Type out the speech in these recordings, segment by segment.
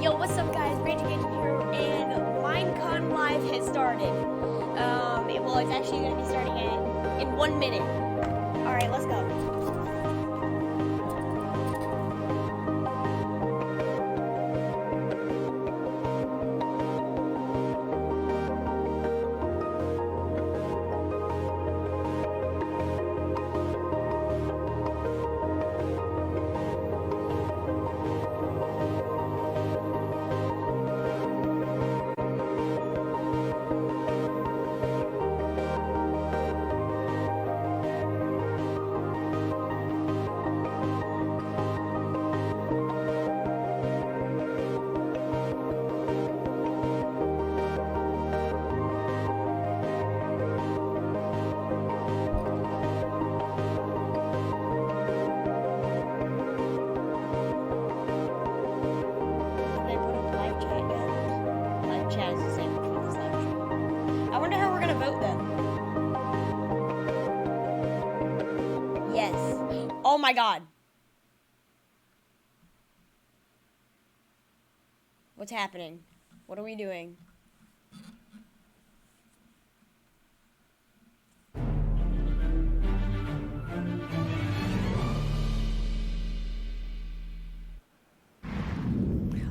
Yo, what's up guys? Great to get you here, and Minecon Live has started. Well, it's actually going to be starting in 1 minute. Alright, let's go. Oh my god. What's happening? What are we doing?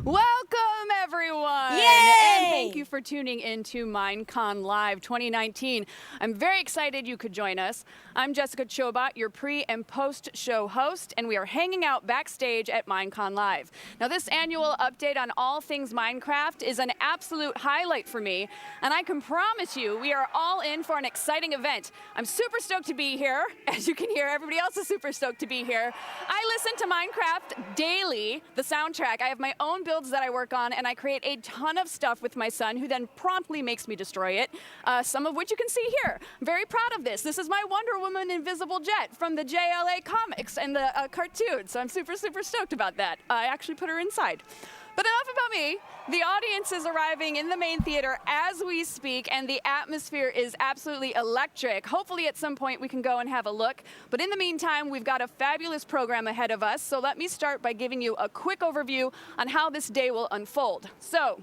Welcome, everyone! Yay! And thank you for tuning into Minecon Live 2019. I'm very excited you could join us. I'm Jessica Chobot, your pre- and post-show host, and we are hanging out backstage at Minecon Live. Now, this annual update on all things Minecraft is an absolute highlight for me, and I can promise you we are all in for an exciting event. I'm super stoked to be here. As you can hear, everybody else is super stoked to be here. I listen to Minecraft daily, the soundtrack. I have my own builds that I work on, and I create a ton of stuff with my son, who then promptly makes me destroy it, some of which you can see here. I'm very proud of this. This is my Wonder Woman invisible jet from the JLA comics and the cartoon, so I'm super, super stoked about that. I actually put her inside. But enough about me. The audience is arriving in the main theater as we speak, and the atmosphere is absolutely electric. Hopefully at some point we can go and have a look. But in the meantime, we've got a fabulous program ahead of us, so let me start by giving you a quick overview on how this day will unfold. So,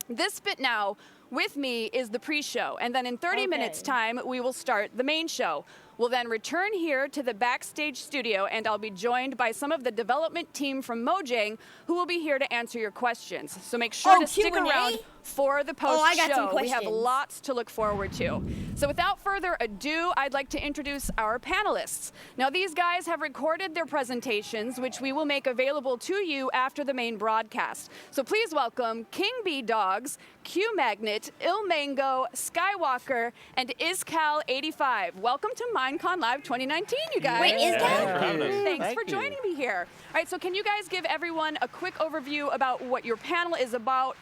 this bit now with me is the pre-show, and then in 30 minutes time, we will start the main show. We'll then return here to the backstage studio, and I'll be joined by some of the development team from Mojang, who will be here to answer your questions. So make sure to stick around for the post-show. We have lots to look forward to. So without further ado, I'd like to introduce our panelists. Now, these guys have recorded their presentations, which we will make available to you after the main broadcast. So please welcome King Bee Dogs, Q Magnet, Ilmango, Skywalker, and IsCal85. Welcome to Minecon Live 2019, you guys. Wait, IsCal? Thanks for joining me here. All right, so can you guys give everyone a quick overview about what your panel is about?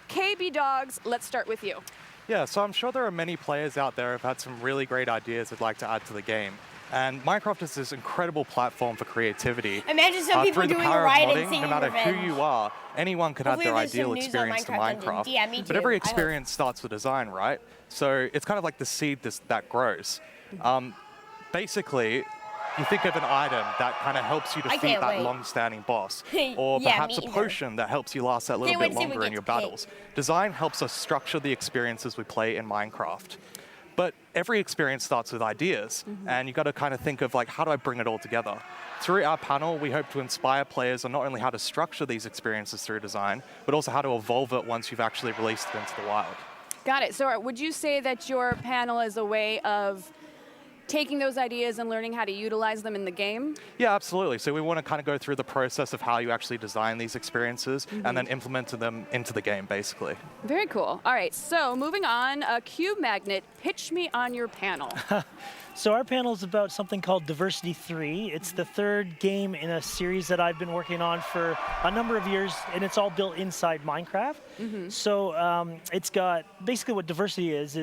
KB Dogs, let's start with you. Yeah, so I'm sure there are many players out there who've had some really great ideas they'd like to add to the game. And Minecraft is this incredible platform for creativity. Imagine some people doing a riot and singing no matter Revenge. who you are, anyone can add their ideal experience to Minecraft. Yeah, me too. But every experience starts with design, right? So it's kind of like the seed that grows. Basically, you think of an item that kind of helps you defeat that long-standing boss, or perhaps a potion that helps you last that little bit longer in your battles. Design helps us structure the experiences we play in Minecraft. But every experience starts with ideas, and you've got to kind of think of, like, how do I bring it all together? Through our panel, we hope to inspire players on not only how to structure these experiences through design, but also how to evolve it once you've actually released it into the wild. Got it. So would you say that your panel is a way of taking those ideas and learning how to utilize them in the game? Yeah, absolutely. So we want to kind of go through the process of how you actually design these experiences and then implement them into the game, basically. Very cool. All right, so moving on, Cube Magnet, pitch me on your panel. So our panel is about something called Diversity 3. It's the third game in a series that I've been working on for a number of years, and it's all built inside Minecraft. So it's got, basically what Diversity is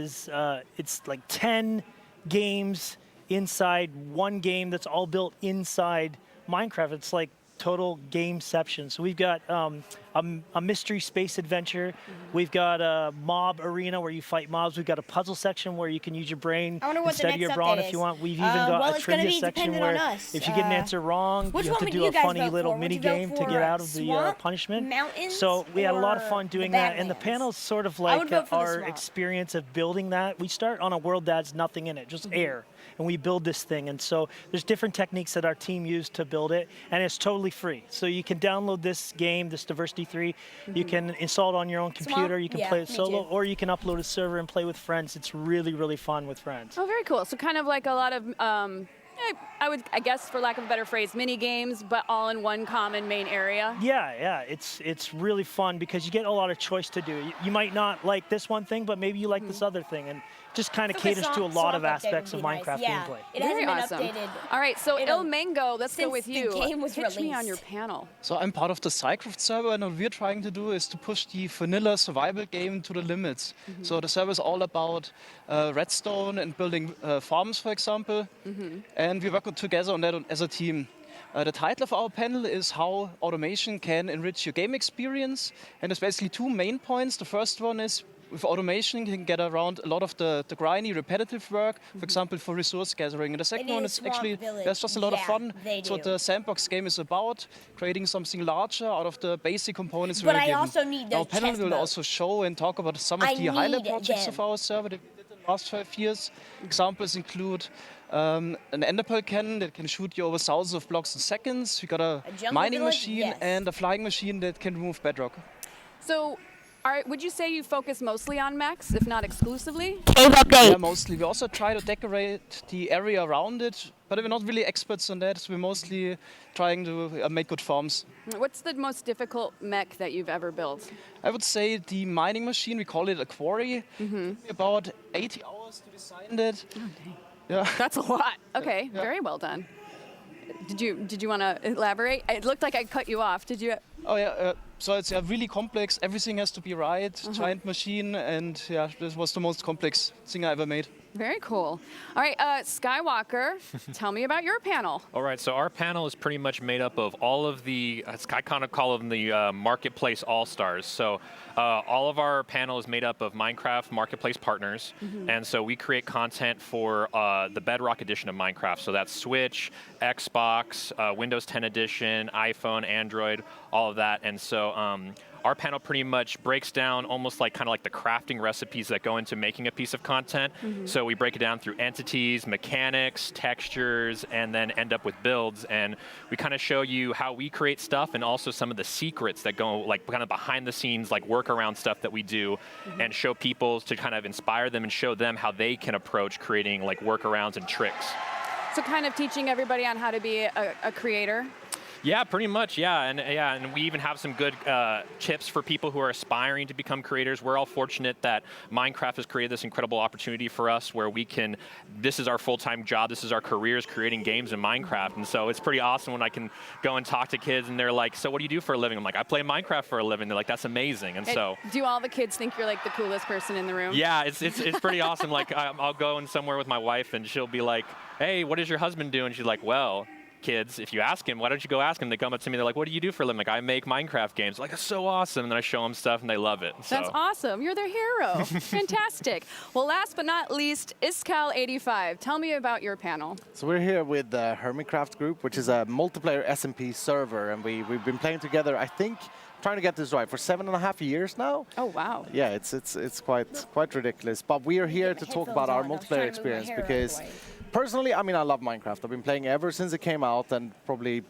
it's like 10 games inside one game that's all built inside Minecraft. It's like total gameception. So we've got a mystery space adventure. We've got a mob arena where you fight mobs. We've got a puzzle section where you can use your brain instead of your brawn if you want. We've even got a trivia section where if you get an answer wrong, you have to do a funny little mini game to get out of the punishment. Mountains, so we had a lot of fun doing that, and the panel's sort of like our experience of building that. We start on a world that's nothing in it, just air, and we build this thing. And so there's different techniques that our team used to build it, and it's totally free. So you can download this game, this Diversity 3. You can install it on your own computer. You can play it solo, or you can upload a server and play with friends. It's really, really fun with friends. Oh, very cool. So kind of like a lot of, I guess, for lack of a better phrase, mini games, but all in one common main area. Yeah. It's really fun because you get a lot of choice to do. You might not like this one thing, but maybe you like this other thing, and just kind of caters to a lot of aspects of Minecraft gameplay. It hasn't been updated. All right, so Il Mango, let's go with you. The game was Pitch me on your panel. So I'm part of the SciCraft server, and what we're trying to do is to push the vanilla survival game to the limits. So the server is all about redstone and building farms, for example, and we work together on that as a team. The title of our panel is How Automation Can Enrich Your Game Experience, and there's basically two main points. The first one is with automation, you can get around a lot of the grindy, repetitive work, for example, for resource gathering. And the second one is actually, there's just a lot of fun. That's what the sandbox game is about, creating something larger out of the basic components we're given. Also need our panel will also show and talk about some of the highlight projects of our server that we did in the last 5 years. Examples include an ender pearl cannon that can shoot you over thousands of blocks in seconds. We got a mining machine and a flying machine that can remove bedrock. So, would you say you focus mostly on mechs, if not exclusively? Yeah, mostly. We also try to decorate the area around it, but we're not really experts on that. So we're mostly trying to make good farms. What's the most difficult mech that you've ever built? I would say the mining machine. We call it a quarry. About 80 hours to design that. Oh, dang. Yeah. That's a lot. Okay, very well done. Did you want to elaborate? It looked like I cut you off. Did you? Oh yeah. So it's really complex. Everything has to be right. Giant machine, and yeah, this was the most complex thing I ever made. Very cool. All right, Skywalker, tell me about your panel. All right, so our panel is pretty much made up of all of the, I kind of call them the Marketplace All-Stars. So all of our panel is made up of Minecraft Marketplace partners. And so we create content for the Bedrock edition of Minecraft. So that's Switch, Xbox, Windows 10 edition, iPhone, Android, all of that. And so our panel pretty much breaks down almost like the crafting recipes that go into making a piece of content. So we break it down through entities, mechanics, textures, and then end up with builds. And we kind of show you how we create stuff and also some of the secrets that go kind of behind the scenes, workaround stuff that we do, and show people to kind of inspire them and show them how they can approach creating workarounds and tricks. So kind of teaching everybody on how to be a creator. Yeah, pretty much, and we even have some good tips for people who are aspiring to become creators. We're all fortunate that Minecraft has created this incredible opportunity for us where this is our full-time job, this is our careers, creating games in Minecraft. And so it's pretty awesome when I can go and talk to kids and they're like, so what do you do for a living? I'm like, I play Minecraft for a living. They're like, that's amazing. And so do all the kids think you're the coolest person in the room? Yeah, it's pretty awesome. I'll go in somewhere with my wife and she'll be like, hey, what does your husband do? And she's like, well, kids, if you ask him, why don't you go ask him? They come up to me, they're like, what do you do for a living? I make Minecraft games. That's so awesome. And then I show them stuff and they love it. So. That's awesome. You're their hero. Fantastic. Well, last but not least, Iskal85. Tell me about your panel. So we're here with the Hermitcraft group, which is a multiplayer SMP server. And we've been playing together, I think, trying to get this right, for 7.5 years now. Oh, wow. Yeah, it's quite ridiculous. But we are here to talk about our multiplayer experience because personally, I love Minecraft. I've been playing ever since it came out and probably,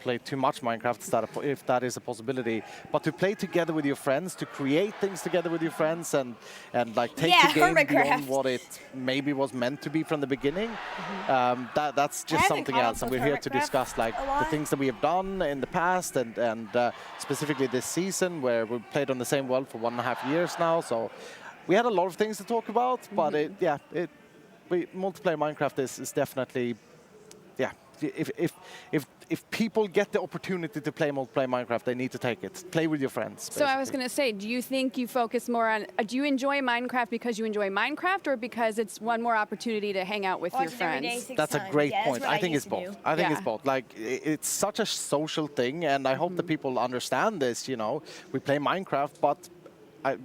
played too much Minecraft if that is a possibility. But to play together with your friends, to create things together with your friends and take the game beyond what it maybe was meant to be from the beginning, that's just something else. And we're here to discuss the things that we have done in the past and specifically this season where we played on the same world for 1.5 years now. So we had a lot of things to talk about, but multiplayer Minecraft is definitely, if people get the opportunity to play multiplayer Minecraft, they need to take it. Play with your friends. So I was going to say, do you think you focus more on, do you enjoy Minecraft because you enjoy Minecraft, or because it's one more opportunity to hang out with your friends? That's a great point. I think it's both. I think it's both. Like, it's such a social thing, and I hope that people understand this. You know, we play Minecraft, but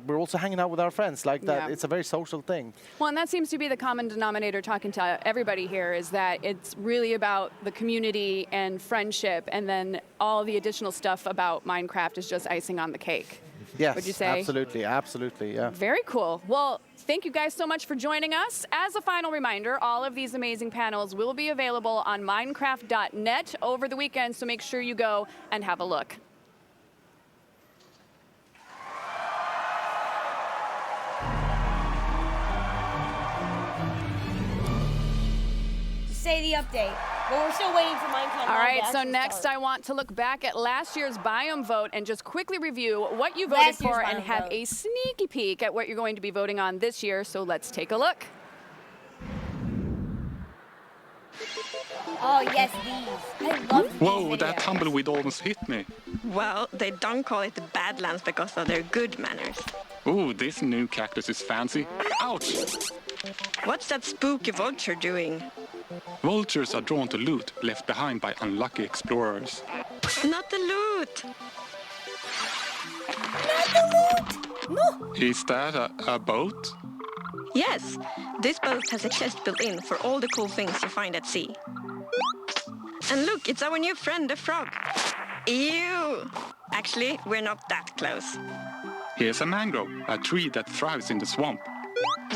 we're also hanging out with our friends. Like that, it's a very social thing. Well, and that seems to be the common denominator talking to everybody here, is that it's really about the community and friendship, and then all the additional stuff about Minecraft is just icing on the cake. Yes, would you say? Absolutely, absolutely, yeah. Very cool. Well, thank you guys so much for joining us. As a final reminder, all of these amazing panels will be available on Minecraft.net over the weekend, so make sure you go and have a look. Say the update. But we're still waiting for Minecon. All right, so next I want to look back at last year's biome vote and just quickly review what you voted for and have a sneaky peek at what you're going to be voting on this year. So let's take a look. Oh, yes, these. I love these Whoa, videos. that tumbleweed almost hit me. Well, they don't call it the Badlands because of their good manners. Ooh, this new cactus is fancy. Ouch! What's that spooky vulture doing? Vultures are drawn to loot left behind by unlucky explorers. Not the loot! Not the loot! No! Is that a boat? Yes, this boat has a chest built in for all the cool things you find at sea. And look, it's our new friend, the frog. Ew! Actually, we're not that close. Here's a mangrove, a tree that thrives in the swamp.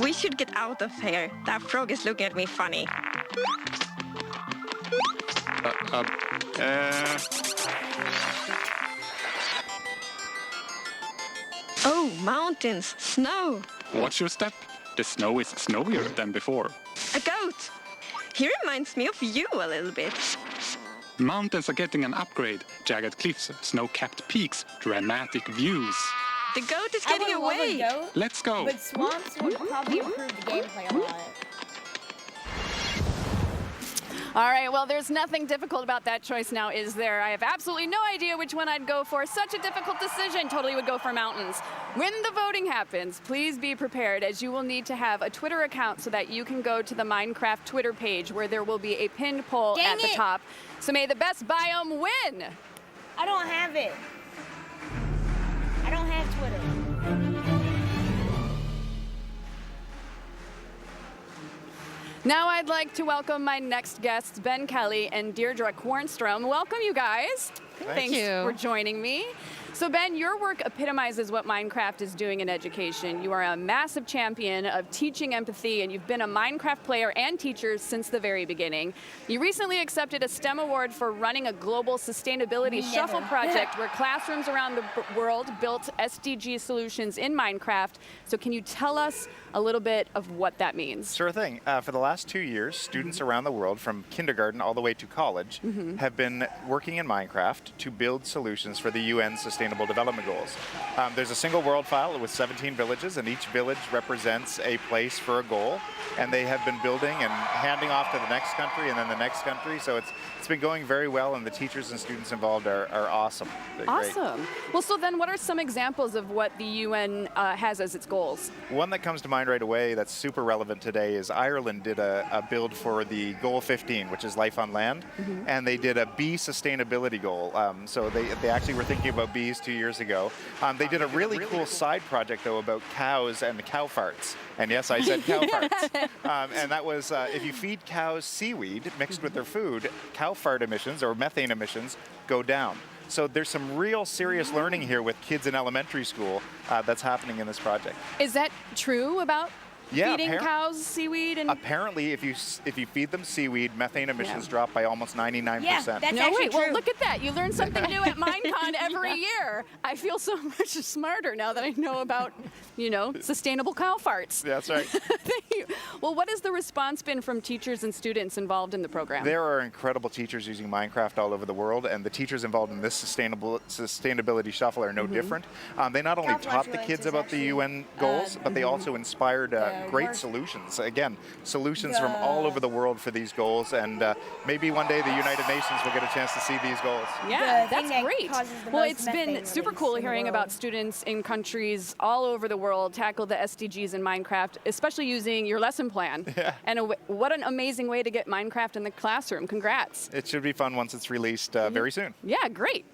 We should get out of here. That frog is looking at me funny. Oh, mountains, snow. Watch your step. The snow is snowier than before. A goat. He reminds me of you a little bit. Mountains are getting an upgrade. Jagged cliffs, snow-capped peaks, dramatic views. The goat is getting away. Goat, Let's go. but swamps would probably improve the gameplay a lot. All right, well, there's nothing difficult about that choice now, is there? I have absolutely no idea which one I'd go for. Such a difficult decision. Totally would go for mountains. When the voting happens, please be prepared, as you will need to have a Twitter account so that you can go to the Minecraft Twitter page, where there will be a pinned poll at the top. So may the best biome win. I don't have it. I don't have Twitter. Now I'd like to welcome my next guests, Ben Kelly and Deirdre Quarnstrom. Welcome, you guys. Thanks for joining me. So Ben, your work epitomizes what Minecraft is doing in education. You are a massive champion of teaching empathy, and you've been a Minecraft player and teacher since the very beginning. You recently accepted a STEM award for running a global sustainability shuffle project where classrooms around the world built SDG solutions in Minecraft. So can you tell us a little bit of what that means? Sure thing. For the last 2 years, students around the world, from kindergarten all the way to college, have been working in Minecraft to build solutions for the UN Sustainable Development Goals. There's a single world file with 17 villages, and each village represents a place for a goal. And they have been building and handing off to the next country and then the next country. So it's been going very well, and the teachers and students involved are awesome. They're awesome. Great. Well, so then what are some examples of what the UN has as its goals? One that comes to mind right away that's super relevant today is Ireland did a build for the Goal 15, which is life on land, and they did a bee sustainability goal. So they actually were thinking about bees 2 years ago. They did a really cool side project, though, about cows and cow farts. And yes, I said cow farts. And that was, if you feed cows seaweed mixed with their food, cow fart emissions or methane emissions go down. So there's some real serious learning here with kids in elementary school that's happening in this project. Is that true about Yeah, feeding cows seaweed? And apparently, if you feed them seaweed, methane emissions drop by almost 99%. Yeah, that's no, actually wait, true. well, look at that. You learn something new at Minecon every year. I feel so much smarter now that I know about, sustainable cow farts. That's right. Thank you. Well, what has the response been from teachers and students involved in the program? There are incredible teachers using Minecraft all over the world, and the teachers involved in this sustainability shuffle are no different. They not only taught the kids about the UN goals, but they also inspired great solutions. Again, solutions from all over the world for these goals, and maybe one day the United Nations will get a chance to see these goals. Yeah, that's great. Well, it's been super cool hearing about students in countries all over the world tackle the SDGs in Minecraft, especially using your lesson plan. Yeah. And what an amazing way to get Minecraft in the classroom. Congrats. It should be fun once it's released very soon. Yeah, great.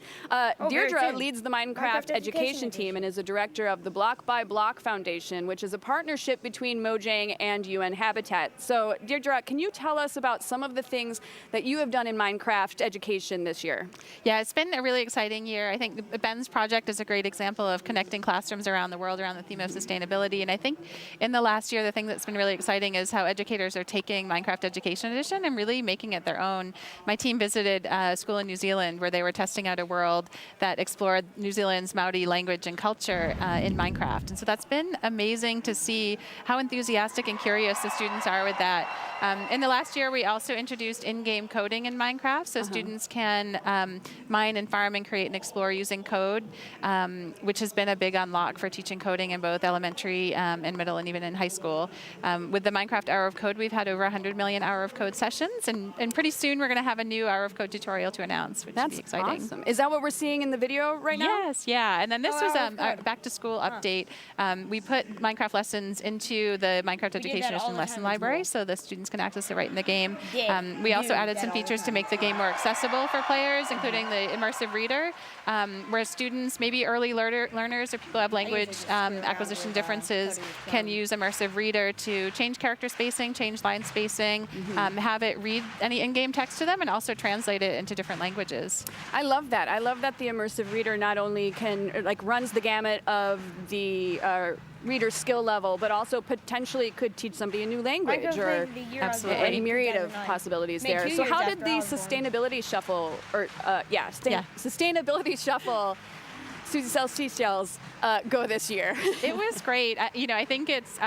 Deirdre leads the Minecraft education team and is a director of the Block by Block Foundation, which is a partnership between Mojang and UN Habitat. So, Deirdre, can you tell us about some of the things that you have done in Minecraft education this year? Yeah, it's been a really exciting year. I think Ben's project is a great example of connecting classrooms around the world around the theme of sustainability. And I think in the last year, the thing that's been really exciting is how educators are taking Minecraft Education Edition and really making it their own. My team visited a school in New Zealand where they were testing out a world that explored New Zealand's Maori language and culture in Minecraft. And so that's been amazing to see how enthusiastic and curious the students are with that. In the last year, we also introduced in-game coding in Minecraft, so students can mine and farm and create and explore using code, which has been a big unlock for teaching coding in both elementary and middle and even in high school. With the Minecraft Hour of Code, we've had over 100 million Hour of Code sessions, and pretty soon we're going to have a new Hour of Code tutorial to announce, which will be exciting. Awesome. Is that what we're seeing in the video right now? Yes, yeah. And then this was a back-to-school update. We put Minecraft lessons into the Minecraft Education Edition lesson library, so the students can access it right in the game. We also added some features to make the game more accessible for players, including the immersive reader, where students, maybe early learners or people who have language acquisition differences, can use immersive reader to change character spacing, change line spacing, have it read any in-game text to them, and also translate it into different languages. I love that. I love that the immersive reader not only runs the gamut of the reader's skill level, but also potentially could teach somebody a new language or any myriad of possibilities there. So how did the sustainability shuffle, sustainability shuffle, Susie Sells Seashells, go this year? It was great. I think it's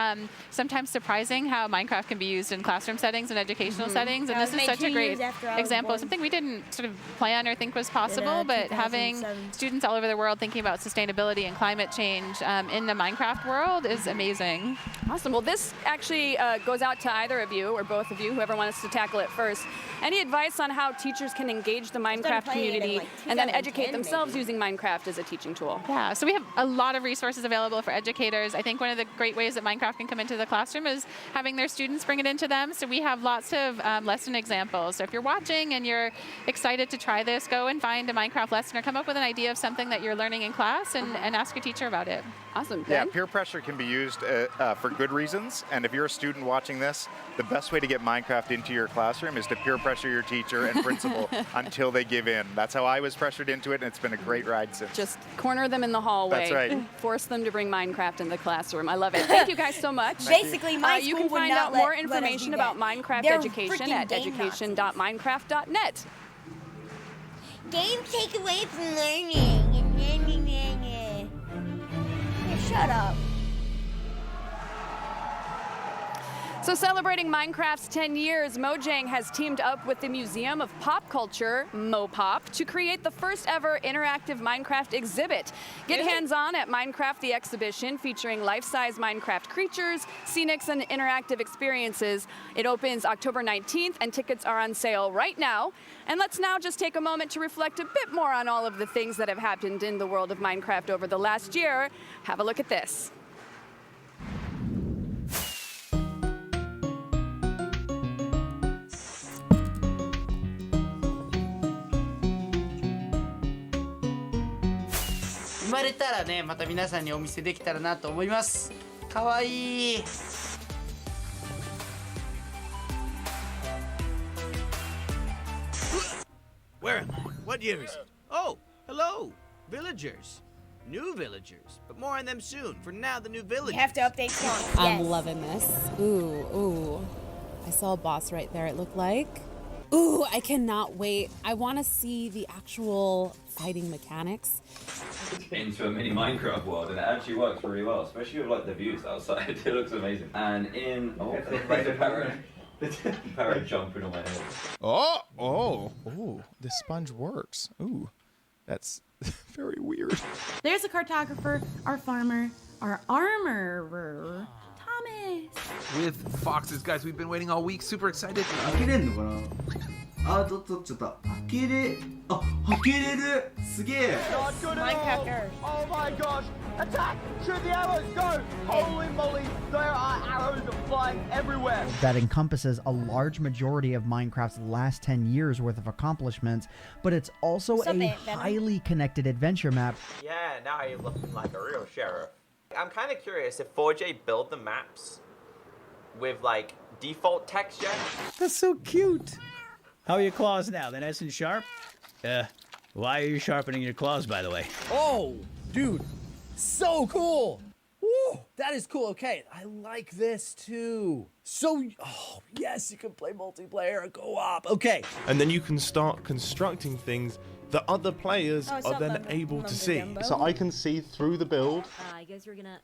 sometimes surprising how Minecraft can be used in classroom settings and educational settings, and this is such a great example of something we didn't sort of plan or think was possible, but having students all over the world thinking about sustainability and climate change in the Minecraft world is amazing. Awesome. Well, this actually goes out to either of you or both of you, whoever wants to tackle it first. Any advice on how teachers can engage the Minecraft community and then educate themselves using Minecraft as a teaching tool? Yeah, so we have a lot of resources available for educators. I think one of the great ways that Minecraft can come into the classroom is having their students bring it into them. So we have lots of lesson examples. So if you're watching and you're excited to try this, go and find a Minecraft lesson or come up with an idea of something that you're learning in class and ask your teacher about it. Awesome. Yeah, peer pressure can be used for good reasons. And if you're a student watching this, the best way to get Minecraft into your classroom is to peer pressure your teacher and principal until they give in. That's how I was pressured into it, and it's been a great ride since. Just corner them in the hallway. That's right. Force them to bring Minecraft in the classroom. I love it. Thank you guys so much. Basically, my you school can find would out not more let us information do about that. Minecraft They're education freaking at game education.minecraft.net. Games take away from learning. Shut up. So celebrating Minecraft's 10 years, Mojang has teamed up with the Museum of Pop Culture, Mopop, to create the first ever interactive Minecraft exhibit. Get hands-on at Minecraft the Exhibition, featuring life-size Minecraft creatures, scenics, and interactive experiences. It opens October 19th, and tickets are on sale right now. And let's now just take a moment to reflect a bit more on all of the things that have happened in the world of Minecraft over the last year. Have a look at this.生まれたらね、また皆さんにお見せできたらなと思います。かわいい。Where am I? What year is it? Oh, hello, villagers. New villagers, but more on them soon. For now, the new villagers. You have to update songs. I'm loving this. Ooh. I saw a boss right there, it looked like. Ooh, I cannot wait. I want to see the actual fighting mechanics. Into a mini Minecraft world, and it actually works really well, especially with like the views outside. It looks amazing. And in the parrot jumping on my head. Oh, the sponge works. Ooh, that's very weird. There's a cartographer, our farmer, our armorer, Tommy. with foxes. Guys, we've been waiting all week. Super excited. 開けれんのかなあ、取っちゃった。開けれ、あ、開けれるすげえ Not good at all. Oh my gosh! Attack! Shoot the arrows! Go! Holy moly! There are arrows flying everywhere! That encompasses a large majority of Minecraft's last 10 years worth of accomplishments, but it's also a highly connected adventure map. Yeah, now you're looking like a real sheriff. I'm kind of curious if 4J build the maps with like default texture. That's so cute. How are your claws now? They're nice and sharp? Why are you sharpening your claws, by the way? Oh, dude, so cool. Woo, that is cool. Okay, I like this too. So, oh, yes, you can play multiplayer and co-op. Okay. And then you can start constructing things that other players are then able to see. So I can see through the build. I guess you're gonna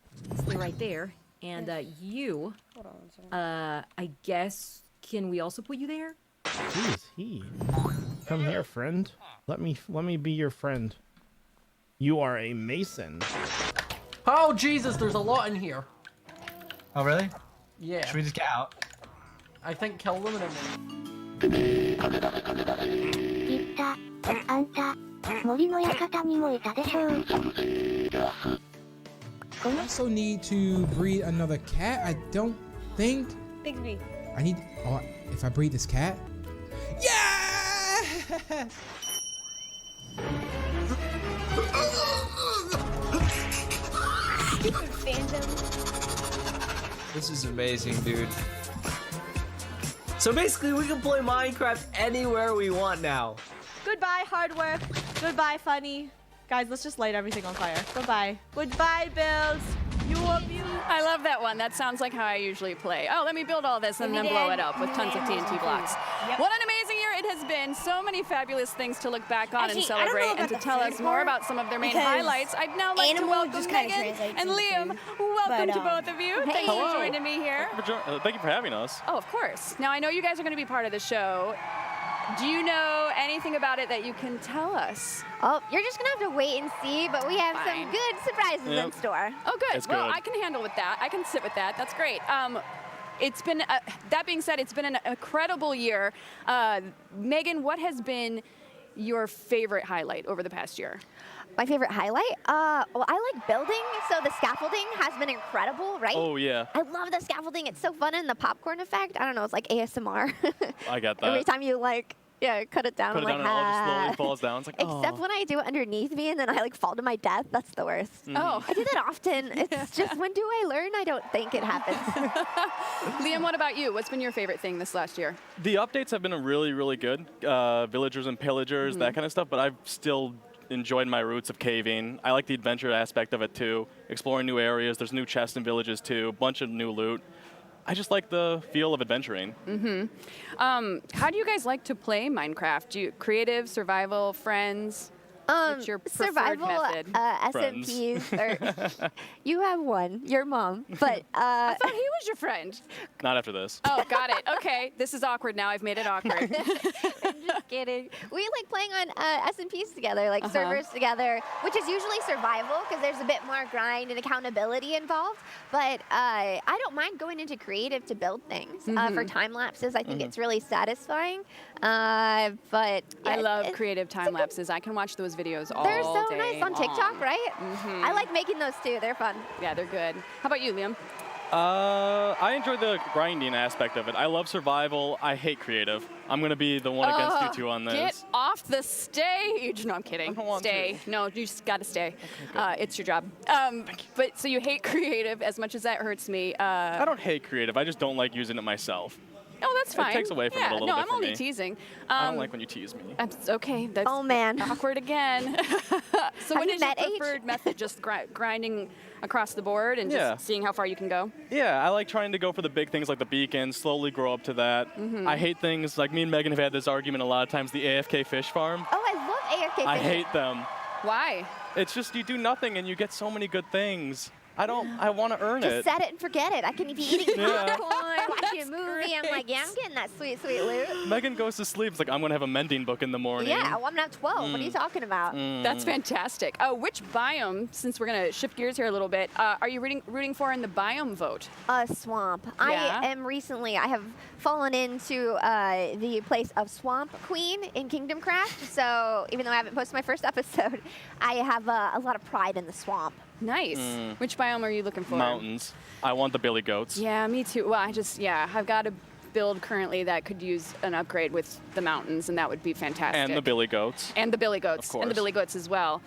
stay right there. And you, I guess, can we also put you there? Who is he? Come here, friend. Let me be your friend. You are a mason. Oh Jesus, there's a lot in here. Oh really? Yeah. Should we just get out? I think kill them and then. I also need to breed another cat. I don't think. Bigsby. I need. Oh, if I breed this cat. Yeah! This is amazing, dude. So basically, we can play Minecraft anywhere we want now. Goodbye, hard work. Goodbye, funny. Guys, let's just light everything on fire. Goodbye. Goodbye, builds. You abuse. I love that one. That sounds like how I usually play. Oh, let me build all this and then blow it up with tons of TNT blocks. Yep. What an amazing year it has been. So many fabulous things to look back on Actually, and celebrate, and to tell us more about some of their main highlights. I'd now like to welcome Megan and Liam. Welcome to both of you. Thanks for joining me here. Thank you for having us. Oh, of course. Now, I know you guys are going to be part of the show. Do you know anything about it that you can tell us? Oh, you're just going to have to wait and see, but we have some good surprises in store. Oh, good. It's Well, good. I can handle with that. I can sit with that. That's great. It's been, that being said, it's been an incredible year. Megan, what has been your favorite highlight over the past year? My favorite highlight? Well, I like building, so the scaffolding has been incredible, right? Oh, yeah. I love the scaffolding. It's so fun, and the popcorn effect, I don't know, it's like ASMR. I got that. Every time you cut it down, Put it I'm down like, and it all just slowly falls down. It's like, Except when I do it underneath me and then I like fall to my death. That's the worst. Oh. I do that often. It's just, when do I learn? I don't think it happens. Liam, what about you? What's been your favorite thing this last year? The updates have been really, really good. Villagers and pillagers, that kind of stuff, but I've still enjoyed my roots of caving. I like the adventure aspect of it too. Exploring new areas, there's new chests and villages too, bunch of new loot. I just like the feel of adventuring. How do you guys like to play Minecraft? Do you creative, survival, friends? What's your preferred Survival, method? SMPs, or you have one, your mom, but I thought he was your friend. Not after this. Oh, got it. Okay, this is awkward now. I've made it awkward. Just kidding. We like playing on SMPs together, like servers together, which is usually survival because there's a bit more grind and accountability involved. But I don't mind going into creative to build things. For time lapses, I think it's really satisfying. But yeah, I love creative time lapses. I can watch those videos all they're so day nice on TikTok, right? I like making those too. They're fun. Yeah, they're good. How about you, Liam? I enjoy the grinding aspect of it. I love survival. I hate creative. I'm going to be the one against you two on this. Get off the stage. No, I'm kidding. I don't want stay. to. No, you just got to stay. It's your job. But so you hate creative as much as that hurts me. I don't hate creative. I just don't like using it myself. Oh, that's fine. It takes away from it a little bit I'm for only me. teasing. I don't like when you tease me. Okay, that's awkward again. So what is your preferred method? Just grinding across the board and just seeing how far you can go? Yeah, I like trying to go for the big things like the beacon, slowly grow up to that. I hate things like me and Megan have had this argument a lot of times, the AFK fish farm. Oh, I love AFK fishing. I hate them. Why? It's just you do nothing and you get so many good things. I want to earn Just it. set it and forget it. I can be eating popcorn, watching watching a movie. I'm like, yeah, I'm getting that sweet, sweet loot. Megan goes to sleep. It's like, I'm going to have a mending book in the morning. Yeah, well, I'm not 12. What are you talking about? That's fantastic. Which biome, since we're going to shift gears here a little bit, are you rooting for in the biome vote? Swamp. Yeah. I have fallen into the place of Swamp Queen in Kingdom Craft. So even though I haven't posted my first episode, I have a lot of pride in the swamp. Nice. Which biome are you looking for? Mountains. I want the billy goats. Yeah, me too. Well, I've got a build currently that could use an upgrade with the mountains, and that would be fantastic. And the billy goats. And the billy goats. Of course. And the billy goats as well.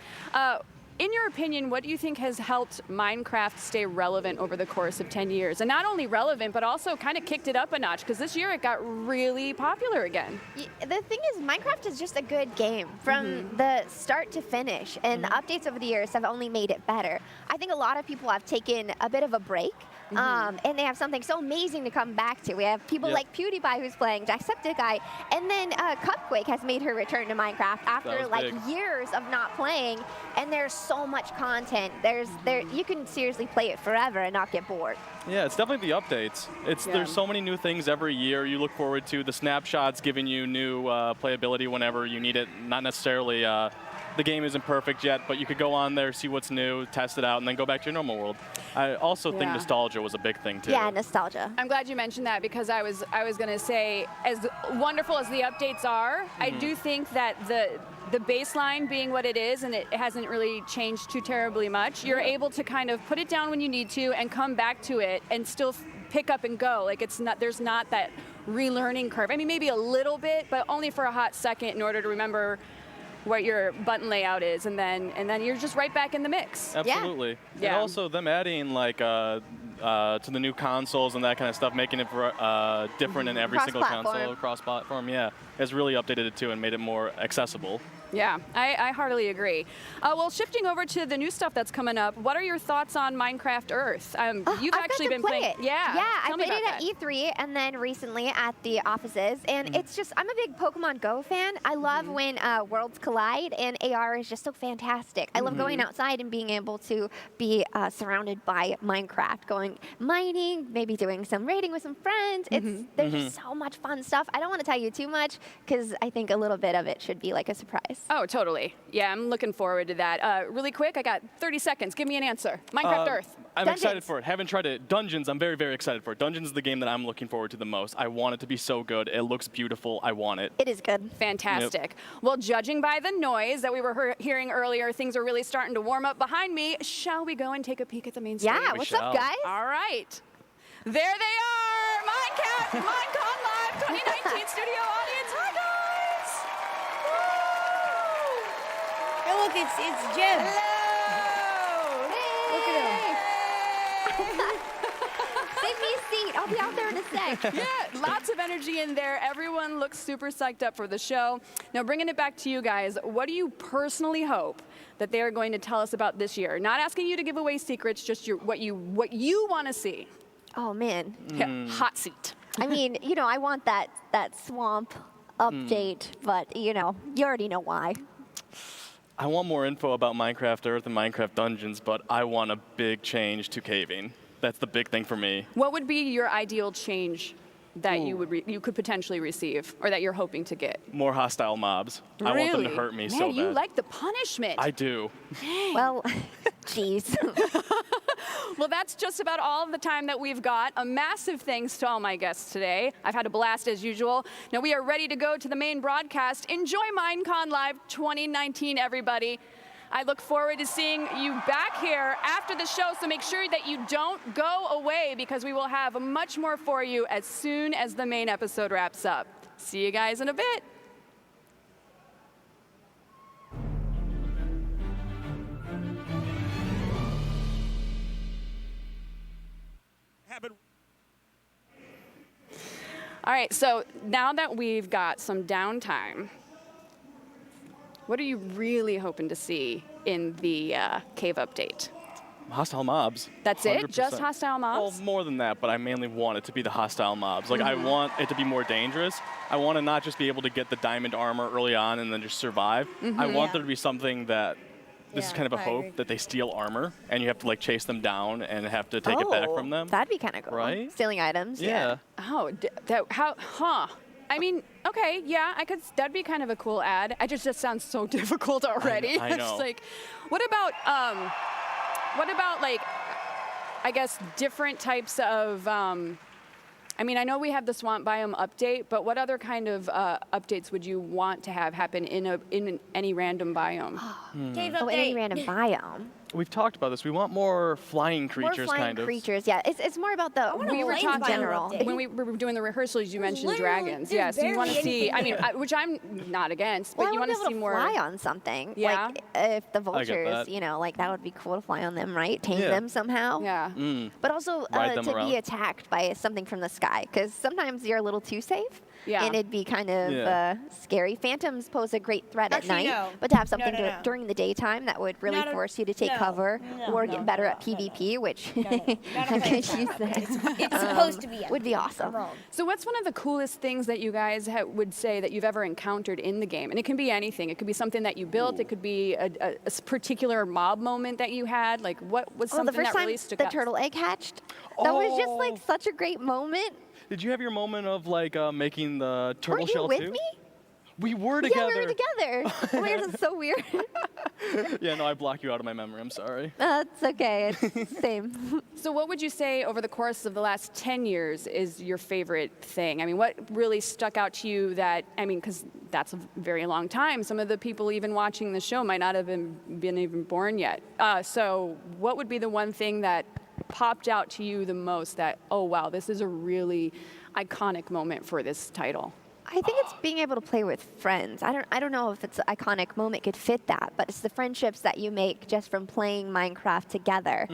In your opinion, what do you think has helped Minecraft stay relevant over the course of 10 years? And not only relevant, but also kind of kicked it up a notch, because this year it got really popular again. The thing is, Minecraft is just a good game from the start to finish, and the updates over the years have only made it better. I think a lot of people have taken a bit of a break, and they have something so amazing to come back to. We have people like PewDiePie who's playing, Jacksepticeye, and then Cupquake has made her return to Minecraft after like years of not playing, and there's so much content. You can seriously play it forever and not get bored. Yeah, it's definitely the updates. There's so many new things every year you look forward to. The snapshots giving you new playability whenever you need it. Not necessarily the game isn't perfect yet, but you could go on there, see what's new, test it out, and then go back to your normal world. I also think nostalgia was a big thing too. Yeah, nostalgia. I'm glad you mentioned that, because I was going to say, as wonderful as the updates are, I do think that the baseline being what it is, and it hasn't really changed too terribly much, you're able to kind of put it down when you need to and come back to it and still pick up and go. Like, there's not that relearning curve. I mean, maybe a little bit, but only for a hot second in order to remember what your button layout is, and then you're just right back in the mix. Absolutely. Yeah. And also them adding like to the new consoles and that kind of stuff, making it different in every single console, cross-platform. Yeah, has really updated it too and made it more accessible. Yeah, I heartily agree. Well, shifting over to the new stuff that's coming up, what are your thoughts on Minecraft Earth? You've actually been playing it. Yeah, I played it at that. E3 and then recently at the offices, and it's just, I'm a big Pokemon Go fan. I love when worlds collide, and AR is just so fantastic. I love going outside and being able to be surrounded by Minecraft, going mining, maybe doing some raiding with some friends. There's just so much fun stuff. I don't want to tell you too much, because I think a little bit of it should be like a surprise. Oh, totally. Yeah, I'm looking forward to that. Really quick, I got 30 seconds. Give me an answer. Minecraft Earth. I'm excited for it. Haven't tried it. Dungeons, I'm very, very excited for it. Dungeons is the game that I'm looking forward to the most. I want it to be so good. It looks beautiful. I want it. It is good. Fantastic. Well, judging by the noise that we were hearing earlier, things are really starting to warm up behind me. Shall we go and take a peek at the main stage? Yeah, what's up, guys? All right. There they are. Minecon Live 2019 studio audience. Hi, guys. Hey, look, it's Jim. Hello. Look at him. Save me a seat. I'll be out there in a sec. Yeah, lots of energy in there. Everyone looks super psyched up for the show. Now, bringing it back to you guys, what do you personally hope that they are going to tell us about this year? Not asking you to give away secrets, just what you want to see. Oh, man. Yeah, hot seat. I mean, I want that swamp update, but, you already know why. I want more info about Minecraft Earth and Minecraft Dungeons, but I want a big change to caving. That's the big thing for me. What would be your ideal change that you could potentially receive, or that you're hoping to get? More hostile mobs. Really? I want them to hurt me so bad. Man, you like the punishment. I do. Well, jeez. Well, that's just about all of the time that we've got. A massive thanks to all my guests today. I've had a blast as usual. Now we are ready to go to the main broadcast. Enjoy Minecon Live 2019, everybody. I look forward to seeing you back here after the show, so make sure that you don't go away, because we will have much more for you as soon as the main episode wraps up. See you guys in a bit. All right, so now that we've got some downtime, what are you really hoping to see in the cave update? Hostile mobs. That's 100%. It? Just hostile mobs? Well, more than that, but I mainly want it to be the hostile mobs. Like, I want it to be more dangerous. I want to not just be able to get the diamond armor early on and then just survive. I want there to be something that this is Yeah, kind of a I hope agree. that they steal armor, and you have to like chase them down and have to take it back from them. That'd be kind of cool. Right? Stealing items. Yeah. Oh, I mean, okay, yeah, that'd be kind of a cool ad. It just sounds so difficult already. I It's know. like, what about like, I guess different types of, I mean, I know we have the swamp biome update, but what other kind of updates would you want to have happen in any random biome? Cave Oh, any update. random biome. We've talked about this. We want more flying creatures, More flying kind of. creatures, yeah. It's more about the We were rules in talking general. when we were doing the rehearsals. You mentioned literally- dragons. there's Yeah, so you want to barely see. I anything mean, which I'm not against, but Well, you I want wanna to be see able to more. fly on something. Yeah. Like if the I get vultures, that. you know, like that would be cool to fly on them, right? Tame Yeah. them somehow. Yeah. But also Ride them to around. be attacked by something from the sky, because sometimes you're a little too safe. Yeah. And it'd be kind of Yeah. scary. Phantoms pose a great threat Actually, at night, no. but to have No, something no, no. during the daytime that would really Not a- force you to take no. cover No, or no, get better no, at no, no. PvP, which No, no. Not a I could fan use of that. It's supposed to be. Would be awesome. Wrong. So what's one of the coolest things that you guys would say that you've ever encountered in the game? And it can be anything. It could be something that you built. It could be a particular mob moment that you had. Like what was Oh, something the first that time really stuck the out? turtle egg hatched. That was just like Oh. such a great moment. Did you have your moment of like making the turtle Weren't you shell with too? me? We were Yeah, together. we were together. Oh my god, that's so weird. Yeah, no, I blocked you out of my memory. I'm sorry. It's okay. It's same. So what would you say over the course of the last 10 years is your favorite thing? I mean, what really stuck out to you that, I mean, because that's a very long time. Some of the people even watching the show might not have been even born yet. So what would be the one thing that popped out to you the most that, oh, wow, this is a really iconic moment for this title? I think it's being able to play with friends. I don't know if it's an iconic moment could fit that, but it's the friendships that you make just from playing Minecraft together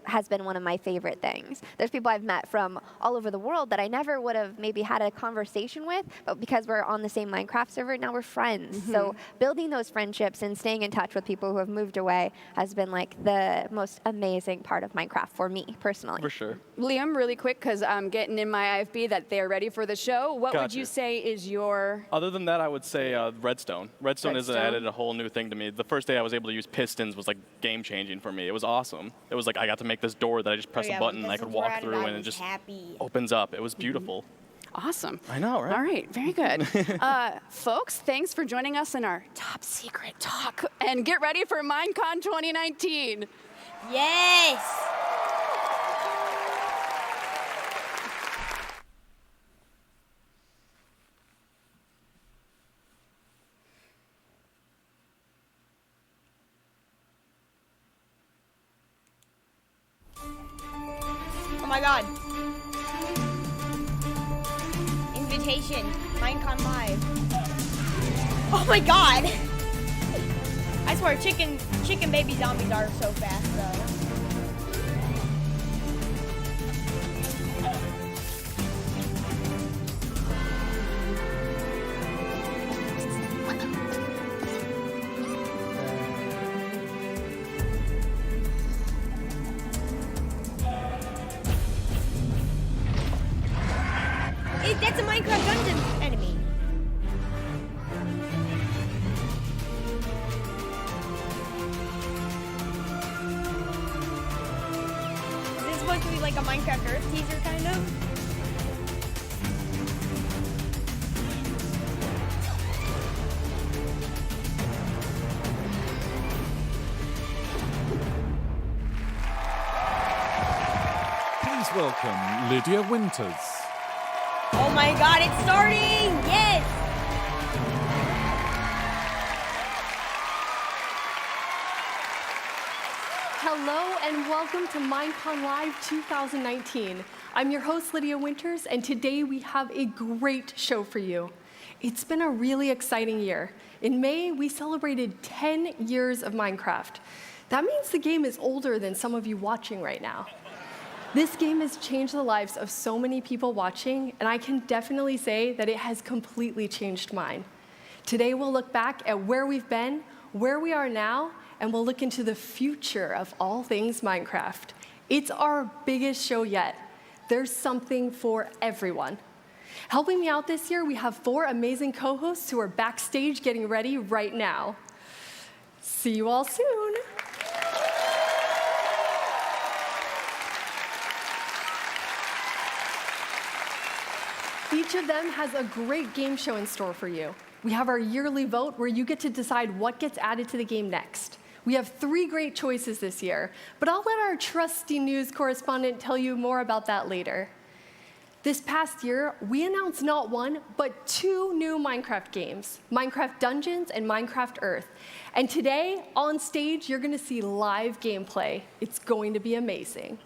has been one of my favorite things. There's people I've met from all over the world that I never would have maybe had a conversation with, but because we're on the same Minecraft server, now we're friends. So building those friendships and staying in touch with people who have moved away has been like the most amazing part of Minecraft for me personally. For sure. Liam, really quick, because I'm getting in my IFB that they're ready for the show. What would Gotcha. you say is your... Other than that, I would say Redstone. Redstone has Redstone? added a whole new thing to me. The first day I was able to use pistons was like game changing for me. It was awesome. It was like I got to make this door that I just press a button and I could walk through and it just opens up. It was beautiful. Awesome. I know, right? All right, very good. Folks, thanks for joining us in our top secret talk. And get ready for Minecon 2019. Yes. Oh my god. Invitation. Minecon Live. Oh my god. I swear chicken baby zombies are so fast though. That's a Minecraft dungeon enemy. Is this supposed to be like a Minecraft Earth teaser, kind of? Please welcome Lydia Winters. Oh my god, it's starting! Yes! Hello and welcome to Minecon Live 2019. I'm your host, Lydia Winters, and today we have a great show for you. It's been a really exciting year. In May, we celebrated 10 years of Minecraft. That means the game is older than some of you watching right now. This game has changed the lives of so many people watching, and I can definitely say that it has completely changed mine. Today, we'll look back at where we've been, where we are now, and we'll look into the future of all things Minecraft. It's our biggest show yet. There's something for everyone. Helping me out this year, we have 4 amazing co-hosts who are backstage getting ready right now. See you all soon. Each of them has a great game show in store for you. We have our yearly vote where you get to decide what gets added to the game next. We have 3 great choices this year, but I'll let our trusty news correspondent tell you more about that later. This past year, we announced not 1, but 2 new Minecraft games, Minecraft Dungeons and Minecraft Earth. And today, on stage, you're gonna see live gameplay. It's going to be amazing.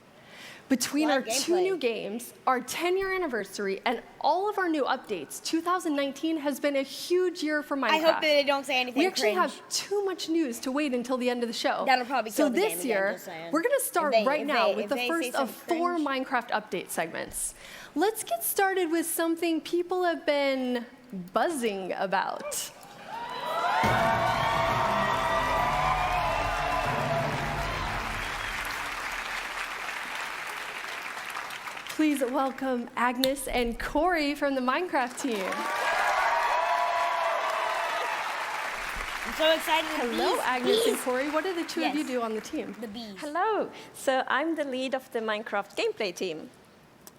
Between our 2 new games, our 10-year anniversary, and all of our new updates, 2019 has been a huge year for Minecraft. I hope that they don't say anything We actually cringe. have too much news to wait until the end of the show. That'll probably kill so the game this again, year, just saying. we're gonna start If they- right if now they- with if the they first say of something 4 Minecraft update segments. Let's get started with something people have been buzzing about. Please welcome Agnes and Corey from the Minecraft team. I'm so excited. Hello, Agnes and Corey. What do the two of you Yes. do on the team? The bees. Hello. So I'm the lead of the Minecraft gameplay team.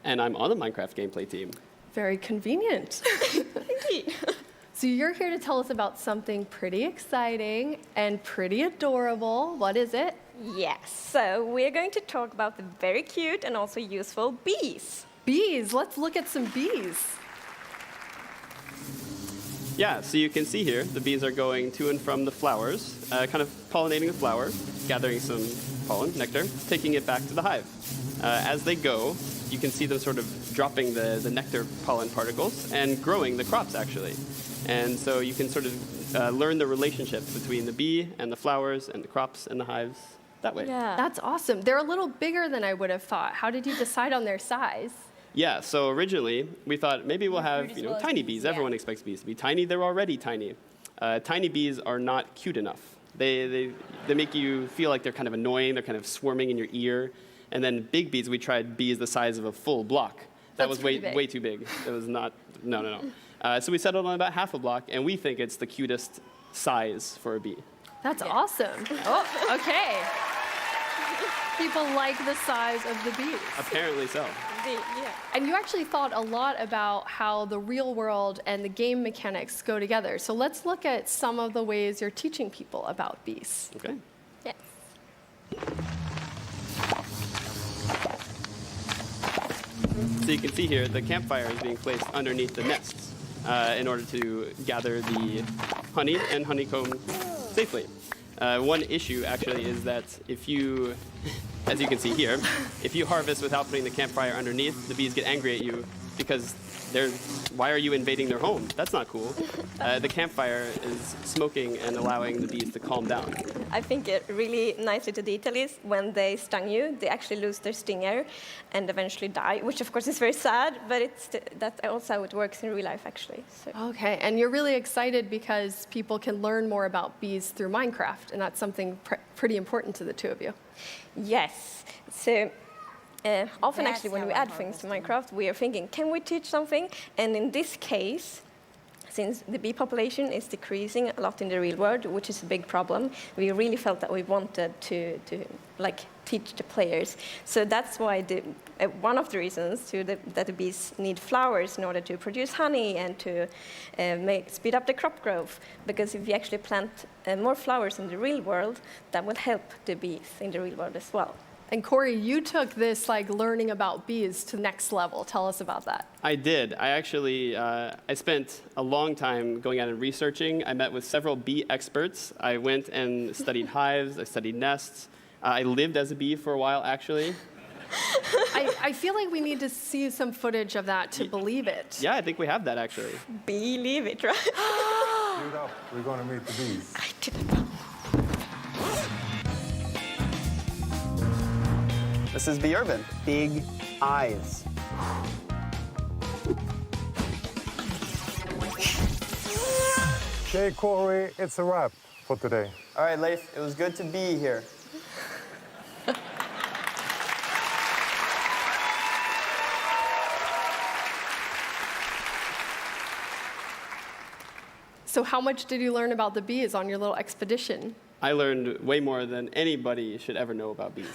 And I'm on the Minecraft gameplay team. Very convenient. So you're here to tell us about something pretty exciting and pretty adorable. What is it? Yes. So we're going to talk about the very cute and also useful bees. Bees. Let's look at some bees. Yeah, so you can see here, the bees are going to and from the flowers, kind of pollinating the flower, gathering some pollen, nectar, taking it back to the hive. As they go, you can see them sort of dropping the nectar pollen particles and growing the crops, actually. And so you can sort of learn the relationship between the bee and the flowers and the crops and the hives that way. Yeah. That's awesome. They're a little bigger than I would have thought. How did you decide on their size? Yeah, so originally we thought maybe we'll have tiny bees. Everyone expects bees to be tiny. They're already tiny. Tiny bees are not cute enough. They make you feel like they're kind of annoying. They're kind of swarming in your ear. And then big bees, we tried bees the size of a full block. That was way too big. It was not, no. So we settled on about half a block, and we think it's the cutest size for a bee. That's awesome. Oh, okay. People like the size of the bees. Apparently so. Yeah. And you actually thought a lot about how the real world and the game mechanics go together. So let's look at some of the ways you're teaching people about bees. Okay. Yes. So you can see here, the campfire is being placed underneath the nests in order to gather the honey and honeycomb safely. One issue, actually, is that if you, as you can see here, if you harvest without putting the campfire underneath, the bees get angry at you because why are you invading their home? That's not cool. The campfire is smoking and allowing the bees to calm down. I think it really nicely to detail is when they stung you, they actually lose their stinger and eventually die, which of course is very sad, but that's also how it works in real life actually. So. Okay, and you're really excited because people can learn more about bees through Minecraft, and that's something pretty important to the two of you. Yes. So often That's actually when how we I add things to Minecraft, we are thinking, can we teach something? And in this case, since the bee population is decreasing a lot in the real world, which is a big problem, we really felt that we wanted to teach the players. So that's why one of the reasons that the bees need flowers in order to produce honey and to speed up the crop growth. Because if you actually plant more flowers in the real world, that will help the bees in the real world as well. And Corey, you took this learning about bees to the next level. Tell us about that. I did. I actually, I spent a long time going out and researching. I met with several bee experts. I went and studied hives. I studied nests. I lived as a bee for a while, actually. I feel like we need to see some footage of that to believe it. Yeah, I think we have that, actually. Believe it, right? Shoot up. We're going to meet the bees. I didn't know. This is Bee Urban. Big eyes. Okay, Corey, it's a wrap for today. All right, Leif, it was good to be here. So how much did you learn about the bees on your little expedition? I learned way more than anybody should ever know about bees.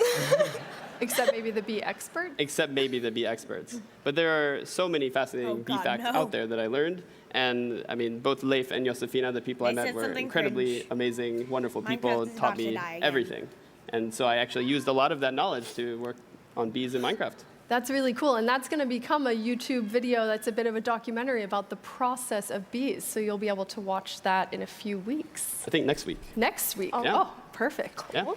Except maybe the bee expert? Except maybe the bee experts. But there are so many fascinating bee facts out there that I learned. And I mean, both Leif and Josefina, the people I met, were incredibly amazing, wonderful people, taught me everything. And so I actually used a lot of that knowledge to work on bees in Minecraft. That's really cool, and that's going to become a YouTube video that's a bit of a documentary about the process of bees, so you'll be able to watch that in a few weeks. I think next week. Next week? Yeah. Oh, perfect. Cool. Yeah.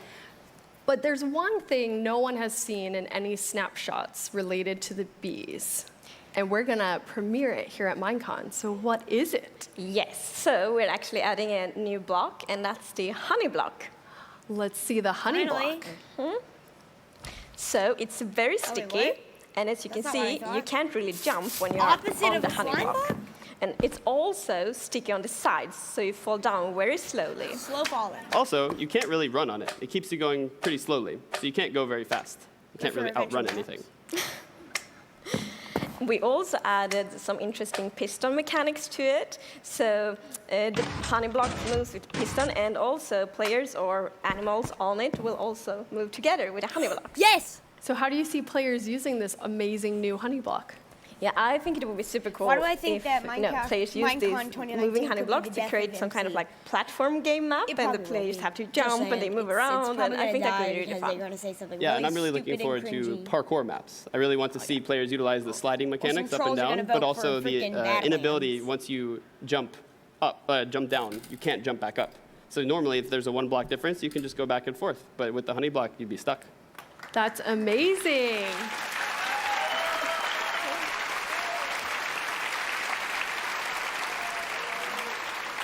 But there's one thing no one has seen in any snapshots related to the bees, and we're going to premiere it here at Minecon. So what is it? Yes, so we're actually adding a new block, and that's the honey block. Let's see the honey block. So it's very sticky, and as you can see, you can't really jump when you're on the honey block. And it's also sticky on the sides, so you fall down very slowly. Slow falling. Also, you can't really run on it. It keeps you going pretty slowly, so you can't go very fast. You can't really outrun anything. We also added some interesting piston mechanics to it. So the honey block moves with piston, and also players or animals on it will also move together with a honey block. Yes! So how do you see players using this amazing new honey block? Yeah, I think it would be super cool. Why do I think if, that players use these moving honey blocks to create some kind of like platform game map, and the players have to jump and they move around, and I think that could be really fun. Yeah, and I'm really looking forward to parkour maps. I really want to see players utilize the sliding mechanics up and down, but also the inability once you jump down, you can't jump back up. So normally, if there's a 1 block difference, you can just go back and forth. But with the honey block, you'd be stuck. That's amazing.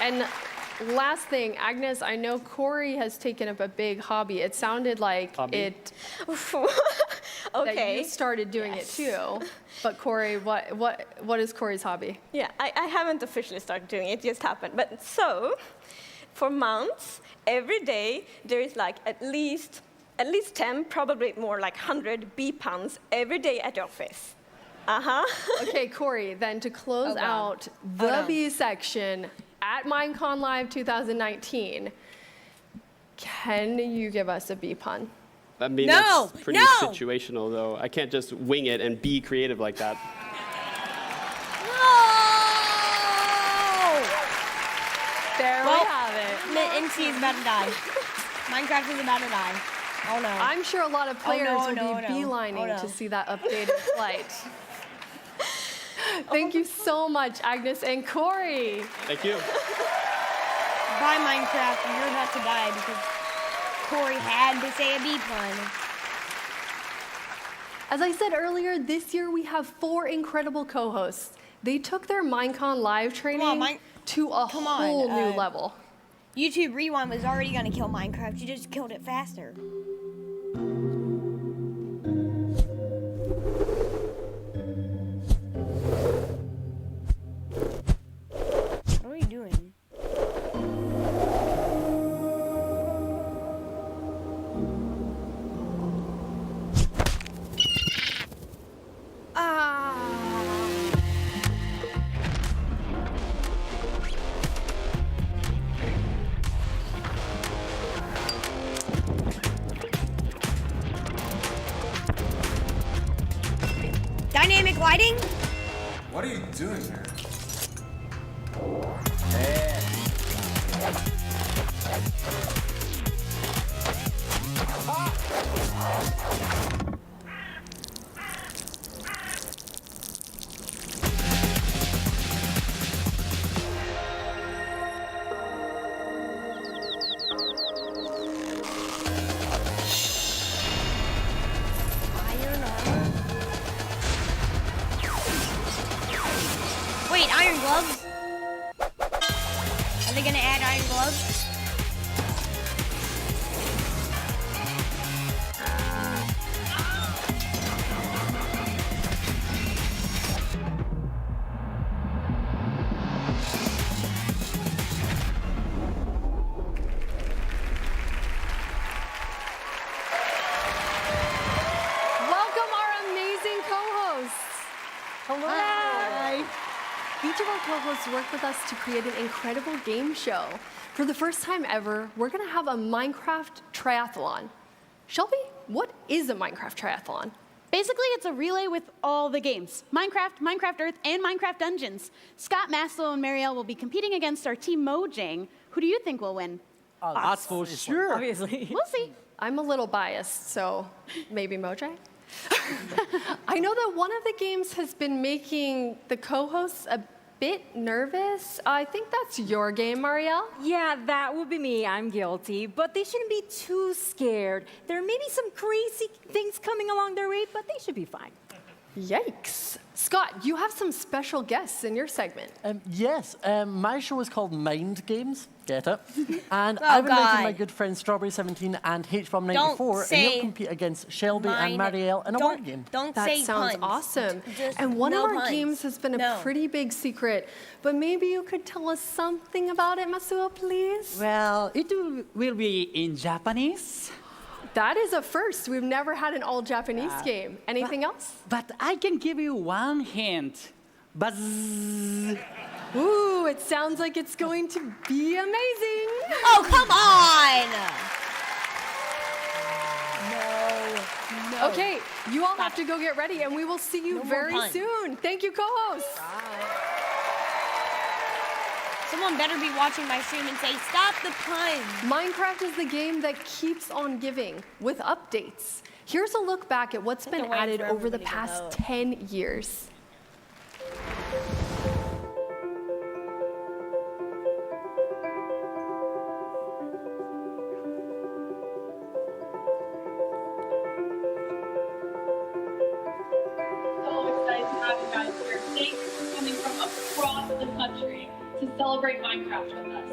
And last thing, Agnes, I know Corey has taken up a big hobby. It sounded like that you started doing it too. But Corey, what is Corey's hobby? Yeah, I haven't officially started doing it, it just happened. But so, for months, every day, there is like at least 10, probably more like 100 bee puns every day at the office. Okay, Corey, then to close out the bee section at Minecon Live 2019, can you give us a bee pun? I mean, that's pretty situational, though. I can't just wing it and be creative like that. There we have it. NC is about to die. Minecraft is about to die. Oh no. I'm sure a lot of players will be beelining to see that updated flight. Thank you so much, Agnes and Corey. Thank you. Bye, Minecraft. You're about to die because Corey had to say a bee pun. As I said earlier, this year we have 4 incredible co-hosts. They took their Minecon Live training to a whole new level. YouTube Rewind was already going to kill Minecraft. You just killed it faster. What are you doing? Dynamic lighting? What are you doing here? Wait, iron gloves? Are they gonna add iron gloves? Welcome our amazing co-hosts. Hello. Hi. Each of our co-hosts worked with us to create an incredible game show. For the first time ever, we're gonna have a Minecraft triathlon. Shelby, what is a Minecraft triathlon? Basically, it's a relay with all the games. Minecraft, Minecraft Earth, and Minecraft Dungeons. Scott, Maslow, and Marielle will be competing against our team Mojang. Who do you think will win? That's for sure. Obviously. We'll see. I'm a little biased, so maybe Mojang? I know that one of the games has been making the co-hosts a bit nervous. I think that's your game, Marielle. Yeah, that would be me. I'm guilty. But they shouldn't be too scared. There may be some crazy things coming along their way, but they should be fine. Yikes. Scott, you have some special guests in your segment. Yes, my show is called Mind Games. Get it? And I've invited my good friends Strawberry17 and HBomb94, and they'll compete against Shelby and Marielle in a word game. That sounds awesome. And one of our games has been a pretty big secret, but maybe you could tell us something about it, Masuo, please? Well, it will be in Japanese. That is a first. We've never had an all-Japanese game. Anything else? But I can give you one hint. Buzz. Ooh, it sounds like it's going to be amazing. Oh, come on! No. Okay, you all have to go get ready, and we will see you very soon. Thank you, co-hosts. Someone better be watching my stream and say, stop the puns. Minecraft is the game that keeps on giving with updates. Here's a look back at what's been added over the past 10 years. To celebrate Minecraft with us.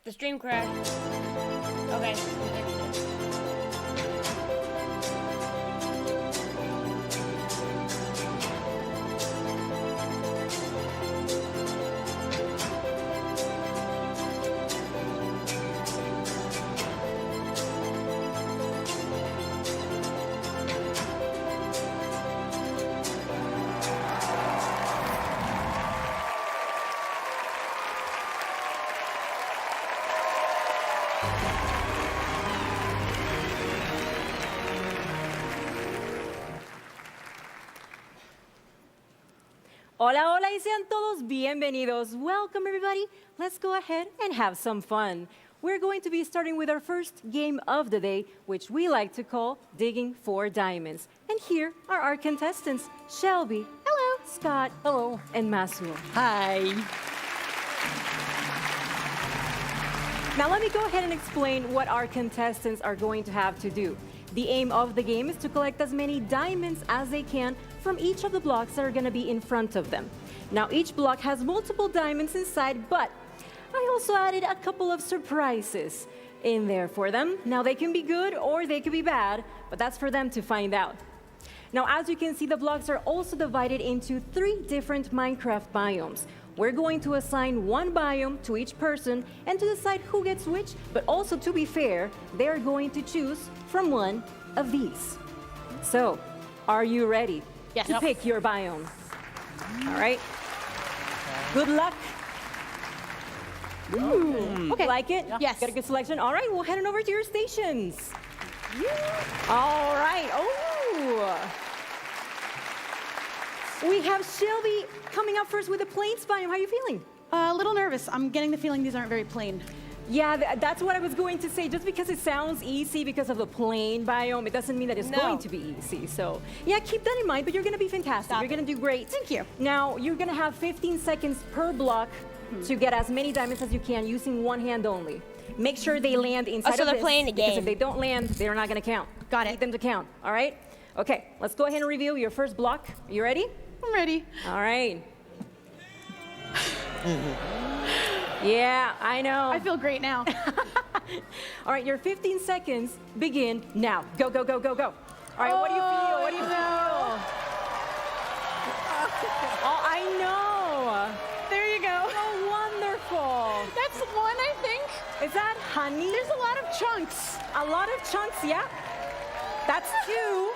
The stream crashed. Okay. Hola, hola, y sean todos bienvenidos. Welcome, everybody. Let's go ahead and have some fun. We're going to be starting with our first game of the day, which we like to call Digging for Diamonds. And here are our contestants, Shelby. Hello. Scott. Hello. And Masuo. Hi. Now let me go ahead and explain what our contestants are going to have to do. The aim of the game is to collect as many diamonds as they can from each of the blocks that are going to be in front of them. Now, each block has multiple diamonds inside, but I also added a couple of surprises in there for them. Now, they can be good or they can be bad, but that's for them to find out. Now, as you can see, the blocks are also divided into 3 different Minecraft biomes. We're going to assign one biome to each person and to decide who gets which, but also, to be fair, they're going to choose from one of these. So, are you ready to pick your biome? All right. Good luck. Ooh. Okay. Like it? Yes. Got a good selection? All right, we'll head on over to your stations. All right. Oh. We have Shelby coming up first with the plains biome. How are you feeling? A little nervous. I'm getting the feeling these aren't very plain. Yeah, that's what I was going to say. Just because it sounds easy because of the plain biome, it doesn't mean that it's going to be easy. So, yeah, keep that in mind, but you're going to be fantastic. You're going to do great. Thank you. Now, you're going to have 15 seconds per block to get as many diamonds as you can using one hand only. Make sure they land inside of so this. they're playing a game. Because if they don't land, they're not going to count. Got it. Need them to count, all right? Okay, let's go ahead and reveal your first block. You ready? I'm ready. All right. Yeah, I know. I feel great now. All right, your 15 seconds begin now. Go, go, go, go, go. All right, what do you feel? What do you feel? Oh, I know. There you go. So wonderful. That's one, I think. Is that honey? There's a lot of chunks. A lot of chunks, yeah. That's 2.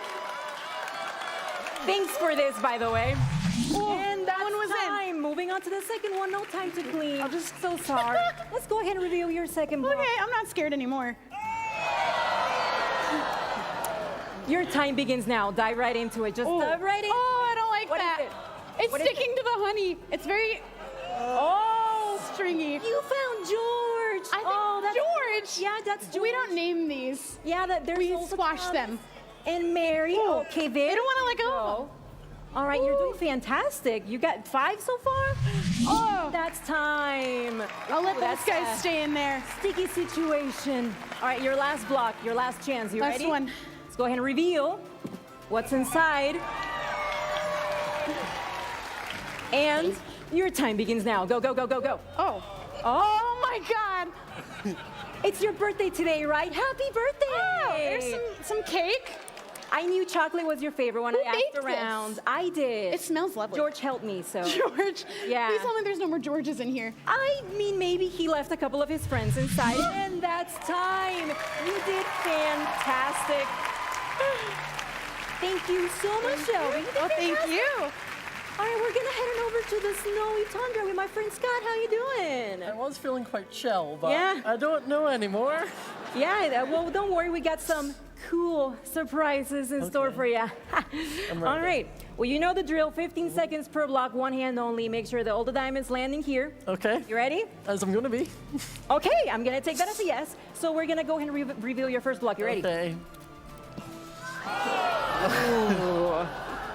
Thanks for this, by the way. Ooh, and that one was time. Moving on to the second one. No time to clean. I'm just so sorry. Let's go ahead and reveal your second block. Okay, I'm not scared anymore. Your time begins now. Dive right into it. Just dive right in. Oh, I don't like What that. is it? It's What is sticking to the honey. It's very stringy. You found George. I think that's George. Yeah, that's George. We don't name these. Yeah, there's We also squash Thomas them. and Mary. Ooh. Okay, there. They don't want to let go. All right, you're doing fantastic. You got 5 so far? Oh, that's time. I'll let Ooh, those that's guys a stay in there. Sticky situation. All right, your last block, your last chance. You Last ready? one. Let's go ahead and reveal what's inside. And your time begins now. Go, go, go, go, go. Oh my God. It's your birthday today, right? Happy birthday! Oh, there's some cake. I knew chocolate was your favorite when Who I asked baked around. this? I did. It smells lovely. George helped me, so. George. Yeah. Please tell me there's no more Georges in here. I mean, maybe he left a couple of his friends inside, and that's time. You did fantastic. Thank you so much, Shelby. Oh, thank you. All right, we're gonna head on over to the snowy tundra with my friend Scott. How you doing? I was feeling quite chill, but Yeah. I don't know anymore. Yeah, well, don't worry. We got some cool surprises in store for you. All right. Well, you know the drill. 15 seconds per block, one hand only. Make sure that all the diamonds landing here. Okay. You ready? As I'm gonna be. Okay, I'm gonna take that as a yes. So we're gonna go ahead and reveal your first block. You ready? Okay. Ooh.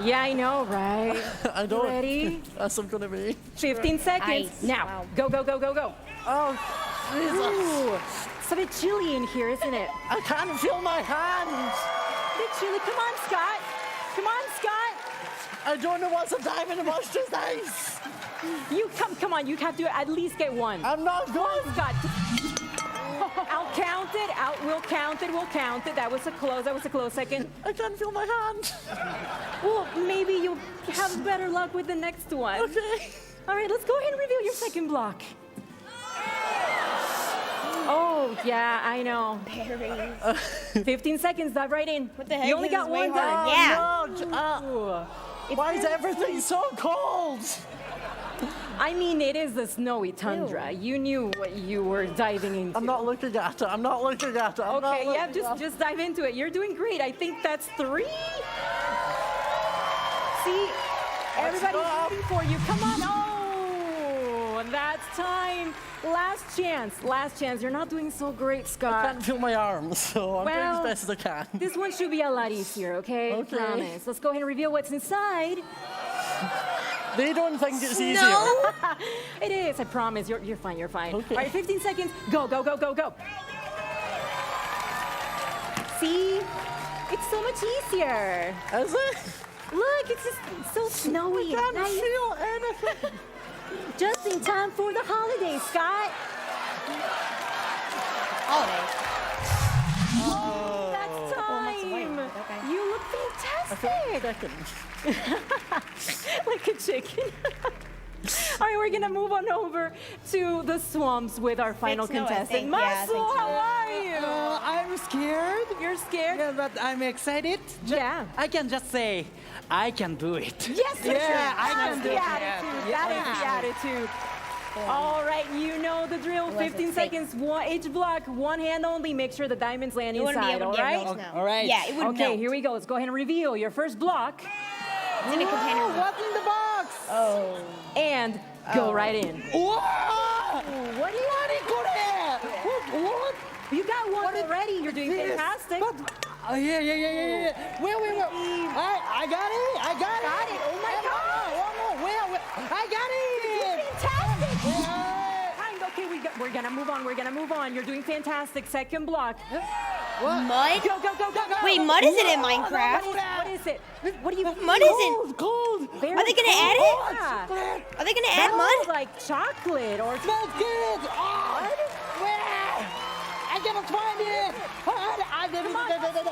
Yeah, I know, right? I don't. Ready? As I'm gonna be. 15 seconds. Ice. Now, Wow. go, go, go, go, go. Oh, Jesus. Ooh, it's a bit chilly in here, isn't it? I can't feel my hands. A bit chilly. Come on, Scott. Come on, Scott. I don't know what's a diamond and what's just ice. You come on. You have to at least get one. I'm not going. Scott. I'll count it. We'll count it. We'll count it. That was a close second. I can't feel my hand. Well, maybe you'll have better luck with the next one. Okay. All right, let's go ahead and reveal your second block. Oh, yeah, I know. Berries. 15 seconds, dive right in. What the heck? You only This got is way one hard. time. Yeah. Ooh. Why is everything so cold? I mean, it is the snowy tundra. You knew what you were diving into. I'm not looking at it. I'm not looking at it. I'm not Okay, yeah, looking at it. just dive into it. You're doing great. I think that's 3. See, everybody's rooting for you. Come on. Oh, that's time. Last chance. Last chance. You're not doing so great, I Scott. can't feel my arms, so I'm doing as best as I can. This one should be a lot easier, okay? Okay. Promise. Let's go ahead and reveal what's inside. They don't think it's easier. No! It is, I promise. You're fine, you're fine. Okay. All right, 15 seconds. Go, go, go, go, go. See? It's so much easier. Is it? Look, it's just so snowy. I can't feel anything. Just in time for the holidays, Scott. Holidays. That's time. Okay. You look fantastic. Like a chicken. All right, we're gonna move on over to the swamps with our final contestant. Masu, how are you? I'm scared. You're scared? Yeah, but I'm excited. Yeah. I can just say, I can do it. Yes, yeah, I can do it. That is the attitude. All right, you know the drill. 15 seconds, each block, one hand only. Make sure the diamonds land inside, all right? All right. Yeah, it would Okay, here we go. Let's go ahead and reveal your first block. It's in a container. What's in the box? Oh. And go right in. Whoa! What do you want to go there? What? You got one already. You're doing fantastic. Oh, yeah. Wait. I got it. Got it. Oh, my God. Where? I got it. Fantastic. Okay, we're gonna move on. You're doing fantastic. Second block. What? Mud? Go. Wait, mud isn't in Minecraft. What is it? What do you? Mud isn't. Cold. Are they gonna add it? Yeah. Are they gonna add mud? Like chocolate or smells good. I cannot find it.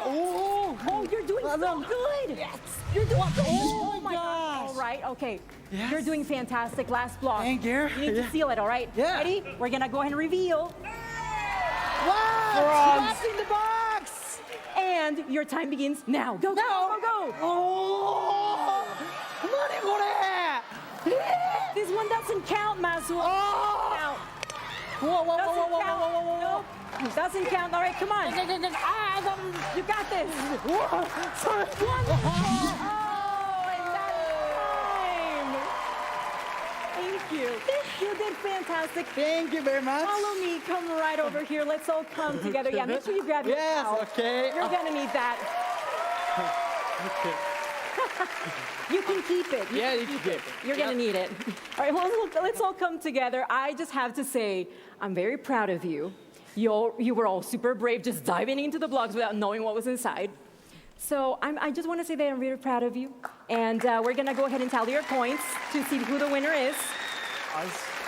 Oh, you're doing so good. Yes. You're doing oh my God. All right, okay. Yes. You're doing fantastic. Last block. Thank you. You need to seal it, all right? Yeah. Ready? We're gonna go ahead and reveal. What's in the box? And your time begins now. Go. Oh! This one doesn't count, Masu. Oh! Whoa. Nope. Doesn't count. All right, come on. You got this. Sorry. And that's time. Thank you. You did fantastic. Thank you very much. Follow me. Come right over here. Let's all come together. Yeah, make sure you grab your towel. Okay. You're going to need that. Okay. You can keep it. You can keep it. You're going to need it. All right, well, let's all come together. I just have to say, I'm very proud of you. You were all super brave, just diving into the blocks without knowing what was inside. So I just want to say that I'm really proud of you. And we're going to go ahead and tally your points to see who the winner is.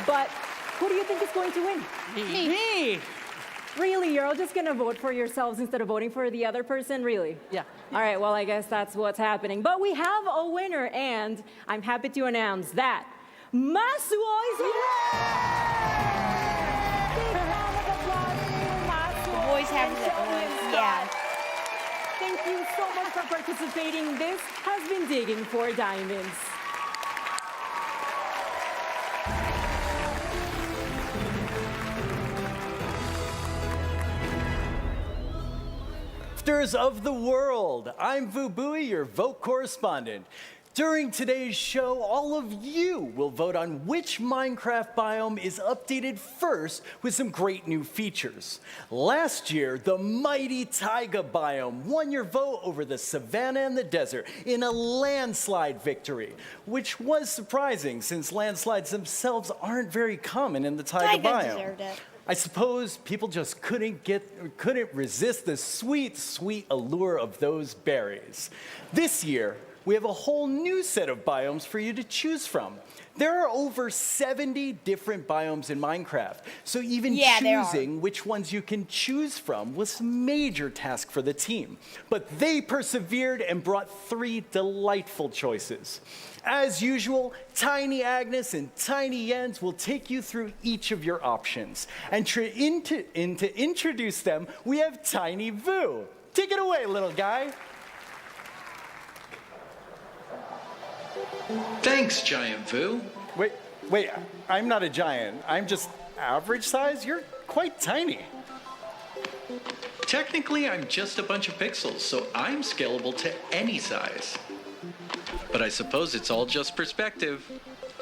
But who do you think is going to win? Me. Really? You're all just going to vote for yourselves instead of voting for the other person? Really? Yeah. All right, well, I guess that's what's happening. But we have a winner, and I'm happy to announce that Masu is Boys have yeah. Thank you so much for participating. This has been Digging for Diamonds. Of the world, I'm Vu Bui, your vote correspondent. During today's show, all of you will vote on which Minecraft biome is updated first with some great new features. Last year, the mighty taiga biome won your vote over the savanna and the desert in a landslide victory, which was surprising since landslides themselves aren't very common in the taiga biome. Deserved it. I suppose people just couldn't resist the sweet, sweet allure of those berries. This year, we have a whole new set of biomes for you to choose from. There are over 70 different biomes in Minecraft, so even choosing which ones you can choose from was a major task for the team. But they persevered and brought 3 delightful choices. As usual, Tiny Agnes and Tiny Jens will take you through each of your options. And to introduce them, we have Tiny Vu. Take it away, little guy. Thanks, Giant Vu. Wait, I'm not a giant. I'm just average size. You're quite tiny. Technically, I'm just a bunch of pixels, so I'm scalable to any size. But I suppose it's all just perspective.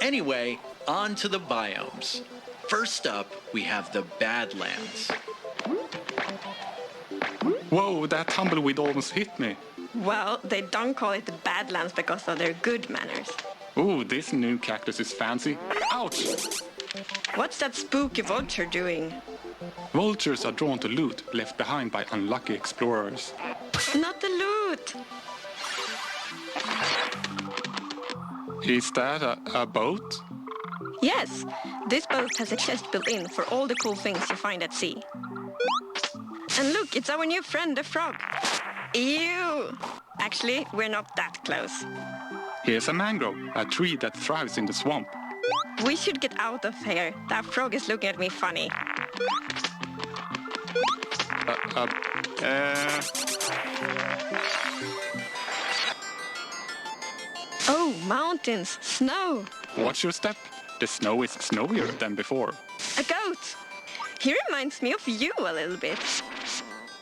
Anyway, on to the biomes. First up, we have the Badlands. Whoa, that tumbleweed almost hit me. Well, they don't call it the Badlands because of their good manners. Ooh, this new cactus is fancy. Ouch! What's that spooky vulture doing? Vultures are drawn to loot left behind by unlucky explorers. Not the loot! Is that a boat? Yes, this boat has a chest built in for all the cool things you find at sea. And look, it's our new friend, the frog. Ew! Actually, we're not that close. Here's a mangrove, a tree that thrives in the swamp. We should get out of here. That frog is looking at me funny. Oh, mountains, snow. Watch your step. The snow is snowier than before. A goat. He reminds me of you a little bit.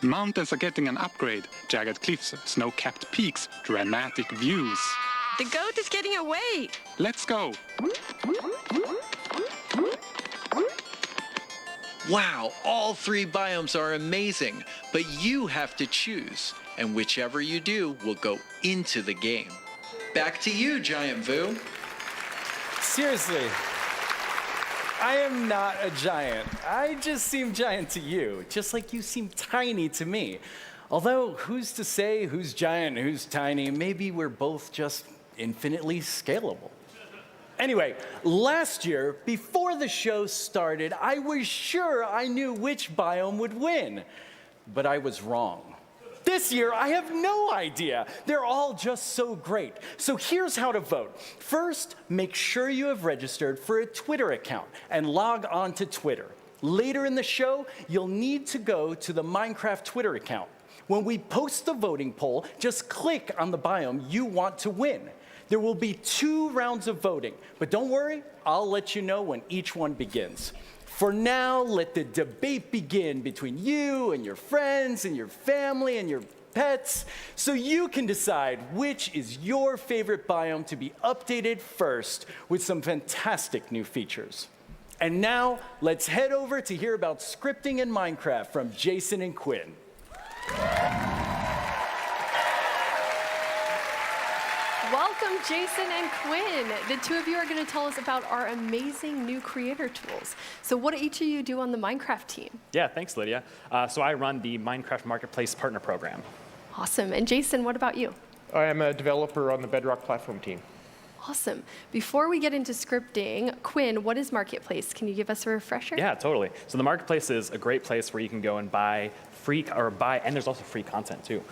Mountains are getting an upgrade. Jagged cliffs, snow-capped peaks, dramatic views. The goat is getting away. Let's go. Wow, all 3 biomes are amazing, but you have to choose, and whichever you do will go into the game. Back to you, Giant Vu. Seriously, I am not a giant. I just seem giant to you, just like you seem tiny to me. Although, who's to say who's giant and who's tiny? Maybe we're both just infinitely scalable. Anyway, last year, before the show started, I was sure I knew which biome would win. But I was wrong. This year, I have no idea. They're all just so great. So here's how to vote. First, make sure you have registered for a Twitter account and log on to Twitter. Later in the show, you'll need to go to the Minecraft Twitter account. When we post the voting poll, just click on the biome you want to win. There will be 2 rounds of voting, but don't worry, I'll let you know when each one begins. For now, let the debate begin between you and your friends and your family and your pets, so you can decide which is your favorite biome to be updated first with some fantastic new features. And now, let's head over to hear about scripting in Minecraft from Jason and Quinn. Welcome, Jason and Quinn. The 2 of you are going to tell us about our amazing new creator tools. So what do each of you do on the Minecraft team? Yeah, thanks, Lydia. So I run the Minecraft Marketplace Partner Program. Awesome. And Jason, what about you? I am a developer on the Bedrock platform team. Awesome. Before we get into scripting, Quinn, what is Marketplace? Can you give us a refresher? Yeah, totally. So the Marketplace is a great place where you can go and buy and there's also free content too.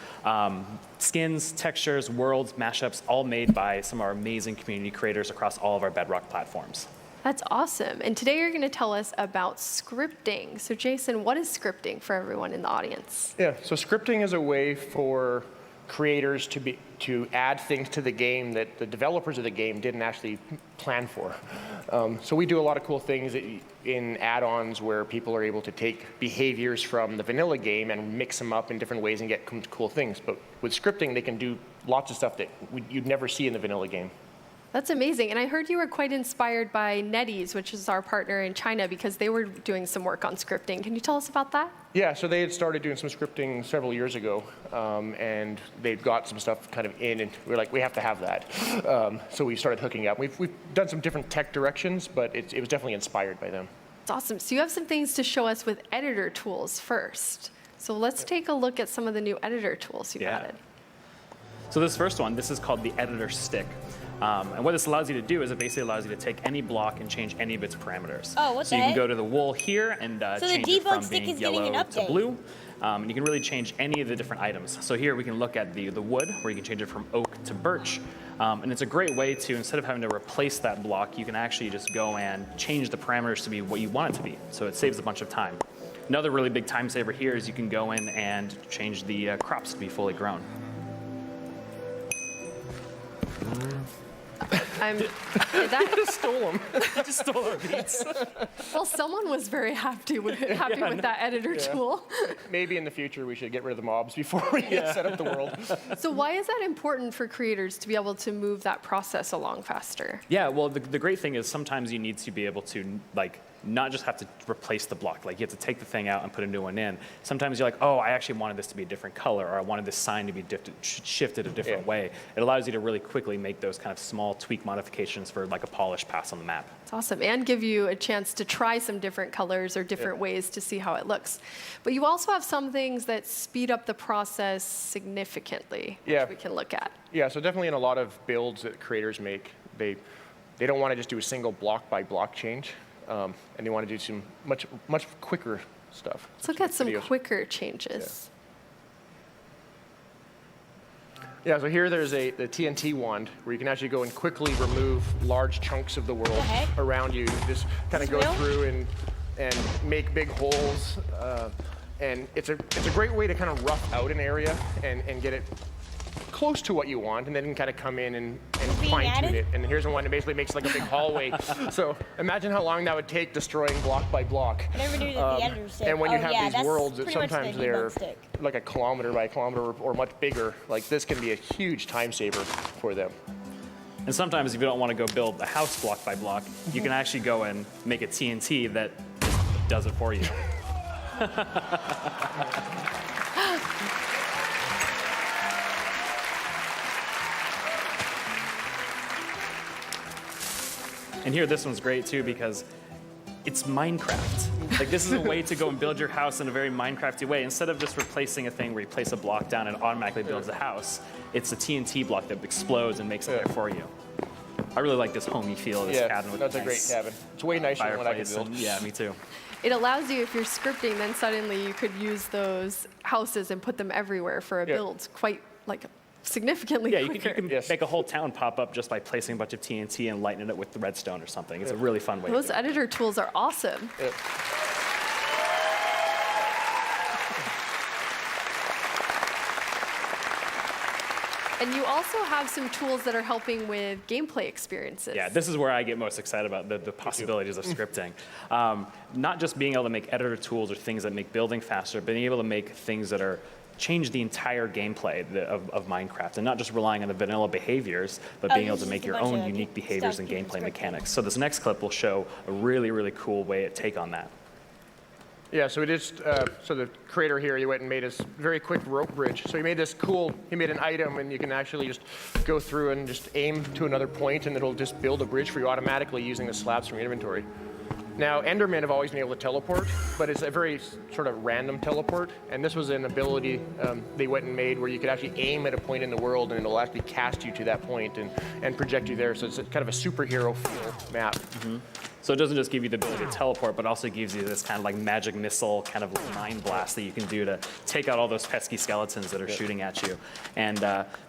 Skins, textures, worlds, mashups, all made by some of our amazing community creators across all of our Bedrock platforms. That's awesome. And today you're going to tell us about scripting. So Jason, what is scripting for everyone in the audience? Yeah, so scripting is a way for creators to add things to the game that the developers of the game didn't actually plan for. So we do a lot of cool things in add-ons where people are able to take behaviors from the vanilla game and mix them up in different ways and get cool things. But with scripting, they can do lots of stuff that you'd never see in the vanilla game. That's amazing. And I heard you were quite inspired by NetEase, which is our partner in China, because they were doing some work on scripting. Can you tell us about that? Yeah, so they had started doing some scripting several years ago, and they'd got some stuff kind of in, and we were like, we have to have that. So we started hooking up. We've done some different tech directions, but it was definitely inspired by them. That's awesome. So you have some things to show us with editor tools first. So let's take a look at some of the new editor tools you've added. So this first one, this is called the editor stick. And what this allows you to do is it basically allows you to take any block and change any of its parameters. Oh, what so the you can heck? go to the wool here and change it from being yellow to blue. And you can really change any of the different items. So here we can look at the wood, where you can change it from oak to birch. And it's a great way to, instead of having to replace that block, you can actually just go and change the parameters to be what you want it to be. So it saves a bunch of time. Another really big time saver here is you can go in and change the crops to be fully grown. I just stole them. I just stole our beats. Well, someone was very happy with that editor tool. Maybe in the future we should get rid of the mobs before we set up the world. So why is that important for creators to be able to move that process along faster? Yeah, well, the great thing is sometimes you need to be able to, not just have to replace the block. Like, you have to take the thing out and put a new one in. Sometimes you're like, oh, I actually wanted this to be a different color, or I wanted this sign to be shifted a different way. It allows you to really quickly make those kind of small tweak modifications for like a polished pass on the map. It's awesome, and give you a chance to try some different colors or different ways to see how it looks. But you also have some things that speed up the process significantly, which we can look at. Yeah, so definitely in a lot of builds that creators make, They don't want to just do a single block by block change, and they want to do some much quicker stuff. Let's look at some quicker changes. Yeah, so here there's the TNT wand where you can actually go and quickly remove large chunks of the world around you. Just kind of go through and make big holes. And it's a great way to kind of rough out an area and get it close to what you want, and then you can kind of come in and fine-tune it. And here's one that basically makes like a big hallway. So imagine how long that would take destroying block by block. I never knew that the editor stick. And when you have these worlds, that sometimes they're like a kilometer by a kilometer or much bigger. Like this can be a huge time saver for them. And sometimes if you don't want to go build a house block by block, you can actually go and make a TNT that does it for you. And here, this one's great too because it's Minecraft. Like this is a way to go and build your house in a very Minecrafty way. Instead of just replacing a thing where you place a block down and it automatically builds a house, it's a TNT block that explodes and makes it there for you. I really like this homey feel of this cabin with that's a great cabin. It's way nicer than what I could build. Yeah, me too. It allows you, if you're scripting, then suddenly you could use those houses and put them everywhere for a build quite like significantly quicker. You can make a whole town pop up just by placing a bunch of TNT and lightening it with the redstone or something. It's a really fun way. Those editor tools are awesome. And you also have some tools that are helping with gameplay experiences. Yeah, this is where I get most excited about the possibilities of scripting. Not just being able to make editor tools or things that make building faster, but being able to make things that are change the entire gameplay of Minecraft, and not just relying on the vanilla behaviors, but being able to make your own unique behaviors and gameplay mechanics. So this next clip will show a really, really cool way to take on that. Yeah, so we just, so the creator here, he went and made this very quick rope bridge. So he made this cool, he made an item, and you can actually just go through and just aim to another point, and it'll just build a bridge for you automatically using the slabs from your inventory. Now, Endermen have always been able to teleport, but it's a very sort of random teleport, and this was an ability they went and made where you could actually aim at a point in the world, and it'll actually cast you to that point and project you there. So it's kind of a superhero feel map. So it doesn't just give you the ability to teleport, but also gives you this kind of like magic missile kind of mind blast that you can do to take out all those pesky skeletons that are shooting at you. And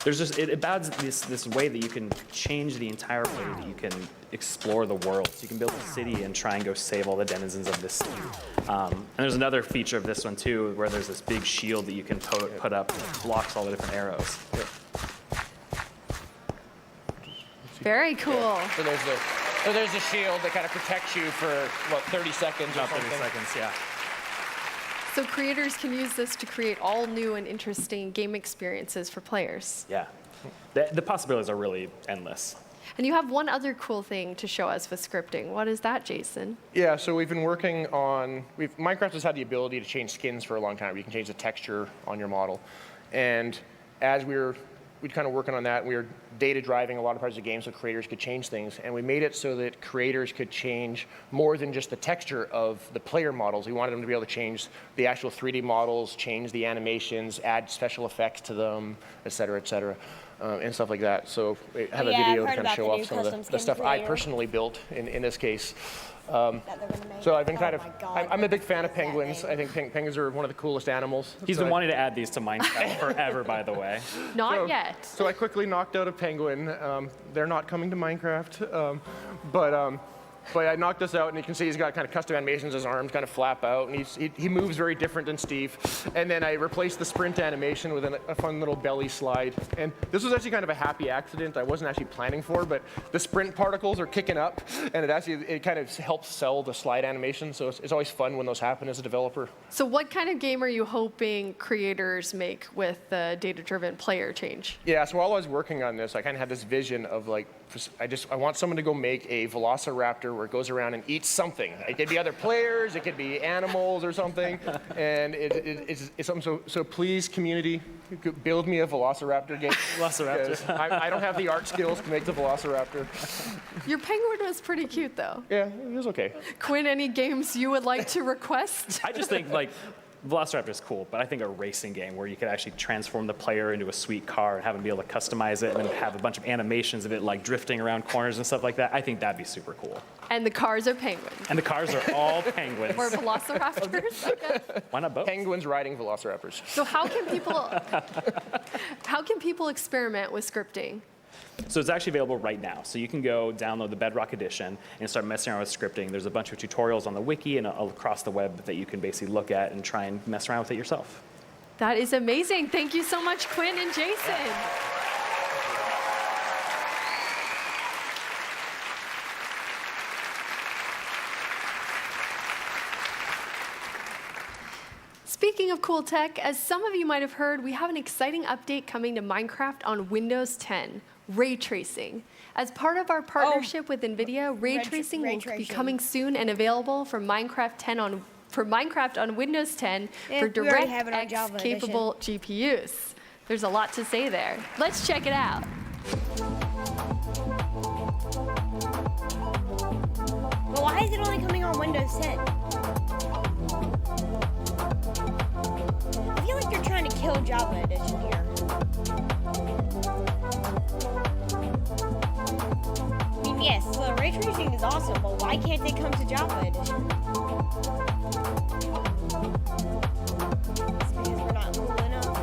there's just, it adds this way that you can change the entire way that you can explore the world. So you can build a city and try and go save all the denizens of this city. And there's another feature of this one too, where there's this big shield that you can put up that blocks all the different arrows. Very cool. So there's a shield that kind of protects you for, what, 30 seconds or something? 30 seconds, yeah. So creators can use this to create all new and interesting game experiences for players. Yeah. The possibilities are really endless. And you have one other cool thing to show us with scripting. What is that, Jason? Yeah, so we've been working on, Minecraft has had the ability to change skins for a long time. You can change the texture on your model. And as we're kind of working on that, we were data driving a lot of parts of the game so creators could change things. And we made it so that creators could change more than just the texture of the player models. We wanted them to be able to change the actual 3D models, change the animations, add special effects to them, et cetera, and stuff like that. So we have a video to kind of show off some of the stuff I personally built in this case. So I've been I'm a big fan of penguins. I think penguins are one of the coolest animals. He's been wanting to add these to Minecraft forever, by the way. Not yet. So I quickly knocked out a penguin. They're not coming to Minecraft, but I knocked this out, and you can see he's got kind of custom animations. His arms kind of flap out, and he moves very different than Steve. And then I replaced the sprint animation with a fun little belly slide. And this was actually kind of a happy accident I wasn't actually planning for, but the sprint particles are kicking up, and it kind of helps sell the slide animation. So it's always fun when those happen as a developer. So what kind of game are you hoping creators make with the data-driven player change? Yeah, so while I was working on this, I kind of had this vision of like, I want someone to go make a velociraptor where it goes around and eats something. It could be other players, it could be animals or something, and it's something. So please, community, build me a velociraptor game. Velociraptor. I don't have the art skills to make the velociraptor. Your penguin was pretty cute, though. Yeah, it was okay. Quinn, any games you would like to request? I just think like Velociraptor is cool, but I think a racing game where you could actually transform the player into a sweet car and have them be able to customize it and then have a bunch of animations of it like drifting around corners and stuff like that, I think that'd be super cool. And the cars are penguins. And the cars are all penguins. Or velociraptors, I guess. Why not both? Penguins riding velociraptors. So how can people experiment with scripting? So it's actually available right now. So you can go download the Bedrock Edition and start messing around with scripting. There's a bunch of tutorials on the wiki and across the web that you can basically look at and try and mess around with it yourself. That is amazing. Thank you so much, Quinn and Jason. Speaking of cool tech, as some of you might have heard, we have an exciting update coming to Minecraft on Windows 10, ray tracing. As part of our partnership with NVIDIA, ray tracing will be coming soon and available for Minecraft on Windows 10 for DirectX capable GPUs. There's a lot to say there. Let's check it out. But why is it only coming on Windows 10? I feel like you're trying to kill Java Edition here. I mean, yes, the ray tracing is awesome, but why can't they come to Java Edition? It's because we're not cool enough.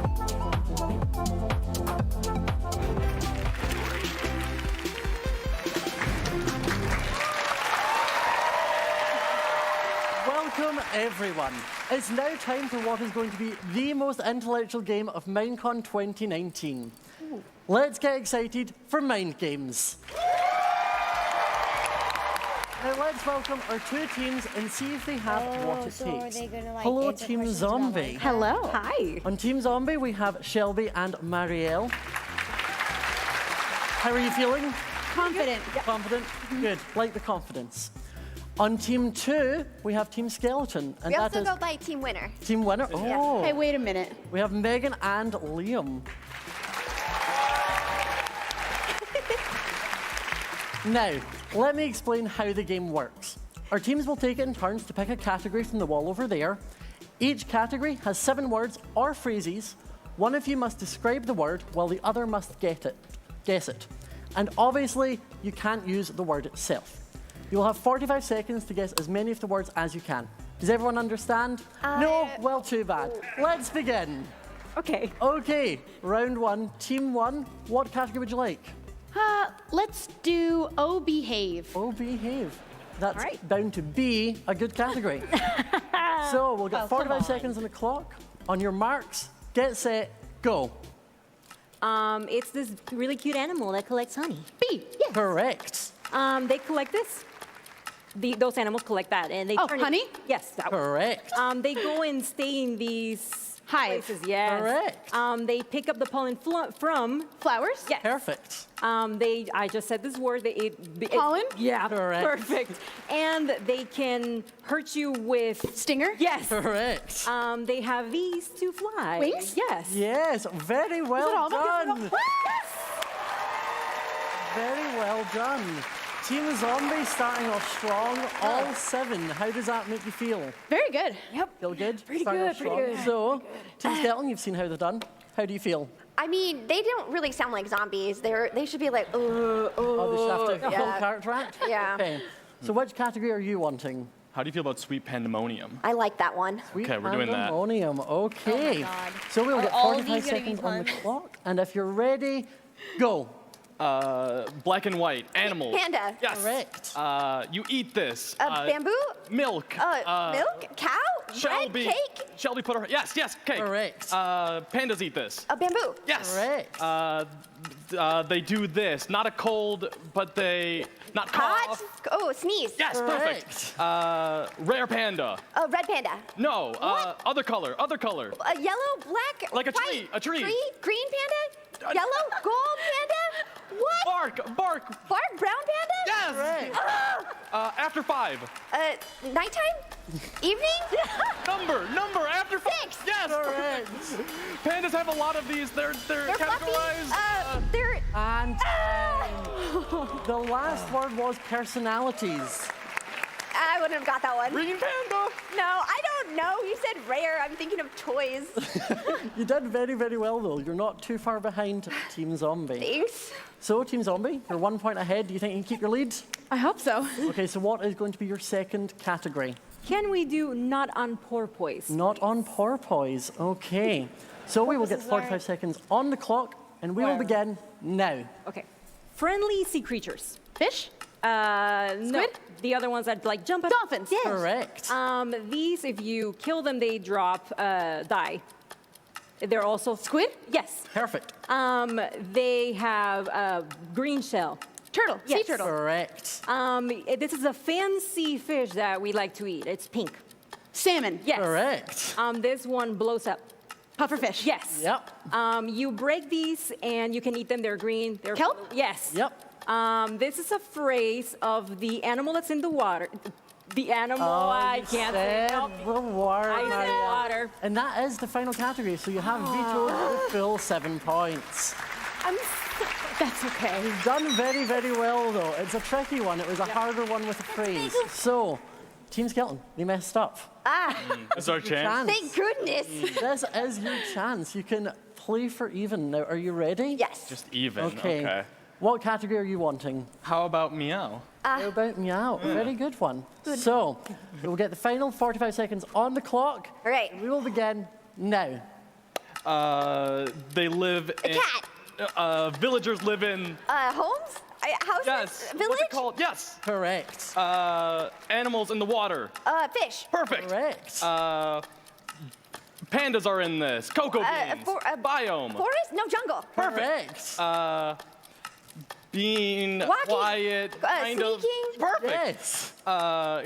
Welcome, everyone. It's now time for what is going to be the most intellectual game of Minecon 2019. Ooh. Let's get excited for Mind Games. Now let's welcome our two teams and see if they have what it takes. Are they gonna, like, Hello, answer Team questions about Zombie. Minecraft? Hello. Hi. On Team Zombie, we have Shelby and Marielle. How are you feeling? Confident. Confident? Good. Like the confidence. On Team 2, we have Team Skeleton. And We that also is go by Team Winner. Team Winner. Oh. Hey, wait a minute. We have Megan and Liam. Now, let me explain how the game works. Our teams will take it in turns to pick a category from the wall over there. Each category has 7 words or phrases. One of you must describe the word while the other must guess it. And obviously, you can't use the word itself. You'll have 45 seconds to guess as many of the words as you can. Does everyone understand? No? Well, too bad. Let's begin. Okay. Okay, round 1. Team 1, what category would you like? Let's do Oh Behave. Oh Behave. That's bound to be a good category. So we'll get 45 seconds on the clock. On your marks, get set, go. It's this really cute animal that collects honey. Bee. Yes. Correct. They collect this. Those animals collect that, and they turn honey? Yes. That Correct. They go and stay in these places. Yes. Correct. They pick up the pollen from flowers. Yes. Perfect. I just said this word. Pollen? Yeah. Correct. Perfect. And they can hurt you with stinger. Yes. Correct. They have these to fly. Wings? Yes. Yes, very well done. Very well done. Team Zombie starting off strong, all 7. How does that make you feel? Very good. Yep. Feel good? Pretty Starting good, off pretty strong. good. So, Team Skeleton, you've seen how they're done. How do you feel? I mean, they don't really sound like zombies. They should be like, Oh, they should have to full yeah. character act? Yeah. Okay. So which category are you wanting? How do you feel about Sweet Pandemonium? I like that one. Okay, we're doing that. Pandemonium, okay. Oh my God. So we'll Are get all of 45 these gonna be seconds on the fun? clock. And if you're ready, go. Black and white, animals. Panda. Yes. Correct. You eat this. Bamboo? Milk. Milk? Cow? Shelby. Bread? Cake? Shelby put her. Yes, cake. Correct. Pandas eat this. Bamboo? Yes. Correct. They do this. Not a cold, but they. Not cough. Hot? Oh, sneeze. Yes, perfect. Rare panda. Red panda. No. Other color. Yellow, black, Like a white, tree, a tree. Green panda? Yellow, gold panda? What? Bark. Brown panda? Yes. After 5. Nighttime? Evening? Number. After 5. 6. Yes. Correct. Pandas have a lot of these. They're categorized. Fluffy. They're. And the last word was personalities. I wouldn't have got that one. Green panda. No, I don't know. You said rare. I'm thinking of toys. You did very, very well, though. You're not too far behind Team Zombie. Thanks. So, Team Zombie, you're 1 point ahead. Do you think you can keep your lead? I hope so. Okay, so what is going to be your second category? Can we do not on porpoise? Not on porpoise. Okay. So we will get 45 seconds on the clock, and we will begin now. Okay. Friendly sea creatures. Fish? No. The other ones that like jump at dolphins. Yes. Correct. These, if you kill them, they drop die. They're also squid. Yes. Perfect. They have a green shell. Turtle. Yes. Sea turtle. Correct. This is a fancy fish that we like to eat. It's pink. Salmon. Yes. Correct. This one blows up. Pufferfish. Yes. Yep. You break these and you can eat them. They're green. They're kelp. Yes. Yep. This is a phrase of the animal that's in the water. The animal, I can't say. The water. I said water. And that is the final category, so you have vetoed the full 7 points. That's okay. You've done very, very well, though. It's a tricky one. It was a harder one with a phrase. So, Team Skeleton, they messed up. It's our chance. Thank goodness. This is your chance. You can play for even. Now, are you ready? Yes. Just even. Okay. What category are you wanting? How about meow? How about meow? Very good one. So, we will get the final 45 seconds on the clock. All right. We will begin now. They live in... cat. Villagers live in... Homes? Houses? Yes. Village? What's it called? Yes. Correct. Animals in the water. Fish. Perfect. Correct. Pandas are in this. Cocoa beans. Biome. Forest? No, jungle. Perfect. Being Walking. quiet, kind of. Sneaking. Perfect. Yes.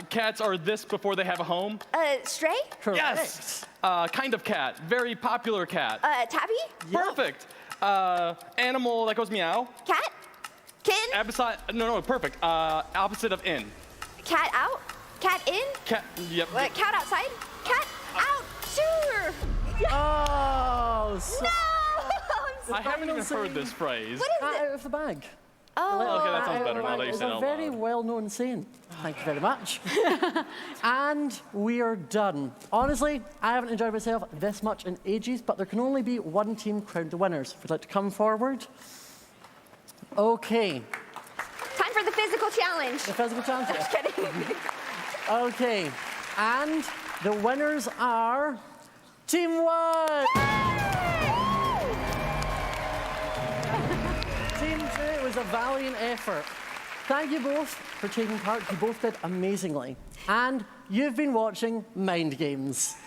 Cats are this before they have a home. Stray? Correct. Yes. Kind of cat. Very popular cat. Tabby? Perfect. Animal that goes meow. Cat? Kitten? No, perfect. Opposite of in. Cat out? Cat in? Cat, yep. Cat outside? Cat out? Sure! Oh, so No! I haven't even heard this phrase. What is cat it? out of the bag. Oh. Okay, that sounds better now that you It's said it a out very loud. well-known saying. Thank you very much. And we are done. Honestly, I haven't enjoyed myself this much in ages, but there can only be one team crowned the winners. If you'd like to come forward. Okay. Time for the physical challenge. The physical challenge? Just kidding. Okay. And the winners are Team 1! Team 2, it was a valiant effort. Thank you both for taking part. You both did amazingly. And you've been watching Mind Games.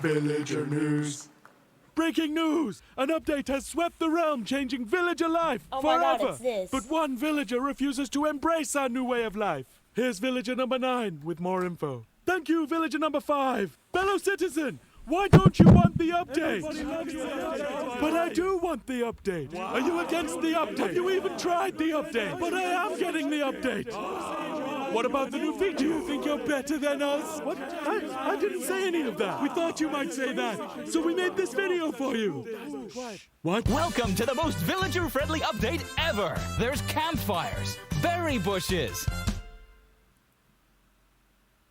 Villager news. Breaking news! An update has swept the realm, changing villager life Oh my forever. God, it's this. But one villager refuses to embrace our new way of life. Here's villager number 9 with more info. Thank you, villager number 5. Fellow citizen, why don't you want the update? But I do want the update. Are you against the update? Have you even tried the update? But I am getting the update. What about the new feature? Do you think you're better than us? What? I didn't say any of that. We thought you might say that, so we made this video for you. What? Welcome to the most villager-friendly update ever. There's campfires, berry bushes.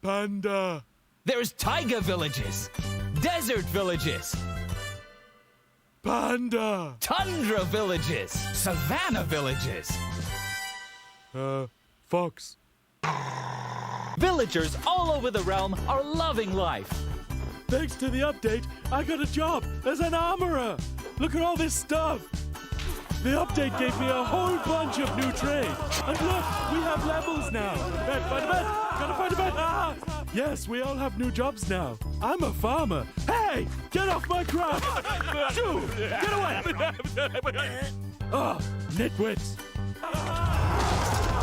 Panda. There's taiga villages, desert villages. Panda. Tundra villages, savanna villages. Fox. Villagers all over the realm are loving life. Thanks to the update, I got a job as an armorer. Look at all this stuff. The update gave me a whole bunch of new trade. And look, we have levels now. Fight a bet. Gotta fight a bet. Ah! Yes, we all have new jobs now. I'm a farmer. Hey, get off my crop. Shoo, get away. Oh, nitwits.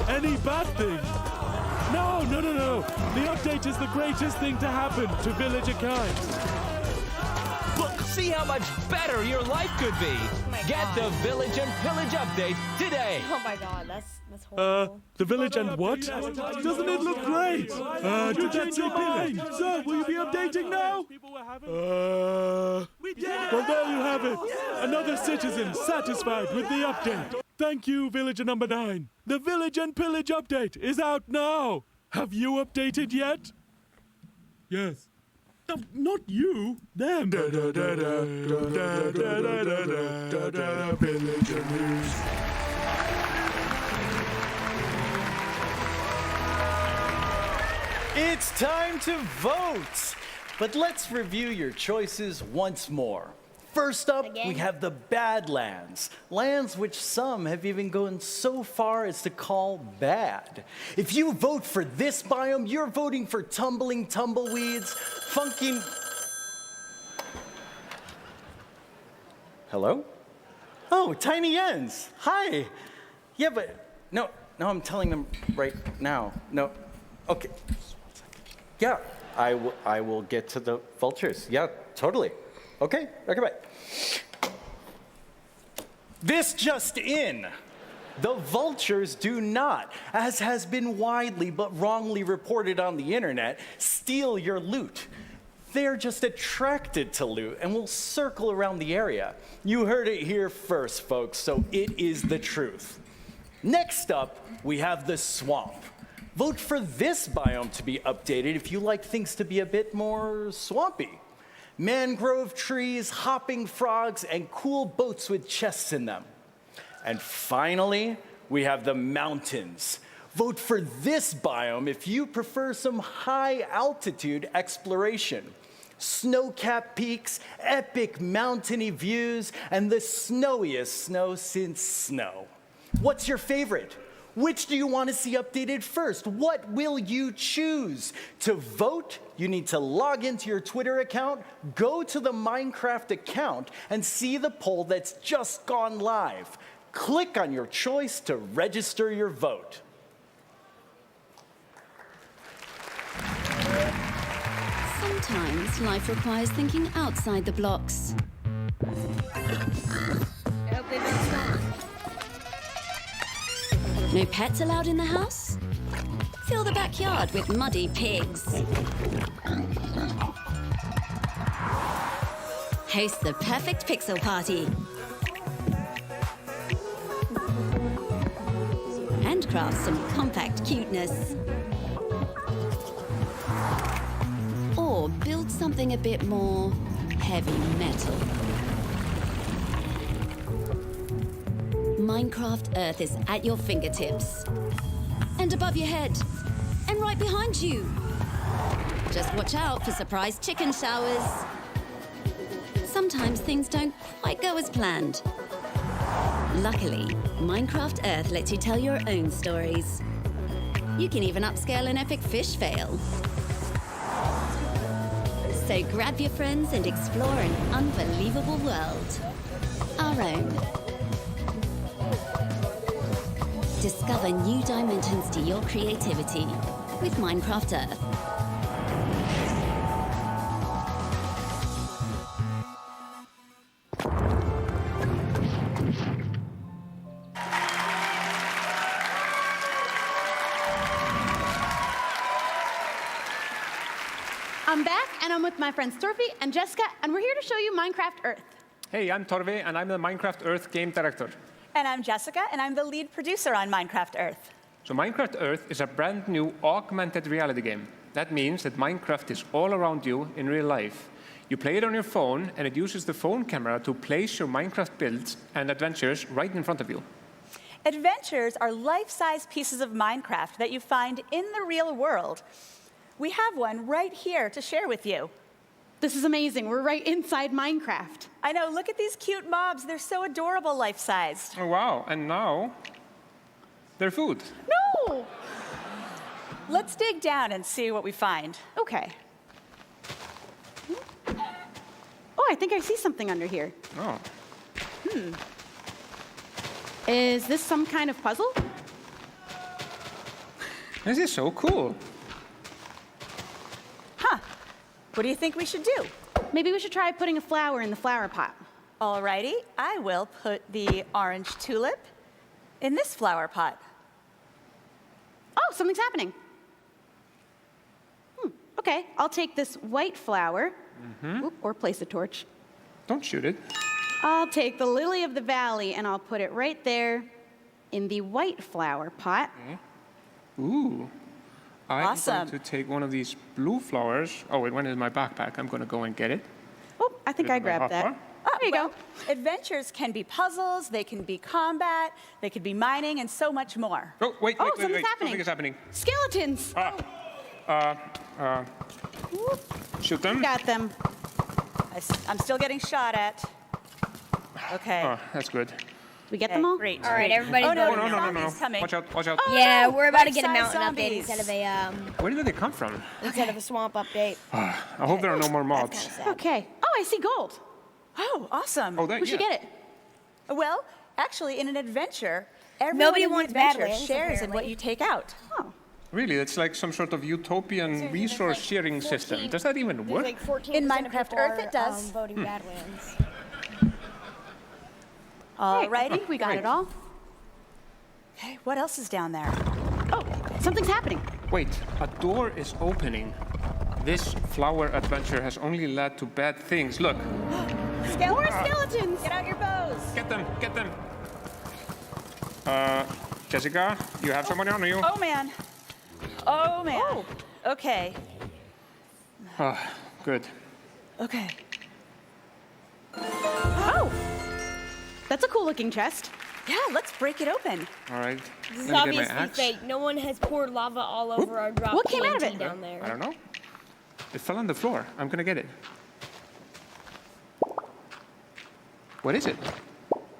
Any bad thing? No. The update is the greatest thing to happen to villager kind. Look, see how much better your life could be. Get the Village and Pillage update today. Oh my God, that's horrible. The village and what? Doesn't it look great? Did that say mine? So, will you be updating now? Well, there you have it. Another citizen satisfied with the update. Thank you, Villager number 9. The Village and Pillage update is out now. Have you updated yet? Yes. No, not you. Them. Villager news. It's time to vote! But let's review your choices once more. First up, we have the Badlands, lands which some have even gone so far as to call bad. If you vote for this biome, you're voting for tumbling tumbleweeds, funky... Hello? Oh, Tiny Ends. Hi. Yeah, but no, I'm telling them right now. No, okay. Yeah, I will get to the vultures. Yeah, totally. Okay, bye. This just in. The vultures do not, as has been widely but wrongly reported on the internet, steal your loot. They're just attracted to loot and will circle around the area. You heard it here first, folks, so it is the truth. Next up, we have the swamp. Vote for this biome to be updated if you like things to be a bit more swampy. Mangrove trees, hopping frogs, and cool boats with chests in them. And finally, we have the mountains. Vote for this biome if you prefer some high-altitude exploration. Snow-capped peaks, epic mountainy views, and the snowiest snow since snow. What's your favorite? Which do you want to see updated first? What will you choose? To vote, you need to log into your Twitter account, go to the Minecraft account, and see the poll that's just gone live. Click on your choice to register your vote. Sometimes life requires thinking outside the blocks. No pets allowed in the house? Fill the backyard with muddy pigs. Host the perfect pixel party. Handcraft some compact cuteness. Or build something a bit more heavy metal. Minecraft Earth is at your fingertips. And above your head. And right behind you. Just watch out for surprise chicken showers. Sometimes things don't quite go as planned. Luckily, Minecraft Earth lets you tell your own stories. You can even upscale an epic fish fail. So grab your friends and explore an unbelievable world. Our own. Discover new dimensions to your creativity with Minecraft Earth. I'm back, and I'm with my friends Torfi and Jessica, and we're here to show you Minecraft Earth. Hey, I'm Torvi, and I'm the Minecraft Earth game director. And I'm Jessica, and I'm the lead producer on Minecraft Earth. So Minecraft Earth is a brand new augmented reality game. That means that Minecraft is all around you in real life. You play it on your phone, and it uses the phone camera to place your Minecraft builds and adventures right in front of you. Adventures are life-size pieces of Minecraft that you find in the real world. We have one right here to share with you. This is amazing. We're right inside Minecraft. I know. Look at these cute mobs. They're so adorable life-sized. Oh, wow. And now, they're food. No! Let's dig down and see what we find. Okay. Oh, I think I see something under here. Oh. Is this some kind of puzzle? This is so cool. Huh. What do you think we should do? Maybe we should try putting a flower in the flower pot. Alrighty, I will put the orange tulip in this flower pot. Oh, something's happening. Okay, I'll take this white flower, or place a torch. Don't shoot it. I'll take the lily of the valley and I'll put it right there in the white flower pot. Ooh. I'm Awesome. going to take one of these blue flowers. Oh, it went in my backpack. I'm going to go and get it. Oh, I think I grabbed that. Oh, there you go. Adventures can be puzzles, they can be combat, they could be mining, and so much more. Oh, wait. Something's happening. Something is happening. Skeletons. Shoot them. Got them. I'm still getting shot at. Okay. Oh, that's good. We get them all? Great. All right, everybody's Oh, no, voting. no, No. coming. Watch out. Oh, Yeah, no. we're about to get a Life-size mountain update zombies. instead of a Where did they come from? instead of a swamp update. I hope there are no more mobs. Okay. Oh, I see gold. Oh, awesome. Oh, We should get it. Well, actually, in an adventure, everyone Nobody in the wants adventure Badlands, shares in what apparently. you take out. Really? It's like some sort of utopian resource sharing system. Does that even work? Like 14% In of Minecraft people Earth, are, it does. voting Badlands. All I righty. think we got it all. Okay, what else is down there? Oh, something's happening. Wait, a door is opening. This flower adventure has only led to bad things. Look. More skeletons! Get out your bows! Get them. Jessica, you have someone on you? Oh, man. Oh, man. Okay. Good. Okay. Oh, that's a cool looking chest. Yeah, let's break it open. All right. This is Let me get my obviously axe. fake. No one has poured lava all over our drop What came out of TNT it? down there. I don't know. It fell on the floor. I'm gonna get it. What is it?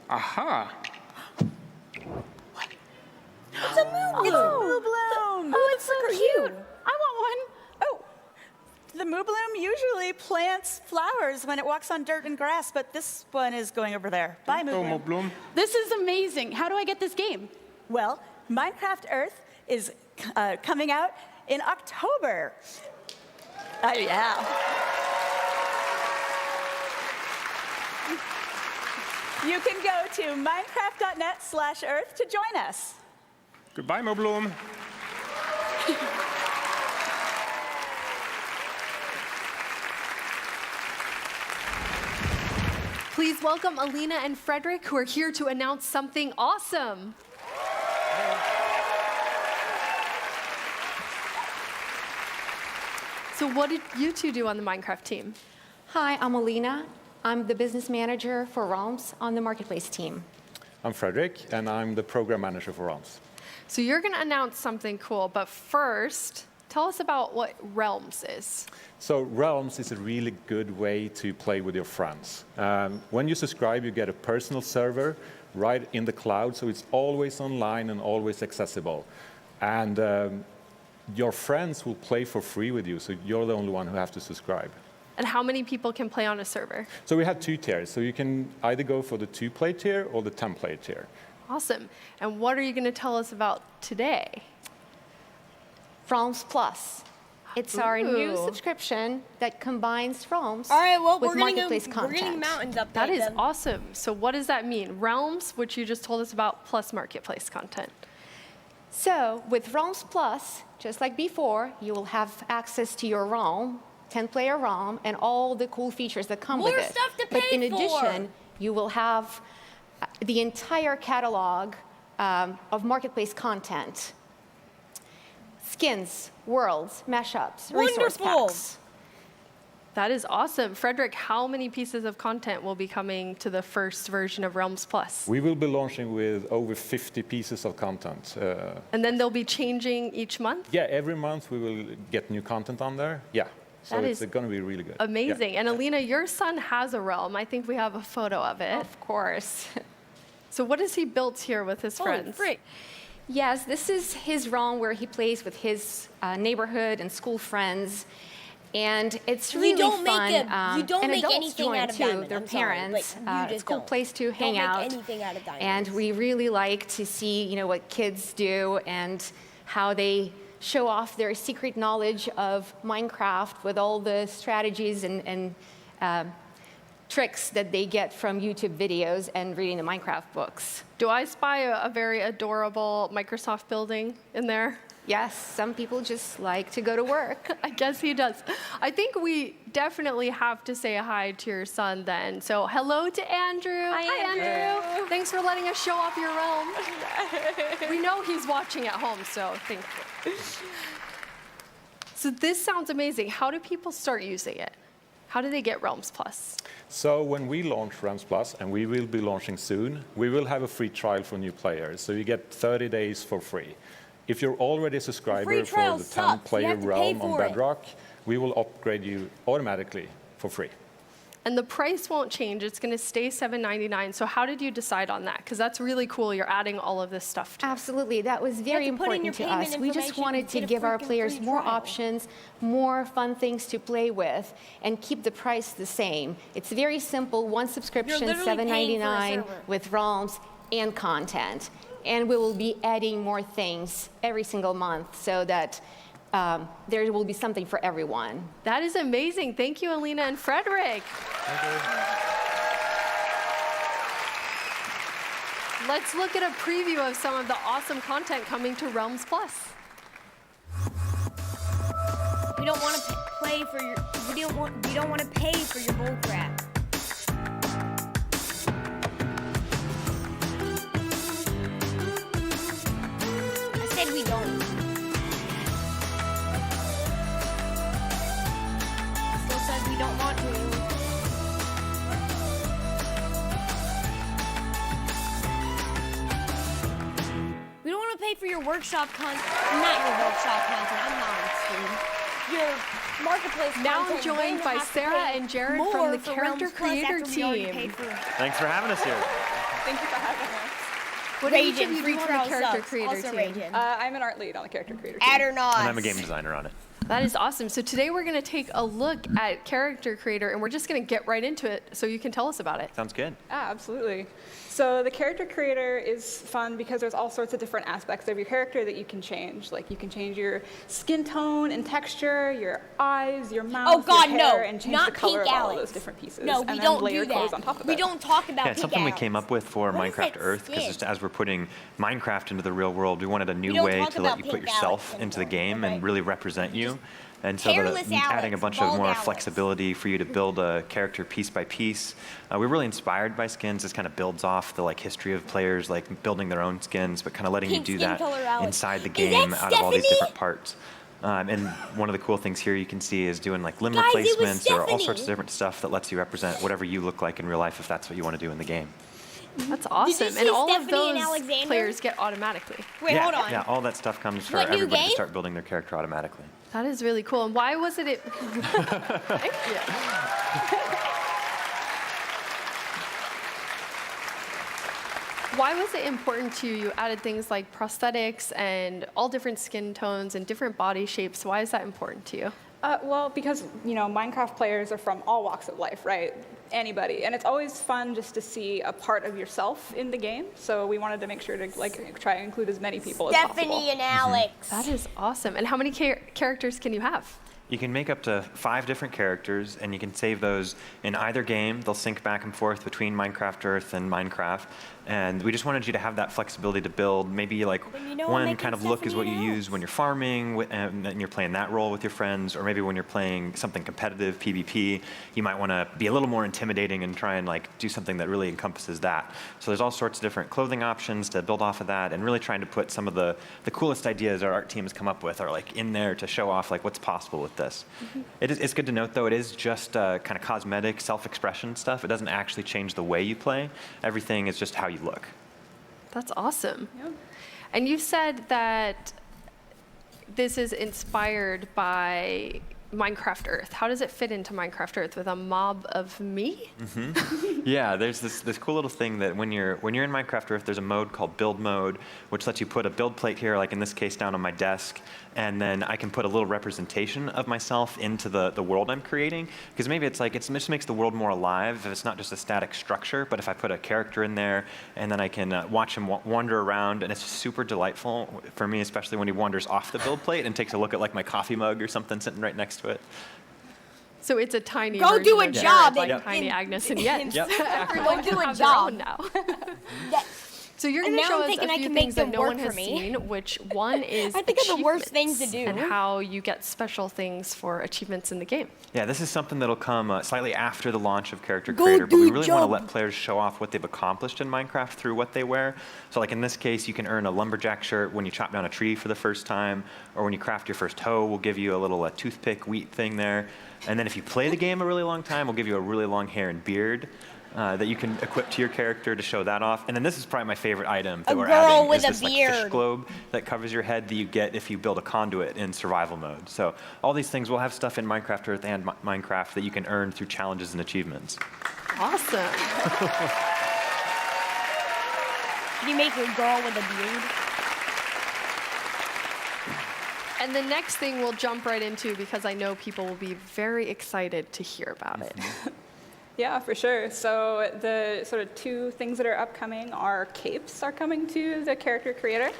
Aha! It's a moon It's a Moo Bloom! Oh, it's so cute. I want one. Oh, the Moo Bloom usually plants flowers when it walks on dirt and grass, but this one is going over there. Bye, Moo Oh, Bloom. Mo Bloom. This is amazing. How do I get this game? Well, Minecraft Earth is coming out in October. Yeah. You can go to minecraft.net/earth to join us. Goodbye, Mo Bloom. Please welcome Alina and Frederick, who are here to announce something awesome. So what did you two do on the Minecraft team? Hi, I'm Alina. I'm the business manager for Realms on the Marketplace team. I'm Frederick, and I'm the program manager for Realms. So you're going to announce something cool, but first, tell us about what Realms is. So Realms is a really good way to play with your friends. When you subscribe, you get a personal server right in the cloud, so it's always online and always accessible. And your friends will play for free with you, so you're the only one who have to subscribe. And how many people can play on a server? So we have 2 tiers, so you can either go for the 2-player tier or the 10-player tier. Awesome. And what are you going to tell us about today? Realms Plus. It's our new Ooh. subscription that combines Realms All right, well, with we're getting Marketplace we're content. getting mountains update. That is then. awesome. So what does that mean? Realms, which you just told us about, plus Marketplace content. So with Realms Plus, just like before, you will have access to your realm, 10-player realm, and all the cool features that come More with it. stuff to But pay in for. addition, you will have the entire catalog of Marketplace content. Skins, worlds, mashups, resource Wonderful. packs. That is awesome. Frederick, how many pieces of content will be coming to the first version of Realms Plus? We will be launching with over 50 pieces of content. And then they'll be changing each month? Yeah, every month we will get new content on there. Yeah, so That it's is going to be really good. Amazing. Yeah. And Alina, your son has a realm. I think we have a photo of it. Of course. So what has he built here with his friends? Yes, this is his realm where he plays with his neighborhood and school friends. And it's really don't make fun. you don't and make adults anything join out of too, diamond. their I'm sorry, parents. but you It's a just cool don't. place to hang Don't out. make anything out of diamonds. And we really like to see, what kids do and how they show off their secret knowledge of Minecraft with all the strategies and tricks that they get from YouTube videos and reading the Minecraft books. Do I spy a very adorable Microsoft building in there? Yes, some people just like to go to work. I guess he does. I think we definitely have to say hi to your son then. So hello to Andrew. Hi, Andrew. Thanks for letting us show off your realm. We know he's watching at home, so thank you. So this sounds amazing. How do people start using it? How do they get Realms Plus? So when we launch Realms Plus, and we will be launching soon, we will have a free trial for new players. So you get 30 days for free. If you're already a subscriber for the 10-player realm on Bedrock, we will upgrade you automatically for free. And the price won't change. It's going to stay $7.99. So how did you decide on that? Because that's really cool. You're adding all of this stuff to it. Absolutely. That was very important to us. We just wanted to give our players more options, more fun things to play with, and keep the price the same. It's very simple. One subscription, $7.99 with realms and content. And we will be adding more things every single month so that there will be something for everyone. That is amazing. Thank you, Alina and Frederick. Let's look at a preview of some of the awesome content coming to Realms Plus. We don't want to play for your. We don't want to pay for your bull crap. I said we don't. Still says we don't want to. We don't want to pay for your workshop content. Not your workshop content. I'm not Steve. Your marketplace Now content. I'm joined by Sarah and Jared from the Character Creator team. Thanks for having us here. Thank you for having us. What do each of you do on the Character Creator team? I'm an art lead on the Character Creator team. Add or not. And I'm a game designer on it. That is awesome. So today we're going to take a look at Character Creator, and we're just going to get right into it so you can tell us about it. Sounds good. Absolutely. So the Character Creator is fun because there's all sorts of different aspects of your character that you can change. Like you can change your skin tone and texture, your eyes, your mouth, your hair, and change the color of all of those different pieces. No, we don't do clothes that. on top of We it. don't talk about Yeah, it's something we came up with for Minecraft Earth, because just as we're putting Minecraft into the real world, we wanted a new way to let you put yourself into the game and really represent you. And so adding a bunch of more flexibility for you to build a character piece by piece. We're really inspired by skins. This kind of builds off the history of players building their own skins, but kind of letting you do that inside the game out of all these different parts. And one of the cool things here you can see is doing limb replacements. There are all sorts of different stuff that lets you represent whatever you look like in real life if that's what you want to do in the game. That's awesome. And all of those players get automatically. Wait, hold on. Yeah, all that stuff comes for everybody to start building their character automatically. That is really cool. And why was it? Thank you. Why was it important to you? You added things like prosthetics and all different skin tones and different body shapes. Why is that important to you? Well, because Minecraft players are from all walks of life, right? Anybody, and it's always fun just to see a part of yourself in the game. So we wanted to make sure to try and include as many people as possible. Stephanie and Alex. That is awesome. And how many characters can you have? You can make up to 5 different characters, and you can save those in either game. They'll sync back and forth between Minecraft Earth and Minecraft. And we just wanted you to have that flexibility to build. Maybe one kind of look is what you use when you're farming, and you're playing that role with your friends. Or maybe when you're playing something competitive, PvP, you might want to be a little more intimidating and try and do something that really encompasses that. So there's all sorts of different clothing options to build off of that, and really trying to put some of the coolest ideas our art team has come up with are in there to show off what's possible with this. It's good to note, though, it is just kind of cosmetic, self-expression stuff. It doesn't actually change the way you play. Everything is just how you look. That's awesome. Yep. And you said that this is inspired by Minecraft Earth. How does it fit into Minecraft Earth with a mob of me? Mm-hmm. Yeah, there's this cool little thing that when you're in Minecraft Earth, there's a mode called build mode, which lets you put a build plate here, like in this case down on my desk, and then I can put a little representation of myself into the world I'm creating. Because maybe it just makes the world more alive if it's not just a static structure, but if I put a character in there, and then I can watch him wander around, and it's super delightful for me, especially when he wanders off the build plate and takes a look at my coffee mug or something sitting right next to it. So it's a tiny Go version do a of job. Tiny Agnes and Jens. Yep. Everyone Go do can a have their job own now. So you're going to show us a few things that no one has seen, which one is I think are the worst things to do. And how you get special things for achievements in the game. Yeah, this is something that'll come slightly after the launch of Character Creator, but we really want to let players show off what they've accomplished in Minecraft through what they wear. So like in this case, you can earn a lumberjack shirt when you chop down a tree for the first time, or when you craft your first hoe, we'll give you a little toothpick wheat thing there. And then if you play the game a really long time, we'll give you a really long hair and beard that you can equip to your character to show that off. And then this is probably my favorite item that we're adding, is this like fish globe that covers your head that you get if you build a conduit in survival mode. So all these things will have stuff in Minecraft Earth and Minecraft that you can earn through challenges and achievements. Awesome. Can you make a girl with a beard? And the next thing we'll jump right into because I know people will be very excited to hear about it. Yeah, for sure. So the sort of two things that are upcoming are capes are coming to the Character Creator.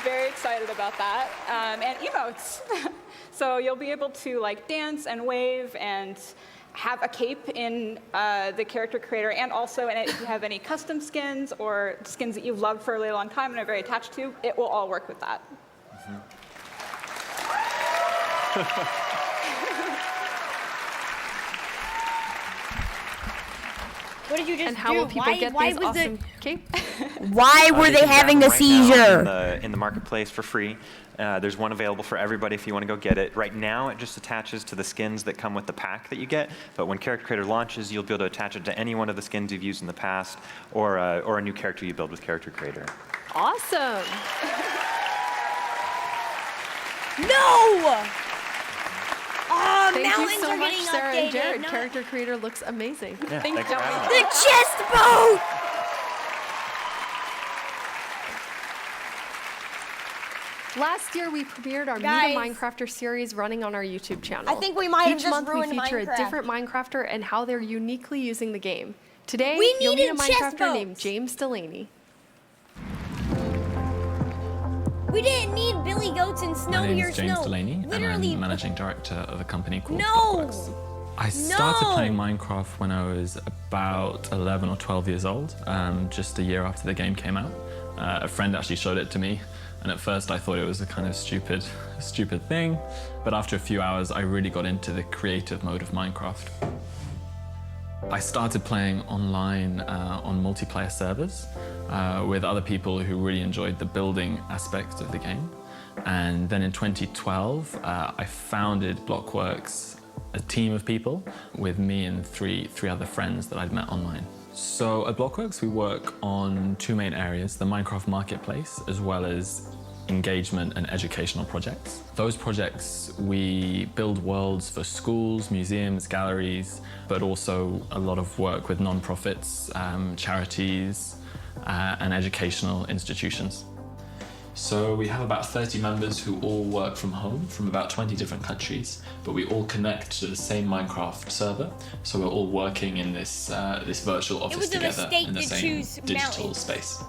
Very excited about that. And emotes. So you'll be able to like dance and wave and have a cape in the Character Creator, and also if you have any custom skins or skins that you've loved for a really long time and are very attached to, it will all work with that. What did you just and how will people get these awesome capes? Why were they having a seizure? In the marketplace for free. There's one available for everybody if you want to go get it. Right now, it just attaches to the skins that come with the pack that you get. But when Character Creator launches, you'll be able to attach it to any one of the skins you've used in the past, or a new character you build with Character Creator. Awesome. No! Thank you so much, Sarah and Jared. Character Creator looks amazing. Yeah, thanks for having The chest boat! Last year, we premiered our Meet a Minecrafter series running on our YouTube channel. I think we might have Each just month, ruined we feature Minecraft. a different Minecrafter and how they're uniquely using the game. Today, We you'll meet a needed chest Minecrafter named boats. James Delaney. We didn't need Billy Goats and Snow My name Here is James Snow. Delaney, and Literally. I'm managing director of a company called No! I started No! playing Minecraft when I was about 11 or 12 years old, just a year after the game came out. A friend actually showed it to me, and at first I thought it was a kind of stupid thing, but after a few hours I really got into the creative mode of Minecraft. I started playing online on multiplayer servers with other people who really enjoyed the building aspect of the game. And then in 2012, I founded Blockworks, a team of people with me and three other friends that I'd met online. So at Blockworks, we work on two main areas, the Minecraft Marketplace, as well as engagement and educational projects. Those projects, we build worlds for schools, museums, galleries, but also a lot of work with non-profits, charities, and educational institutions. So we have about 30 members who all work from home from about 20 different countries, but we all connect to the same Minecraft server. So we're all working in this virtual office together in the same digital space.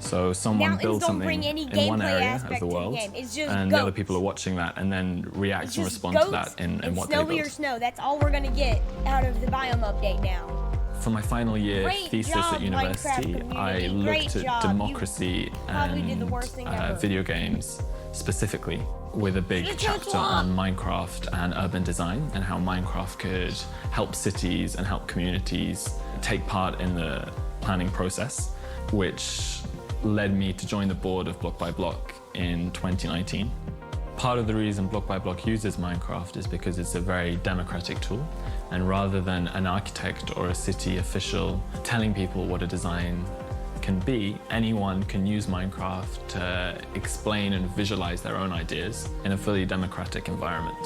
So someone builds something in one area of the world, and the other people are watching that and then react and respond to that in what they build. Snowy or snow, that's all we're gonna get out of the biome update now. For my final year Great thesis job, at university, Minecraft I community. Great looked at job. democracy probably did the worst thing ever. and video games specifically, with a big chapter on Minecraft and urban design and how Minecraft could help cities and help communities take part in the planning process, which led me to join the board of Block by Block in 2019. Part of the reason Block by Block uses Minecraft is because it's a very democratic tool, and rather than an architect or a city official telling people what a design can be, anyone can use Minecraft to explain and visualize their own ideas in a fully democratic environment.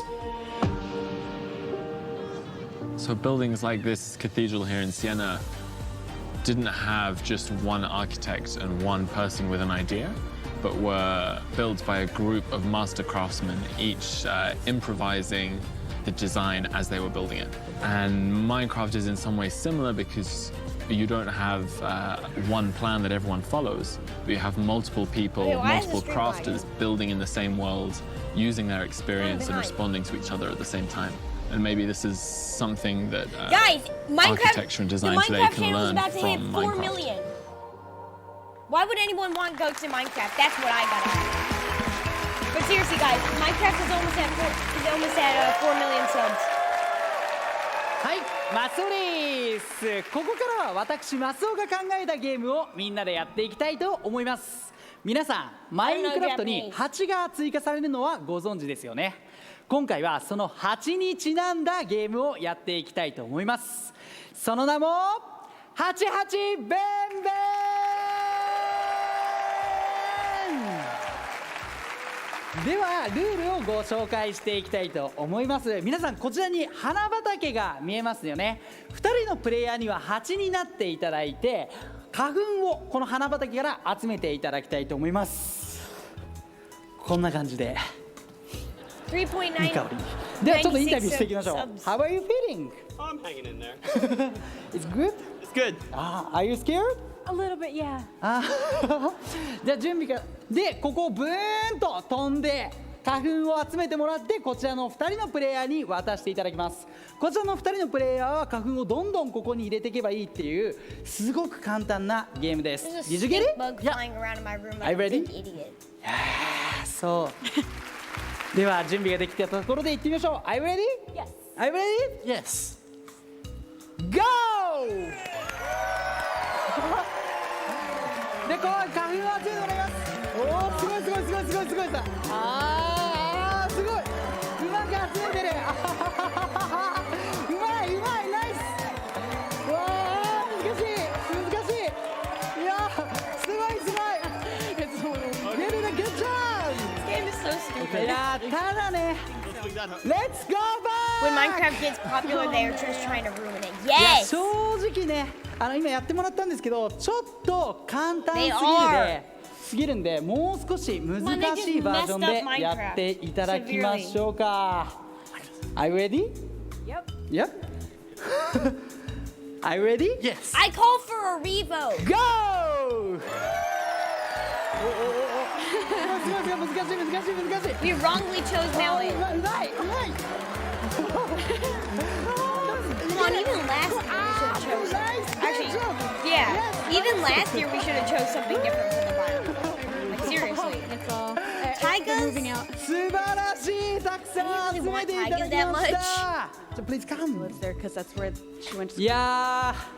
So buildings like this cathedral here in Siena didn't have just one architect and one person with an idea, but were built by a group of master craftsmen, each improvising the design as they were building it. And Minecraft is in some ways similar because you don't have one plan that everyone follows, but you have multiple people, multiple crafters building in the same world, using their experience and responding to each other at the same time. and maybe this is something that Guys, architecture and design today Minecraft can channel is learn about to hit from 4 Minecraft. million. Why would anyone want goats in Minecraft? That's what I gotta ask. But seriously, guys, Minecraft is almost at 4 million subs. はい、マスオです。ここからは私マスオが考えたゲームをみんなでやっていきたいと思います。皆さん、マインクラフトに8が追加されるのはご存知ですよね。今回はその8にちなんだゲームをやっていきたいと思います。その名も88ベンベン。ではルールをご紹介していきたいと思います。皆さんこちらに花畑が見えますよね。2人のプレイヤーには8になっていただいて花粉をこの花畑から集めていただきたいと思います。こんな感じでいい香り。ではちょっとインタビューしていきましょう。How are you feeling? I'm hanging in there. It's good? It's good. Are you scared? A little bit, yeah. じゃあ準備からでここをブーンと飛んで花粉を集めてもらってこちらの2人のプレイヤーに渡していただきます。こちらの2人のプレイヤーは花粉をどんどんここに入れていけばいいっていうすごく簡単なゲームです。Did you get it? Are you ready? そうでは準備ができたところで行ってみましょう。Are you ready? Yes. Are you ready? Yes. Go! で、こう花粉を集めてもらいます。おー、すごいすごいすごいすごいすごいさ。すごい。うまく集めてる。うまいうまい、ナイス。うわー、難しい難しい。いやー、すごいすごい。Get it a good job. This game is so stupid. いやー、ただね。Let's go back! When Minecraft gets popular, they're just trying to ruin it. いや Yes! 正直ね、今やってもらったんですけど、ちょっと簡単すぎるんで、もう少し難しいバージョンでやっていただきましょうか。Are you ready? Yep. Yep. Are you ready? Yes. I call for a revote. Go! 難しい。We wrongly chose Melon. うまい。Come on, even last year we should have chose. Actually, yeah, even last year we should have chose something different for the biome. Like seriously. Tigers? 素晴らしい。たくさん集めていただきました。Please come. Lives there because that's where she went to. いやー、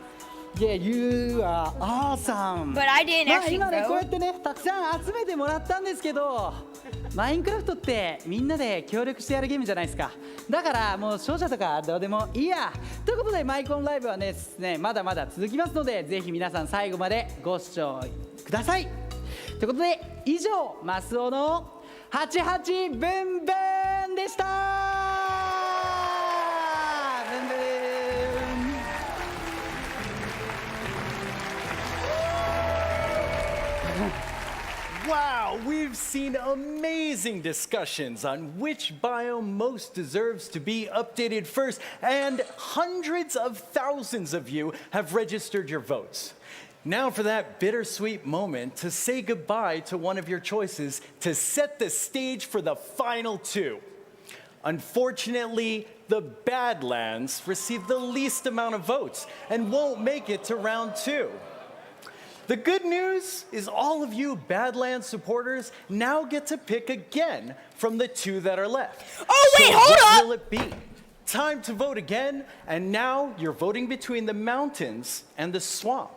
Yeah, you are awesome. But I didn't actually 今ね、 vote. こうやってね、たくさん集めてもらったんですけど、マインクラフトってみんなで協力してやるゲームじゃないですか。だからもう勝者とかどうでもいいや。ということでマイコンライブはね、まだまだ続きますので、ぜひ皆さん最後までご視聴ください。ということで以上、マスオの88ブンブンでした。ブンブン。Wow, we've seen amazing discussions on which biome most deserves to be updated first, and hundreds of thousands of you have registered your votes. Now for that bittersweet moment to say goodbye to one of your choices to set the stage for the final two. Unfortunately, the Badlands received the least amount of votes and won't make it to round two. The good news is all of you Badlands supporters now get to pick again from the two that are left. Oh, wait, so hold what up! will it be? Time to vote again, and now you're voting between the mountains and the swamp.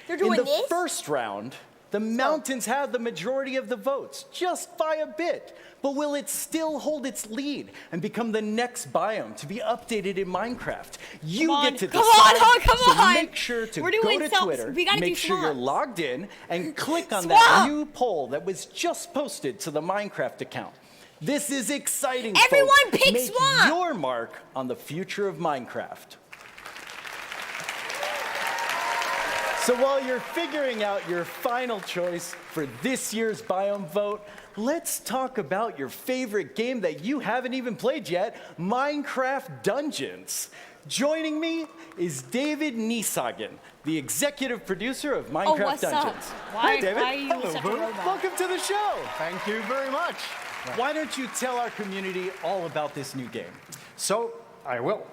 They're doing In the this? first round, the mountains had the majority of the votes, just by a bit. But will it still hold its lead and become the next biome to be updated in Minecraft? You get to decide. So make sure to go to Twitter, make sure you're logged in, and click on that new poll that was just posted to the Minecraft account. This is exciting, Everyone folks. pick Make Swamp! your mark on the future of Minecraft. So while you're figuring out your final choice for this year's biome vote, let's talk about your favorite game that you haven't even played yet, Minecraft Dungeons. Joining me is David Niesagen, the executive producer of Minecraft what's up? Dungeons. Why- Hi, David. why are you Hello, such a Boo. robot? Welcome to the show. Thank you very much. Why don't you tell our community all about this new game? So, I will.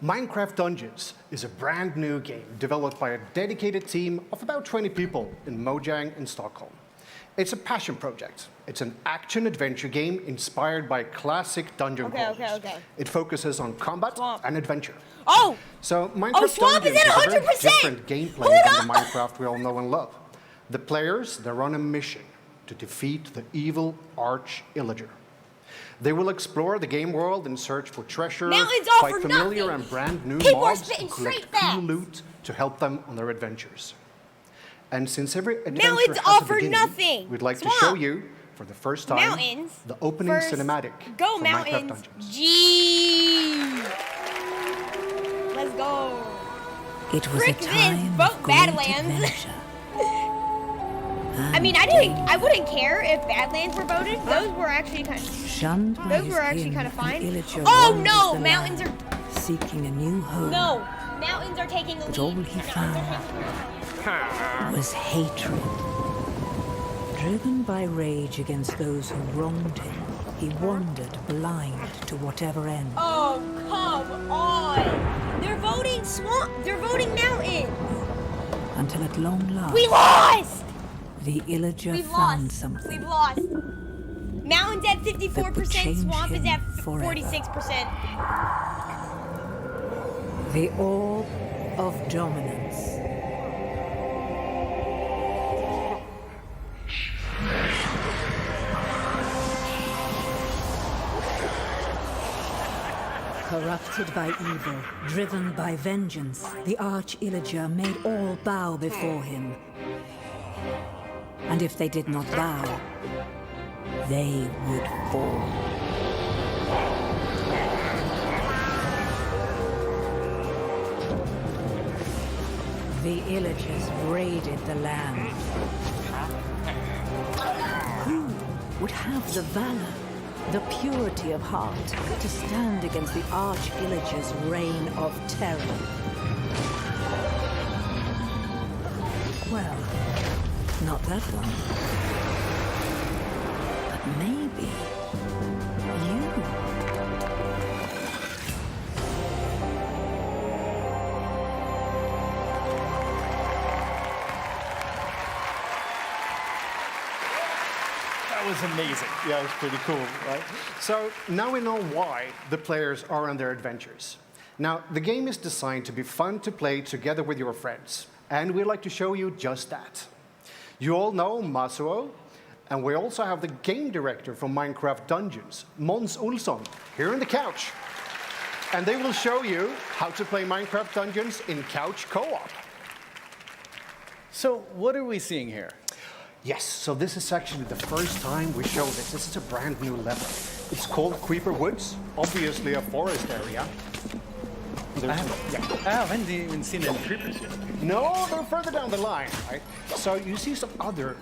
Minecraft Dungeons is a brand new game developed by a dedicated team of about 20 people in Mojang in Stockholm. It's a passion project. It's an action-adventure game inspired by classic dungeon crawlers. Okay. It focuses on combat and adventure. Oh! So Minecraft Swamp is Dungeons at is a very 100%! different gameplay than the Minecraft we all know and love. The players, they're on a mission to defeat the evil Arch-Illager. They will explore the game world and search for treasure, fight familiar and brand new mobs, and collect cool loot to help them on their adventures. And since every adventure has a beginning, we'd like to show you, for the first time, the opening cinematic for Minecraft Dungeons. Gee! Let's go. It was a time of great adventure. I mean, I wouldn't care if Badlands were voted. Those were actually kind of fine. Oh no, mountains are seeking a new home. No, mountains are taking the lead. But all he found was hatred. Driven by rage against those who wronged him, he wandered blind to whatever end. Oh, come on! They're voting swamp. They're voting mountains. Until at long last, we lost. The Illager found something. We've lost. Mountains at 54%. Swamp is at 46%. The orb of dominance. Corrupted by evil, driven by vengeance, the Arch-Illager made all bow before him. And if they did not bow, they would fall. The Illagers raided the land. Who would have the valor, the purity of heart, to stand against the Arch-Illager's reign of terror? Well, not that one. But maybe you. That was amazing. Yeah, it was pretty cool, right? So now we know why the players are on their adventures. Now, the game is designed to be fun to play together with your friends, and we'd like to show you just that. You all know Masuo, and we also have the game director from Minecraft Dungeons, Måns Olsson, here on the couch. And they will show you how to play Minecraft Dungeons in couch co-op. So what are we seeing here? Yes, so this is actually the first time we show this. This is a brand new level. It's called Creeper Woods, obviously a I haven't even seen any creepers yet. No, they're further down the line, right? So you see some other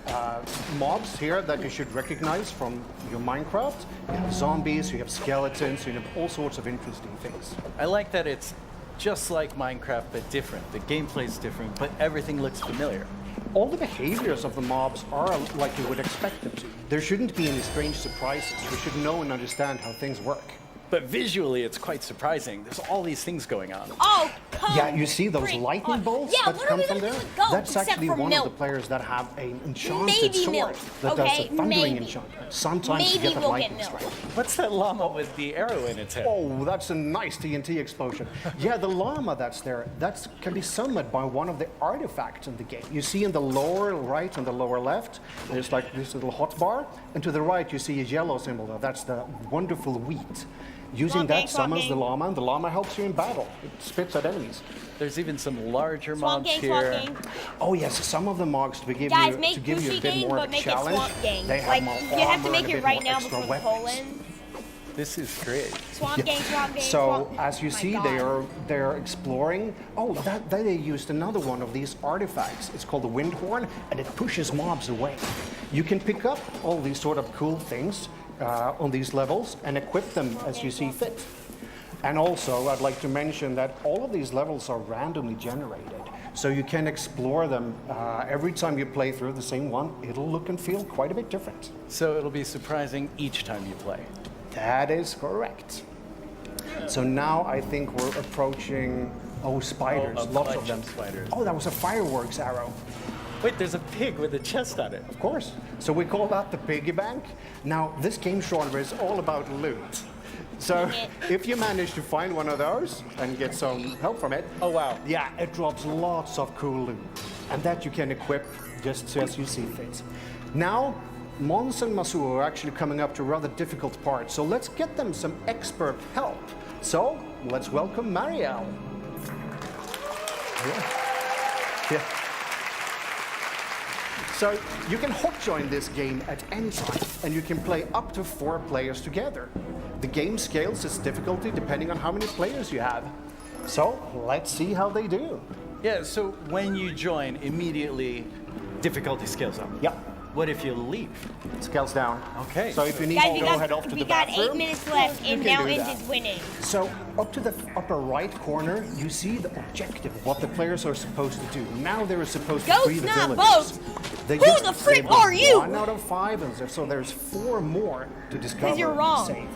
mobs here that you should recognize from your Minecraft. You have zombies, you have skeletons, you have all sorts of interesting things. I like that it's just like Minecraft, but different. The gameplay's different, but everything looks familiar. All the behaviors of the mobs are like you would expect them to. There shouldn't be any strange surprises. You should know and understand how things work. But visually, it's quite surprising. There's all these things going on. Oh, come Yeah, you see those lightning bolts that come from there? That's actually one of the players that have an enchanted sword that does a thundering enchantment. Sometimes you get the lightning strike. What's that llama with the arrow in its head? Oh, that's a nice TNT explosion. Yeah, the llama that's there, that can be summoned by one of the artifacts in the game. You see in the lower right and the lower left, there's like this little hotbar, and to the right you see a yellow symbol there. That's the wonderful wheat. Using that summons the llama, and the llama helps you in battle. It spits at enemies. There's even some larger mobs here. Oh yes, some of the mobs to give Guys, you make to give you a bit gang, more but of a make challenge. it Swamp Gang. They have Like more you have to armor make and a it bit right more now extra before the weapons. colon. This is great. Swamp Gang, Swamp Gang. So Swamp. as you see, they're exploring. Oh, they used another one of these artifacts. It's called the Wind Horn, and it pushes mobs away. You can pick up all these sort of cool things on these levels and equip them as you see fit. And also, I'd like to mention that all of these levels are randomly generated. So you can explore them every time you play through the same one. It'll look and feel quite a bit different. So it'll be surprising each time you play. That is correct. So now I think we're approaching, spiders, lots of them. Spiders. Oh, that was a fireworks arrow. Wait, there's a pig with a chest on it. Of course. So we call that the piggy bank. Now, this game genre is all about loot. So if you manage to find one of those and get some help from it, oh wow. Yeah, it drops lots of cool loot. And that you can equip just as you see fit. Now, Mons and Masu are actually coming up to a rather difficult part, so let's get them some expert help. So, let's welcome Marielle. Yeah. So you can hot join this game at any time, and you can play up to 4 players together. The game scales its difficulty depending on how many players you have. So let's see how they do. Yeah, so when you join, immediately difficulty scales up. Yeah. What if you leave? It scales down. Okay. So if you need Guys, to go head off to the we got bathroom, 8 minutes left, and you can do Mountains that. is winning. So up to the upper right corner, you see the objective, what the players are supposed to do. Now they're supposed to free the not villagers. boats. They Who just the frick saved are you? 1 out of 5, and so there's 4 more to discover you're and wrong. save.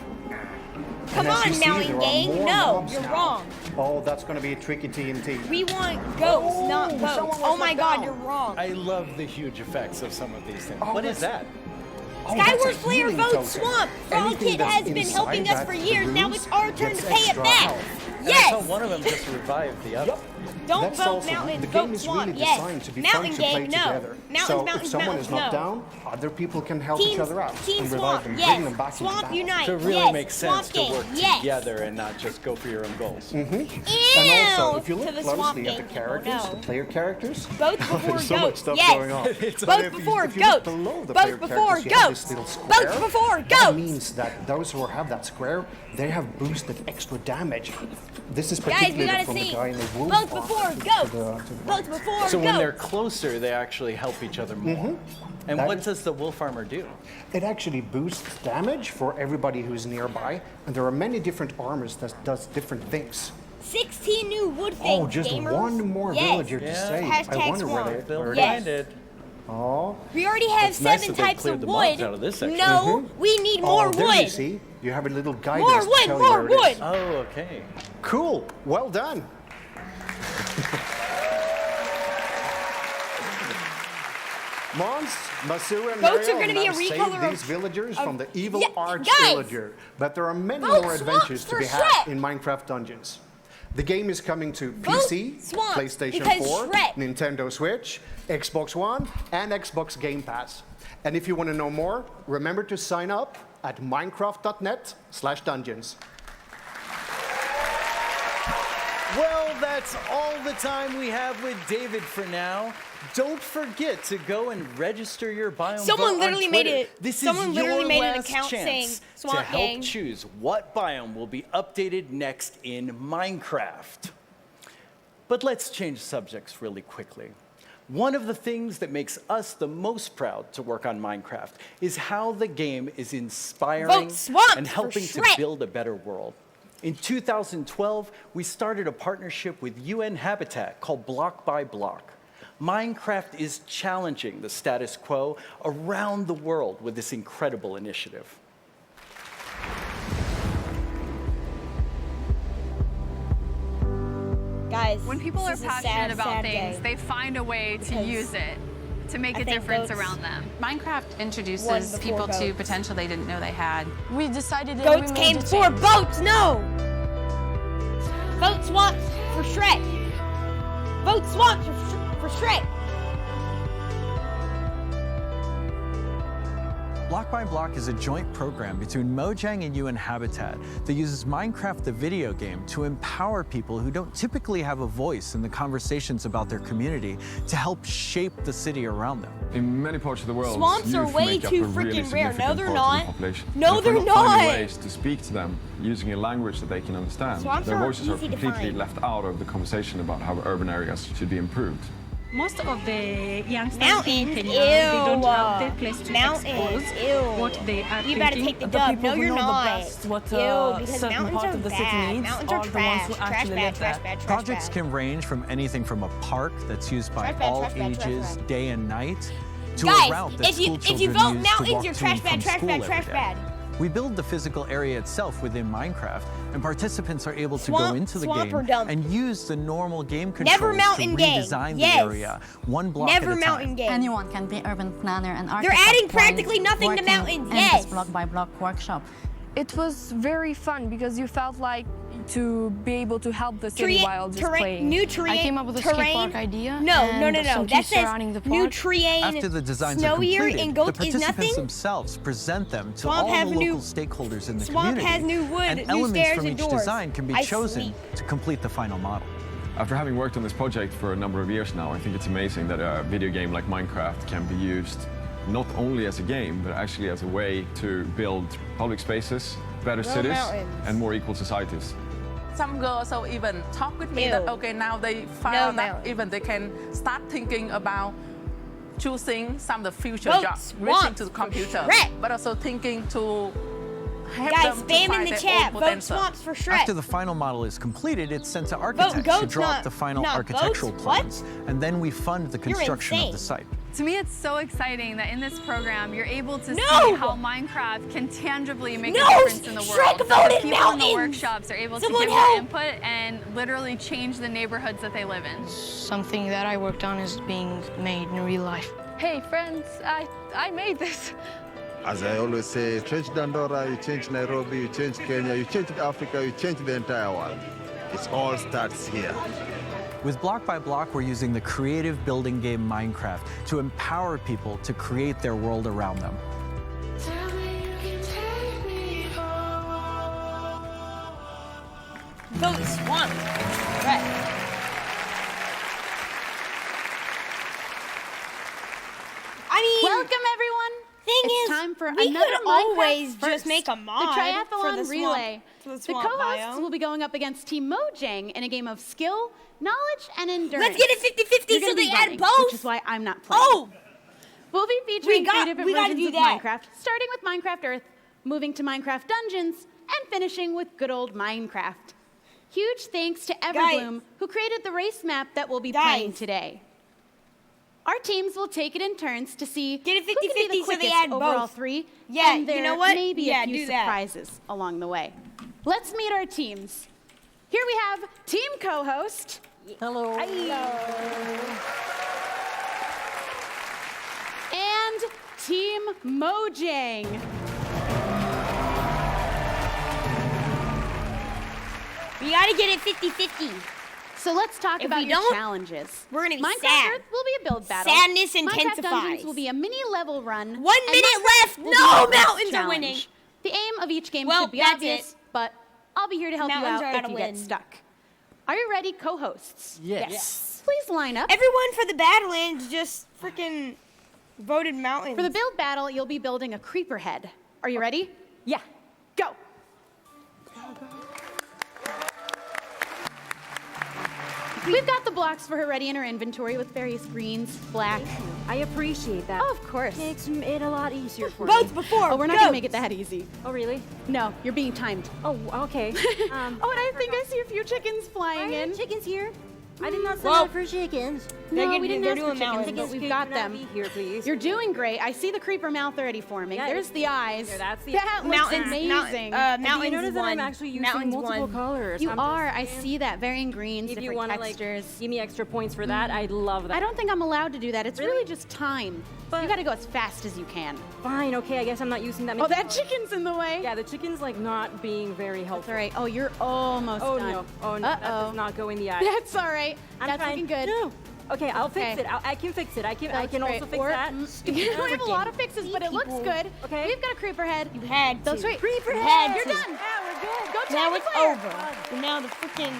Come And as you on, see, Mountain there are Gang. more No, mobs you're now. wrong. Oh, that's going to be a tricky TNT. We want ghosts, not someone boats. was Oh my let god, down. you're wrong. I love the huge effects of some of these things. Oh, What is that? Skyward Flare healing Vote token. Swamp. Anything Frogkid that's has been inside helping us that for years. Now bruise it's our turn gets to pay it extra back. health. And I saw Yes. one of them just revived the other. Don't That's vote also, Mountain, the vote game is Swamp. really Yes. designed to be Mountain fun to play Gang, no. together. Mountains, so mountains, if someone mountains, is knocked no. down, other people can help Team, each other out Team and revive Swamp, them, yes. bring them back Swamp into battle. Unite, So it really yes. makes sense Swamp to Gang, work yes. together and not just go for your own goals. And also, if you to look the Swamp closely at the Gang. characters, Oh, no. the player characters, Both before there's so much goats, stuff yes. going on. Both But if before you look goats. below the player Both before characters, you have goats. this little square. Both before That goats. means that those who have that square, they have boosted extra damage. This is Guys, we particularly gotta from the see. guy in the wolf Both armor before to the- goats. to the Both before So when they're goats. closer, they actually help each other more. And That what is- does the wolf armor do? It actually boosts damage for everybody who's nearby, and there are many different armors that does different things. 16 new wood things, Oh, just gamers. one more Yes. villager to save. Hashtag I wonder where Swamp. they They'll Yes. find it. Oh. We already have It's nice 7 that they types cleared of the mobs wood. out of this section. No, we need more Oh, there wood. you see. You have a little guidance More to wood, tell more you where it is. wood. Oh, okay. Cool. Well done. Mons, Masu, and Boats are Mariel gonna be a now recolor save of- these villagers of- from the evil Yeah, arch guys! villager. But there are many Boat more swamp adventures to for be had Shrek! in Minecraft Dungeons. The game is coming to Boat PC, swamp, PlayStation because 4, Shrek. Nintendo Switch, Xbox One, and Xbox Game Pass. And if you want to know more, remember to sign up at minecraft.net/dungeons. Well, that's all the time we have with David for now. Don't forget to go and register your biome Someone vote on literally made Twitter. it- This someone is literally your made an last account chance saying Swamp to help Gang. choose what biome will be updated next in Minecraft. But let's change subjects really quickly. One of the things that makes us the most proud to work on Minecraft is how the game is inspiring Vote Swamp and for helping to Shrek. build a better world. In 2012, we started a partnership with UN Habitat called Block by Block. Minecraft is challenging the status quo around the world with this incredible initiative. Guys, when people are this is a passionate sad, about sad things, day. they find a way to Because use it to make I a think difference goats around them. Minecraft won introduces before people to goats. potential they didn't know they had. We decided that Goats we came made a before change. boats, no! Vote Swamp for Shrek. Vote Swamp for Shrek. Block by Block is a joint program between Mojang and UN Habitat that uses Minecraft the video game to empower people who don't typically have a voice in the conversations about their community to help shape the city around them. In many parts of the world, Swamps are youth way make up too a really freaking rare. No, significant they're part of not. the population. No, And if we're they're finding not. ways to speak to them using a language that they can understand, Swamps their are voices are easy to completely find. left out of the conversation about how urban areas should be improved. Most of the youngsters in Mountains, Kenya, ew. they don't have their place to Mountains, expose ew. what they are You better thinking. take the dub. No, you're not. what Ew, because certain mountains part are of the bad. city needs Mountains are are the ones trash. who Trash actually bad, live trash there. bad, trash Projects bad. can range from anything from a park that's used by Trash bad, all trash bad, trash ages, bad. day and night, to Guys, a route that if you school if you children vote use to mountains, walk you're to trash and from bad, trash school bad, every trash day. bad. We build the physical area itself within Minecraft, and participants are able to go Swamp, into the swamp game or dump. and use the normal game Never controls mountain to game. redesign Yes. the area, one block Never at a mountain time. game. Anyone can be urban planner and They're architect. adding while practically nothing to working mountains. in Yes. this block by block workshop. It was very fun because you felt like to be able to help the city while just playing. New I terrain. came up with a skate park idea. No. and some That trees says surrounding the new park. terrain. After the designs are Snowier completed, and the goats is participants nothing. themselves present them to Swamp all have the new- local stakeholders in the Swamp community. has new wood, and new elements stairs from and each doors. design can be I chosen sleep. to complete the final model. After having worked on this project for a number of years now, I think it's amazing that a video game like Minecraft can be used not only as a game, but actually as a way to build public spaces, better No cities, mountains. and more equal societies. Some girls so even talk with me Ew. that okay now they No found that mountains. even they can start thinking about choosing some of the future Goats, jobs swamps, reaching to the computer, Shrek. but also thinking to help Guys, them to spam in find the their chat. own Vote potential. swamps for Shrek. After the final model is completed, it's sent to architects who goats, draw up not- the final not architectural goats? What? plans, and then we fund the construction of insane. the site. To me, it's so exciting that in this program, you're able to No! see how Minecraft can tangibly make No! a difference in the Shrek world. voted The people in the mountains! workshops are able Someone to give help! their input and literally change the neighborhoods that they live in. Something that I worked on is being made in real life. Hey, friends, I made this. As I always say, change Dandora, you change Nairobi, you change Kenya, you change Africa, you change the entire world. It all starts here. With Block by Block, we're using the creative building game Minecraft to empower people to create their world around them. Go swamp. Right. I mean, Welcome everyone. Thing it's is, time for we another could Minecraft always first. just make a mod The for triathlon the swamp- relay. for the The swamp co-hosts biome. will be going up against Team Mojang in a game of skill, knowledge, and endurance. Let's get it 50-50 You're so gonna be they add running, both. Which is why I'm not playing. Oh! We'll be featuring We three different gotta versions do of that. Minecraft, starting with Minecraft Earth, moving to Minecraft Dungeons, and finishing with good old Minecraft. Huge thanks to Everbloom, who created the race map that we'll be playing today. Our teams will take it in turns to see Get it who can be 50-50 the so they quickest add over all both. three. Yeah, and you there know what? may be Yeah, a few do that. surprises along the way. Let's meet our teams. Here we have team co-host. Hello. And Team Mojang. We gotta get it 50-50. So let's talk If about we your don't, challenges. we're gonna be Minecraft sad. Earth will be a build battle. Sadness Minecraft intensifies. Dungeons will be a mini level run. 1 and minute Minecraft left. will be No, a best mountains are challenge. winning. The aim of each game Well, should be that's obvious, it. but I'll be here to help Mountains you are out if gonna you win. get stuck. Are you ready, co-hosts? Yes. Please line up. Everyone for the Badlands just freaking voted mountains. For the build battle, you'll be building a creeper head. Are you ready? Yeah. Go. We've got the blocks for her ready in her inventory with various greens, black. I appreciate that. Oh, of course. Makes it a lot easier for me. Votes before. Oh, we're not Go. gonna make it that easy. Oh, really? No, you're being timed. Oh, okay. Oh, and I think I see a few chickens flying in. Chickens here. I did not sign Well, up for chickens. No, They're we didn't they're ask for doing chickens, mountains. but we've got them. Be here, please. You're doing great. I see the creeper mouth already forming. Yeah, There's the eyes. There, that's the that looks Mountains, amazing. And do you mountains notice that I'm won. actually using Mountains multiple won. colors? You I'm are. just I saying. see that. Varying greens, If you different want to textures. give me extra points for that, I'd love that. I don't think I'm allowed to do that. It's really, Really? just time. But- you got to go as fast as you can. Fine, okay, I guess I'm not using that many. Oh, that chicken's in the way. Yeah, the chicken's like not being very That's helpful. all right. Oh, you're almost Oh done. no, oh no, that Uh-oh. does not go in the eye. That's all right. I'm That's trying. looking good. No. Okay, I'll Okay. fix it. I can fix it. I can That's also great. fix Or- that. we have a lot of fixes, but it looks good. Okay. We've got a creeper head. You had to. That's right. Creeper You head. had You're to. done. Yeah, we're good. Go Now tag it's the player. over. And now the freaking.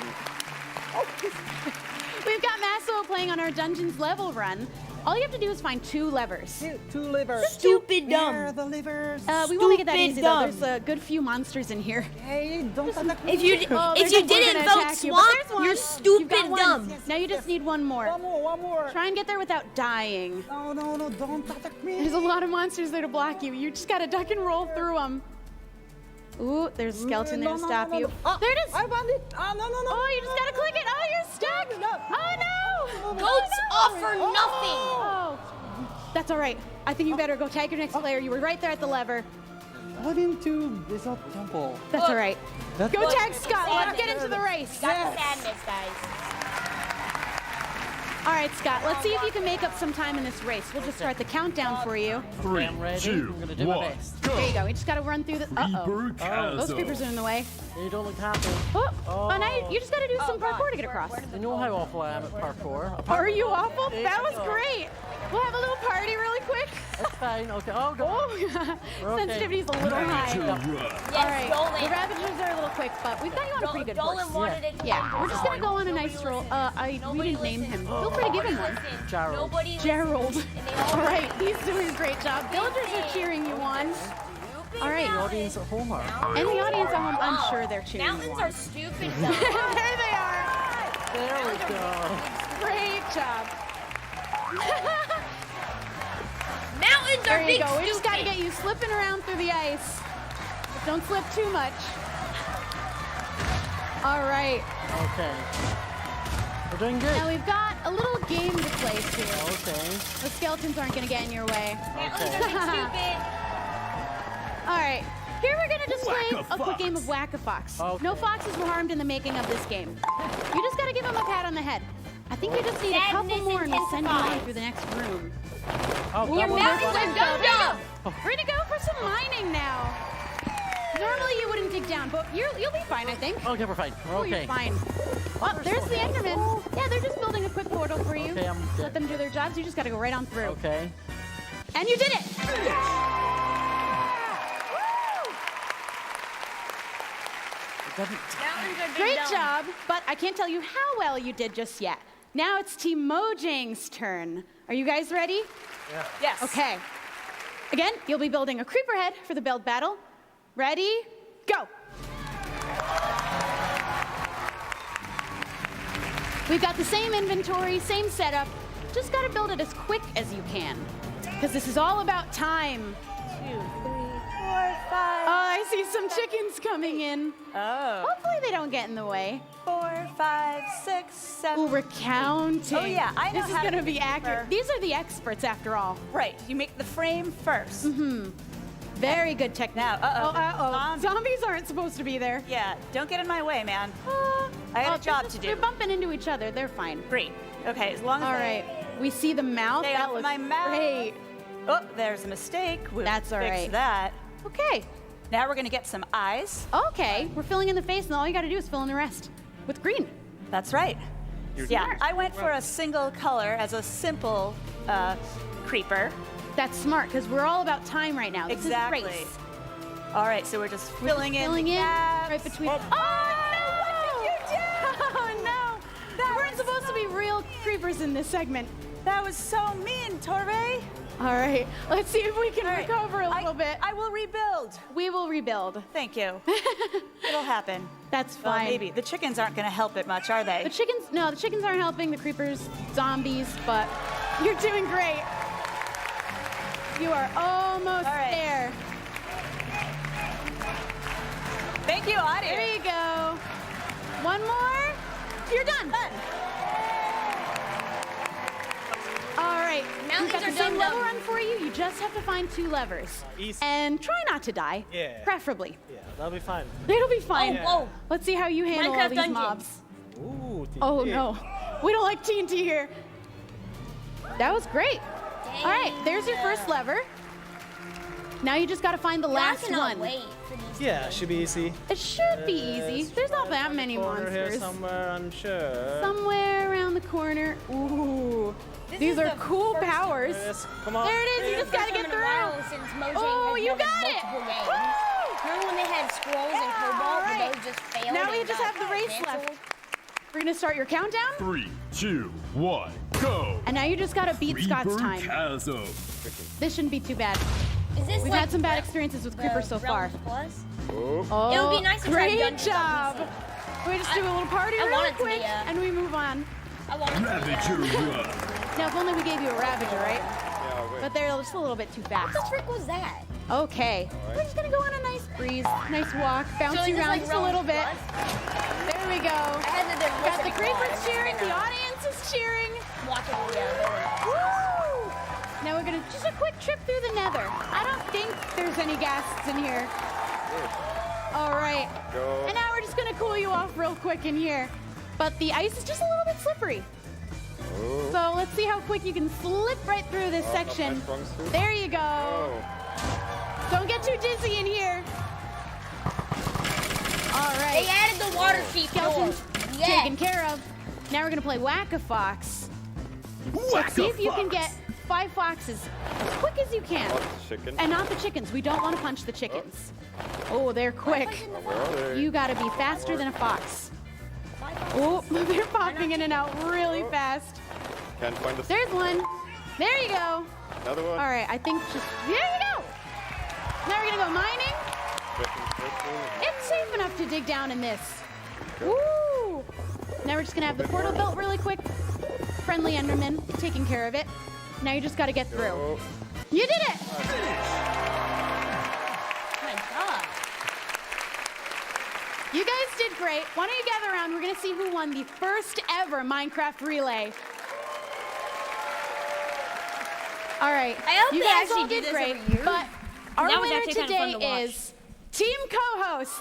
We've got Masso playing on our Dungeons level run. All you have to do is find 2 levers. Two livers. Stupid dumb. Here are the livers. We won't make it that Stupid easy dumb. though. There's a good few monsters in here. Hey, don't attack me. If you Oh, if there's you one didn't gonna vote attack you, but swamp, there's one. you're You've stupid got one. dumb. Now you just need one more. One more. Try and get there without dying. No, don't attack me. There's a lot of monsters there to block you. You just gotta duck and roll through them. Ooh, there's a skeleton there to stop you. Oh, There it is. I found it. Oh, no. Oh, you just gotta click it. Oh, you're stuck. Oh no. Votes offer nothing. Oh. That's all right. I think you better go tag your next player. You were right there at the lever. According to Resort Temple. That's all right. That's Go tag Scott. Let's get into the race. Got the sadness, guys. All right, Scott, let's see if you can make up some time in this race. We'll just start the countdown for you. 3, 2, 1, There you go. We just got to run through the... Uh-oh. Those creepers are in the way. You don't look happy. Oh, now you just got to do some parkour to get across. You know how awful I am at parkour. Are you awful? That was great. We'll have a little party really quick. That's fine. Okay. Oh, go. Sensitivity's a little high. Yes, All right. Dolan. The Ravagers are a little quick, but we've got you on a pretty good Dolan course. wanted it. Yeah, we're just going to go on a nice stroll. We didn't name him. Feel free to give him one. Gerald. All right, he's doing a great job. Villagers are cheering you on. All right. The audience at home are. And the audience at home, I'm sure they're cheering you Mountains on. are stupid. There they are. There we go. Great job. Mountains There are you big go. We just got to stupid. get you slipping around through the ice. But don't slip too much. All right. Okay. We're doing good. Now we've got a little game to play here. Okay. The skeletons aren't going to get in your way. Mountains are big stupid. All right. Here we're going to just play a quick game of Whack-A-Fox. Okay. No foxes were harmed in the making of this game. You just got to give them a pat on the head. I think you just need a couple more and we'll send you on through the next room. Your mountains are dumb. We're going to go for some mining now. Normally you wouldn't dig down, but you'll be fine, I think. Okay, we're fine. We're okay. You're fine. Oh, there's the Endermen. Yeah, they're just building a quick portal for you. Okay, I'm good. Let them do their jobs. You just got to go right on through. Okay. And you did it. Mountains are big Great dumb. job, but I can't tell you how well you did just yet. Now it's Team Mojang's turn. Are you guys ready? Yeah. Yes. Okay. Again, you'll be building a creeper head for the build battle. Ready? Go. We've got the same inventory, same setup. Just got to build it as quick as you can. Because this is all about time. 2, 3, 4, 5. Oh, I see some chickens coming in. Oh. Hopefully they don't get in the way. 4, 5, 6, 7. Ooh, we're counting. Oh yeah, I know This is how going to to be accurate. These are the experts, after all. Right. You make the frame first. Mm-hmm. Very good technique. Now, Zombies aren't supposed to be there. Yeah, don't get in my way, man. I got a job to do. They're bumping into each other. They're fine. Great. Okay, as long as All right. We see the mouth. Stay That off looks my mouth. great. Oh, there's a mistake. We'll That's all fix right. that. Okay. Now we're gonna get some eyes. Okay. We're filling in the face, and all you got to do is fill in the rest with green. That's right. Yeah, Smart. I went for a single color as a simple creeper. That's smart, because we're all about time right now. This Exactly. is a race. All right, so we're just filling in the gaps. right between. Oh, no! What did you do? Oh no! There weren't supposed to be real creepers in this segment. That was so mean, Torre. All right, let's see if we can recover a little bit. I will rebuild. We will rebuild. Thank you. It'll happen. That's Well, fine. maybe. The chickens aren't going to help it much, are they? The chickens, no, the chickens aren't helping. The creepers, zombies, but you're doing great. You are almost there. Thank you, audience. There you go. One more. You're done. All right. We've got the same level run for you. You just have to find 2 levers. Easy. And try not to die. Yeah. Preferably. Yeah, that'll be fine. It'll be fine. Oh, whoa. Let's see how you handle all Minecraft these dungeons. mobs. Ooh, Oh no. We don't like TNT here. That was great. All right, there's your first lever. Now you just got to find the last one. Yeah, it should be easy. It should be easy. There's not that many Corner here monsters. somewhere, I'm sure. Somewhere around the corner. Ooh. These are cool powers. Come on. There it is. You just got to get through. Oh, you got it. Remember when they had scrolls and cobalt, but those just failed? Now we and just got have the race canceled? left. We're going to start your countdown. 3, 2, 1, go! And now you just got to beat Scott's Creeper time. Chasm. This shouldn't be too bad. Is this We've like had some bad experiences with creepers so far. Plus? Oh, It would be nice to try great dungeons on job. We just do a little party I real want it to be quick, a- and we move on. I want it to be Ravager run. Now, if only we gave you a Ravager, right? But they're just a little bit too fast. What the trick was that? Okay. We're just going to go on a nice breeze, nice walk, bounce So is you this around like just a little bit. Plus? There we go. I had to Got the creepers cheering, the audience is cheering. Walking together. Woo! Now we're going to just a quick trip through the nether. I don't think there's any guests in here. All right. Go. And now we're just gonna cool you off real quick in here. But the ice is just a little bit slippery. Oh. So let's see how quick you can slip right through this section. There you go. Oh. Don't get too dizzy in here. All right. They added the water sheet door. Taken care of. Now we're gonna play Whack-A-Fox. So see if you can get 5 foxes as quick as you can. Not the chicken. And not the chickens. We don't want to punch the chickens. Oh, they're quick. Where are they? You gotta be faster than a fox. Oh, they're popping in and out really fast. Can't find the. There's one. There you go. Another one. All right, I think just, there you go. Now we're gonna go mining. It's safe enough to dig down in this. Woo! Now we're just gonna have the portal built really quick. Friendly Enderman taking care of it. Now you just gotta get through. You did it! Oh my God. You guys did great. Why don't you gather around? We're gonna see who won the first ever Minecraft relay. All right. I hope you they guys actually all do did this great, every year. but our That was winner actually kind of fun today to watch. is Team Co-Hosts.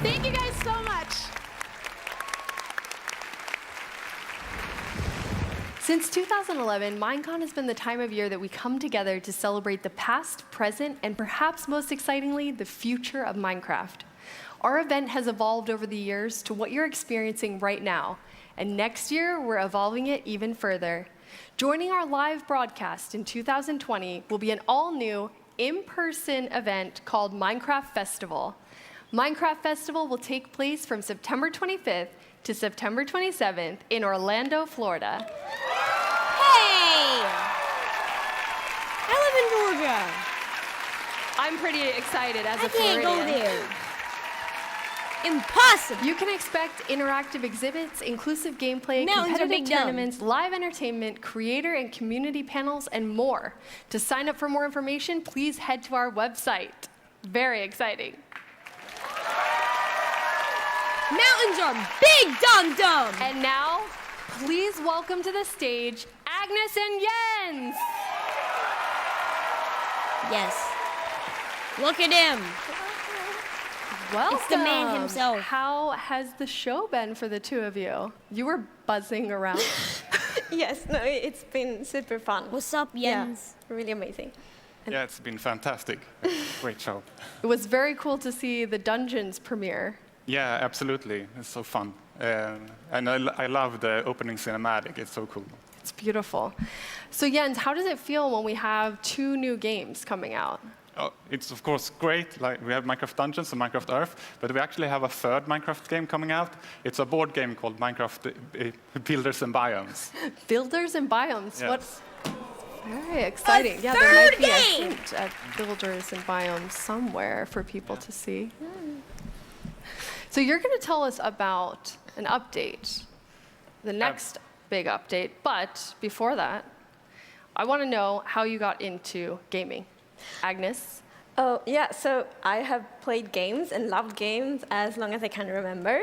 Thank you guys so much. Since 2011, Minecon has been the time of year that we come together to celebrate the past, present, and perhaps most excitingly, the future of Minecraft. Our event has evolved over the years to what you're experiencing right now, and next year, we're evolving it even further. Joining our live broadcast in 2020 will be an all-new, in-person event called Minecraft Festival. Minecraft Festival will take place from September 25th to September 27th in Orlando, Florida. Hey! I live in Georgia. I'm pretty excited as a I can't go Floridian. there. Impossible. You can expect interactive exhibits, inclusive gameplay, Mountains are competitive big dumb. tournaments, live entertainment, creator and community panels, and more. To sign up for more information, please head to our website. Very exciting. Mountains are big dum-dum. And now, please welcome to the stage Agnes and Jens. Yes. Look at him. Welcome. It's the man himself. How has the show been for the two of you? You were buzzing around. Yes, no, it's been super fun. What's up, Jens? Yeah, really amazing. Yeah, it's been fantastic. Great show. It was very cool to see the Dungeons premiere. Yeah, absolutely. It's so fun. And I love the opening cinematic. It's so cool. It's beautiful. So Jens, how does it feel when we have 2 new games coming out? Oh, it's of course great. Like we have Minecraft Dungeons and Minecraft Earth, but we actually have a third Minecraft game coming out. It's a board game called Minecraft Builders and Biomes. Builders and Biomes. Yes. What? Very exciting. Yeah, there might be a hint at Builders and Biomes somewhere for people to see. So you're going to tell us about an update, the next big update. But before that, I want to know how you got into gaming. Agnes? Oh, yeah, so I have played games and loved games as long as I can remember.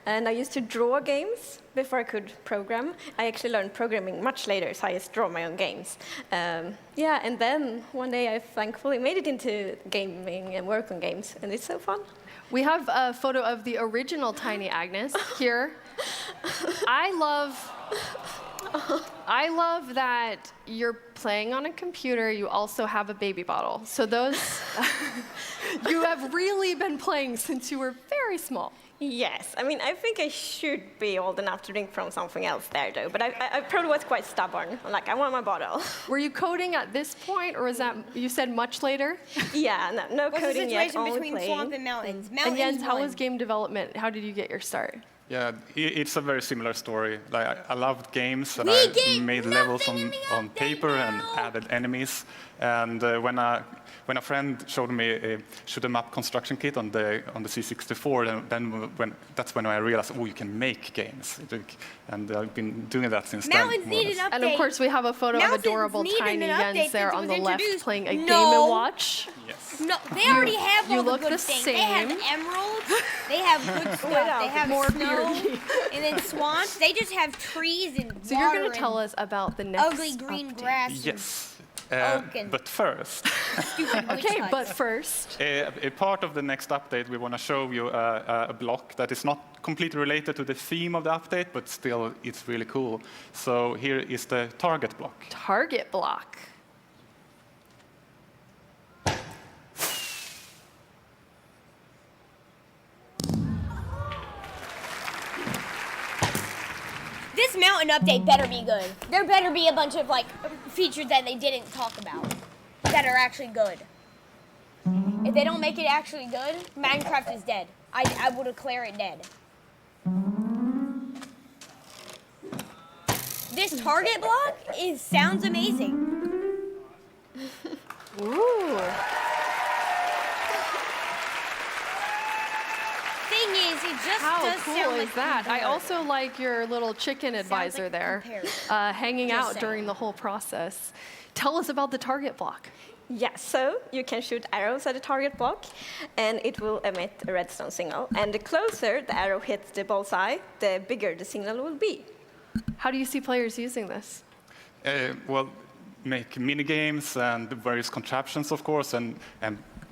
And I used to draw games before I could program. I actually learned programming much later, so I just draw my own games. Yeah, and then one day I thankfully made it into gaming and work on games, and it's so fun. We have a photo of the original Tiny Agnes here. I love that you're playing on a computer. You also have a baby bottle. So those, you have really been playing since you were very small. Yes, I mean, I think I should be old enough to drink from something else there, though. But I probably was quite stubborn. Like, I want my bottle. Were you coding at this point, or was that, you said much later? Yeah, no What's coding the yet, situation only between playing. swamp and mountains? And Mountains Jens, how won. was game development? How did you get your start? Yeah, it's a very similar story. Like I loved games, and We I get made levels on paper and added enemies. And when a friend showed me a shoot 'em up construction kit on the C64, that's when I realized, oh, you can make games. And I've been doing that since then. Mountains need an update. And of course, we have a photo of Mountains adorable need an Tiny update Jens there since it on was the left introduced. playing a No. Game & Watch. Yes. No, they already have You all the look good the things. same. They have emeralds. They have good stuff. They have More snow, beardy. and then swamps. They just have trees and So you're water going to tell and us about the next ugly green update. grass. Yes. But first, Okay, but first, a part of the next update, we want to show you a block that is not completely related to the theme of the update, but still it's really cool. So here is the target block. target block. This mountain update better be good. There better be a bunch of like features that they didn't talk about that are actually good. If they don't make it actually good, Minecraft is dead. I will declare it dead. This target block sounds amazing. Ooh. Thing is, it just How does cool sound is like that? I Uber. also like your little chicken advisor like there, comparison. hanging Just out saying. during the whole process. Tell us about the target block. Yeah, so you can shoot arrows at the target block, and it will emit a redstone signal. And the closer the arrow hits the bullseye, the bigger the signal will be. How do you see players using this? Well, make mini games and various contraptions, of course, and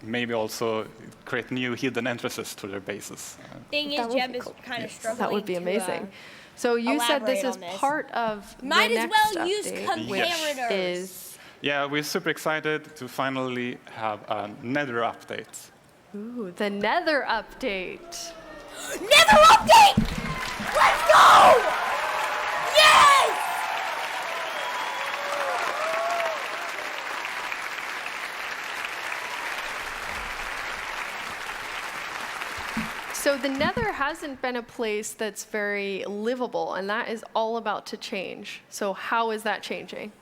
maybe also create new hidden entrances to their bases. Thing is, Jeb is kind of struggling. That would be amazing. So you said this is part of Might the as next well use update, which comparators. is Yeah, we're super excited to finally have a Nether update. ooh, the Nether update. Nether update! Let's go! Yes! So the Nether hasn't been a place that's very livable, and that is all about to change. So how is that changing?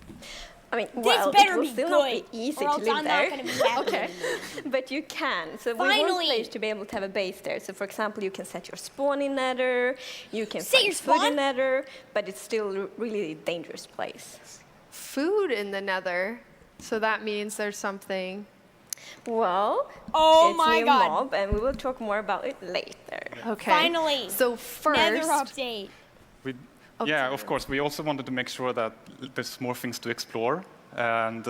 I mean, This well, better it will be still good, not be easy or to else live I'm there. not gonna be happy Okay. But you can. So we Finally. want players to be able to have a base there. So for example, you can set your spawn in Nether, you can Set find your food spawn? in Nether, but it's still really a dangerous place. Food in the Nether. So that means there's something. Well, Oh it's my new God. mob, and we will talk more about it later. Okay. Finally. So first, Nether update. Yeah, of course. We also wanted to make sure that there's more things to explore and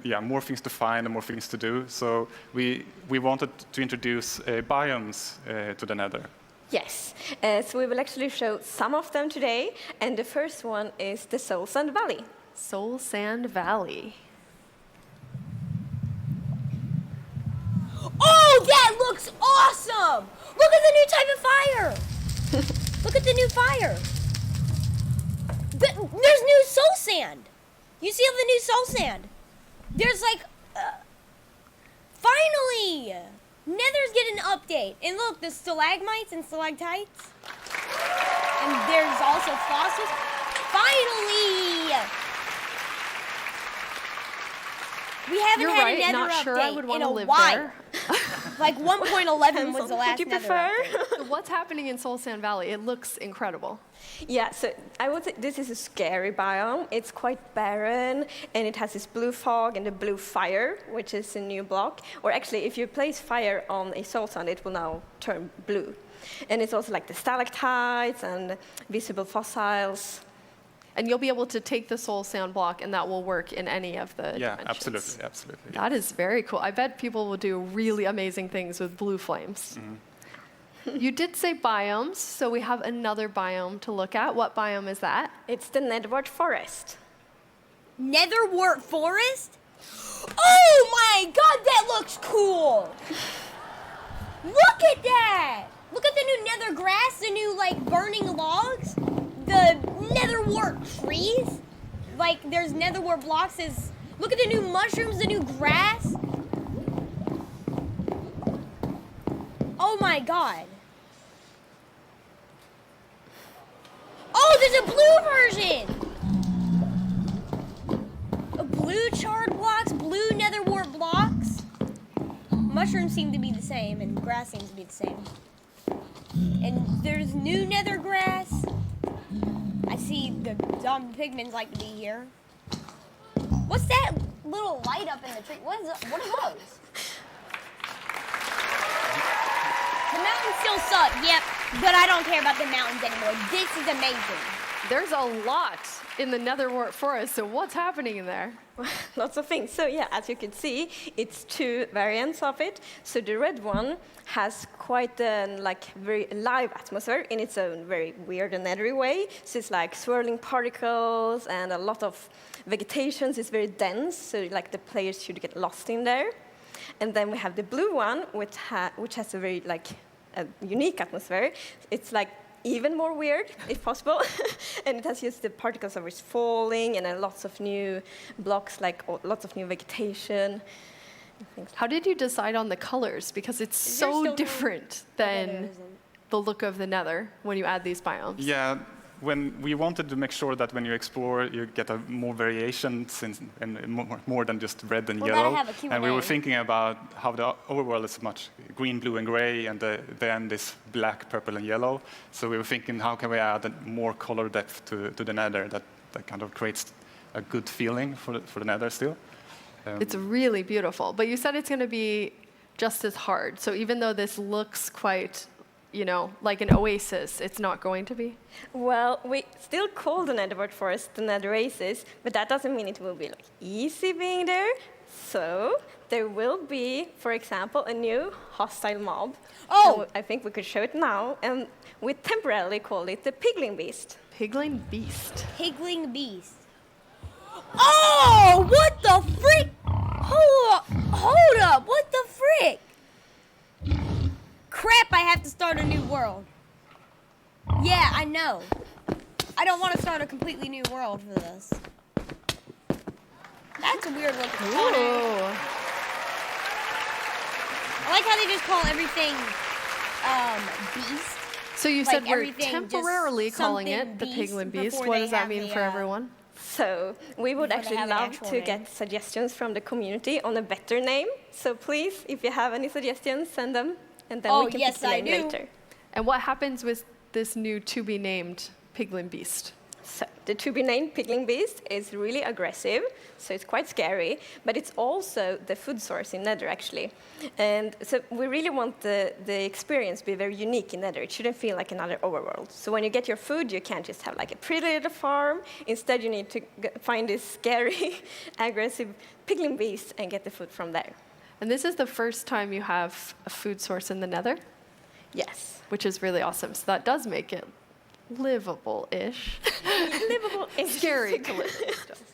yeah, more things to find and more things to do. So we wanted to introduce biomes to the Nether. Yes, so we will actually show some of them today, and the first one is the Soul Sand Valley. Soul Sand Valley. Oh, that looks awesome! Look at the new type of fire! Look at the new fire. There's new soul sand. You see all the new soul sand? There's like, finally! Nether's getting an update. And look, the stalagmites and stalactites. And there's also fossils. Finally! We haven't You're had right, a Nether not update sure I would in want to a live while. there. Like 1.11 was the last Would you Nether prefer? update. So what's happening in Soul Sand Valley? It looks incredible. Yeah, so I would say this is a scary biome. It's quite barren, and it has this blue fog and the blue fire, which is a new block. Or actually, if you place fire on a soul sand, it will now turn blue. And it's also like the stalactites and visible fossils. And you'll be able to take the Soul Sand block, and that will work in any of the Yeah, dimensions. absolutely. That is very cool. I bet people will do really amazing things with blue flames. You did say biomes, so we have another biome to look at. What biome is that? It's the Netherwart Forest. Netherwart Forest? Oh my god, that looks cool! Look at that! Look at the new nether grass, the new like burning logs, the netherwart trees. Like there's netherwart blocks. Look at the new mushrooms, the new grass. Oh my god. Oh, there's a blue version! A blue charred blocks, blue netherwart blocks. Mushrooms seem to be the same, and grass seems to be the same. And there's new nether grass. I see the zombie pigments like to be here. What's that little light up in the tree? What are those? The mountains still suck, yep. But I don't care about the mountains anymore. This is amazing. There's a lot in the nether forest, so what's happening in there? Lots of things. So yeah, as you can see, it's two variants of it. So the red one has quite a very alive atmosphere in its own very weird and nettery way. So it's like swirling particles and a lot of vegetation. It's very dense, so like the players should get lost in there. And then we have the blue one, which has a very a unique atmosphere. It's like even more weird, if possible. And it has just the particles of it's falling and lots of new blocks, lots of new vegetation. How did you decide on the colors? Because it's so different than the look of the nether when you add these biomes. Yeah, when we wanted to make sure that when you explore, you get a more variation and more than just red and yellow. And we were thinking about how the overworld is much green, blue, and gray, and the end is black, purple, and yellow. So we were thinking, how can we add more color depth to the nether that kind of creates a good feeling for the nether still. It's really beautiful, but you said it's going to be just as hard. So even though this looks quite, like an oasis, it's not going to be? Well, we still call the netherworld forest the nether oasis, but that doesn't mean it will be easy being there. So there will be, for example, a new hostile mob. Oh! I think we could show it now, and we temporarily call it the Piglin Beast. Piglin Beast. Piglin Beast. Oh, what the frick? Hold up, what the frick? Crap, I have to start a new world. Yeah, I know. I don't want to start a completely new world for this. That's a weird looking color. I like how they just call everything beast. So you said we're temporarily calling it the Piglin Beast. What does that mean for everyone? So we would actually love to get suggestions from the community on a better name. So please, if you have any suggestions, send them, and then we can pick the name later. And what happens with this new to-be-named Piglin Beast? So the to-be-named Piglin Beast is really aggressive, so it's quite scary, but it's also the food source in Nether, actually. And so we really want the experience to be very unique in Nether. It shouldn't feel like another overworld. So when you get your food, you can't just have like a pretty little farm. Instead, you need to find this scary, aggressive Piglin Beast and get the food from there. And this is the first time you have a food source in the Nether? Yes. Which is really awesome. So that does make it livable-ish. Livable-ish. Scary to live.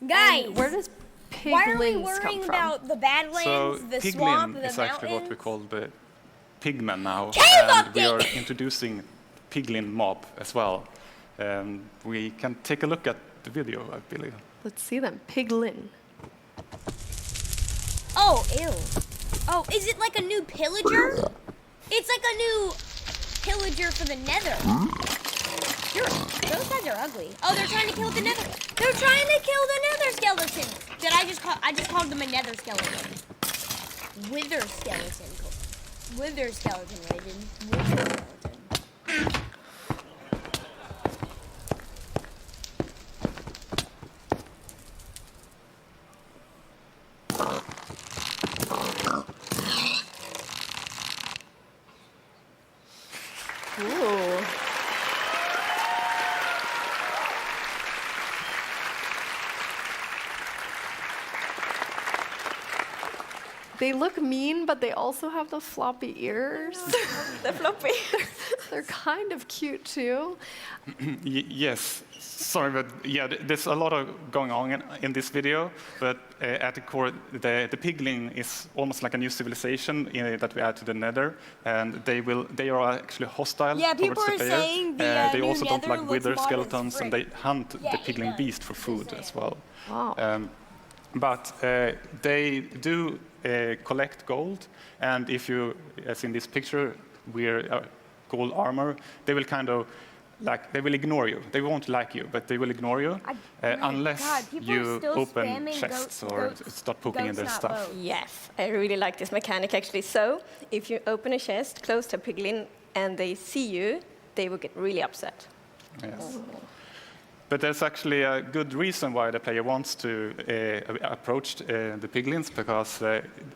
Guys, where does piglins why are we come worrying from? about the Badlands, the piglin swamp, the is actually what we mountains? call the pigmen now. Cave and we update! are introducing piglin mob as well. We can take a look at the video, I believe. Let's see them. Piglin. Oh, ew. Oh, is it like a new pillager? It's like a new pillager for the nether. Those guys are ugly. Oh, they're trying to kill the nether. They're trying to kill the nether skeleton. Did I just called them a nether skeleton. Wither skeleton. Wither skeleton, Raiden. Wither skeleton. Ooh. They look mean, but they also have the floppy ears. The floppy. They're kind of cute too. Yes, sorry, but yeah, there's a lot of going on in this video, but at the core, the piglin is almost like a new civilization that we add to the nether, and they are actually hostile towards the player. Saying they new also don't nether like wither looks skeletons, and they hunt the piglin beast for food as well. Wow. But they do collect gold, and if you, as in this picture, wear gold armor, they will kind of they will ignore you. They won't like you, but they will ignore you unless you open chests or start poking in their stuff. Yes, I really like this mechanic actually. So if you open a chest close to a piglin and they see you, they will get really upset. Yes. But there's actually a good reason why the player wants to approach the piglins, because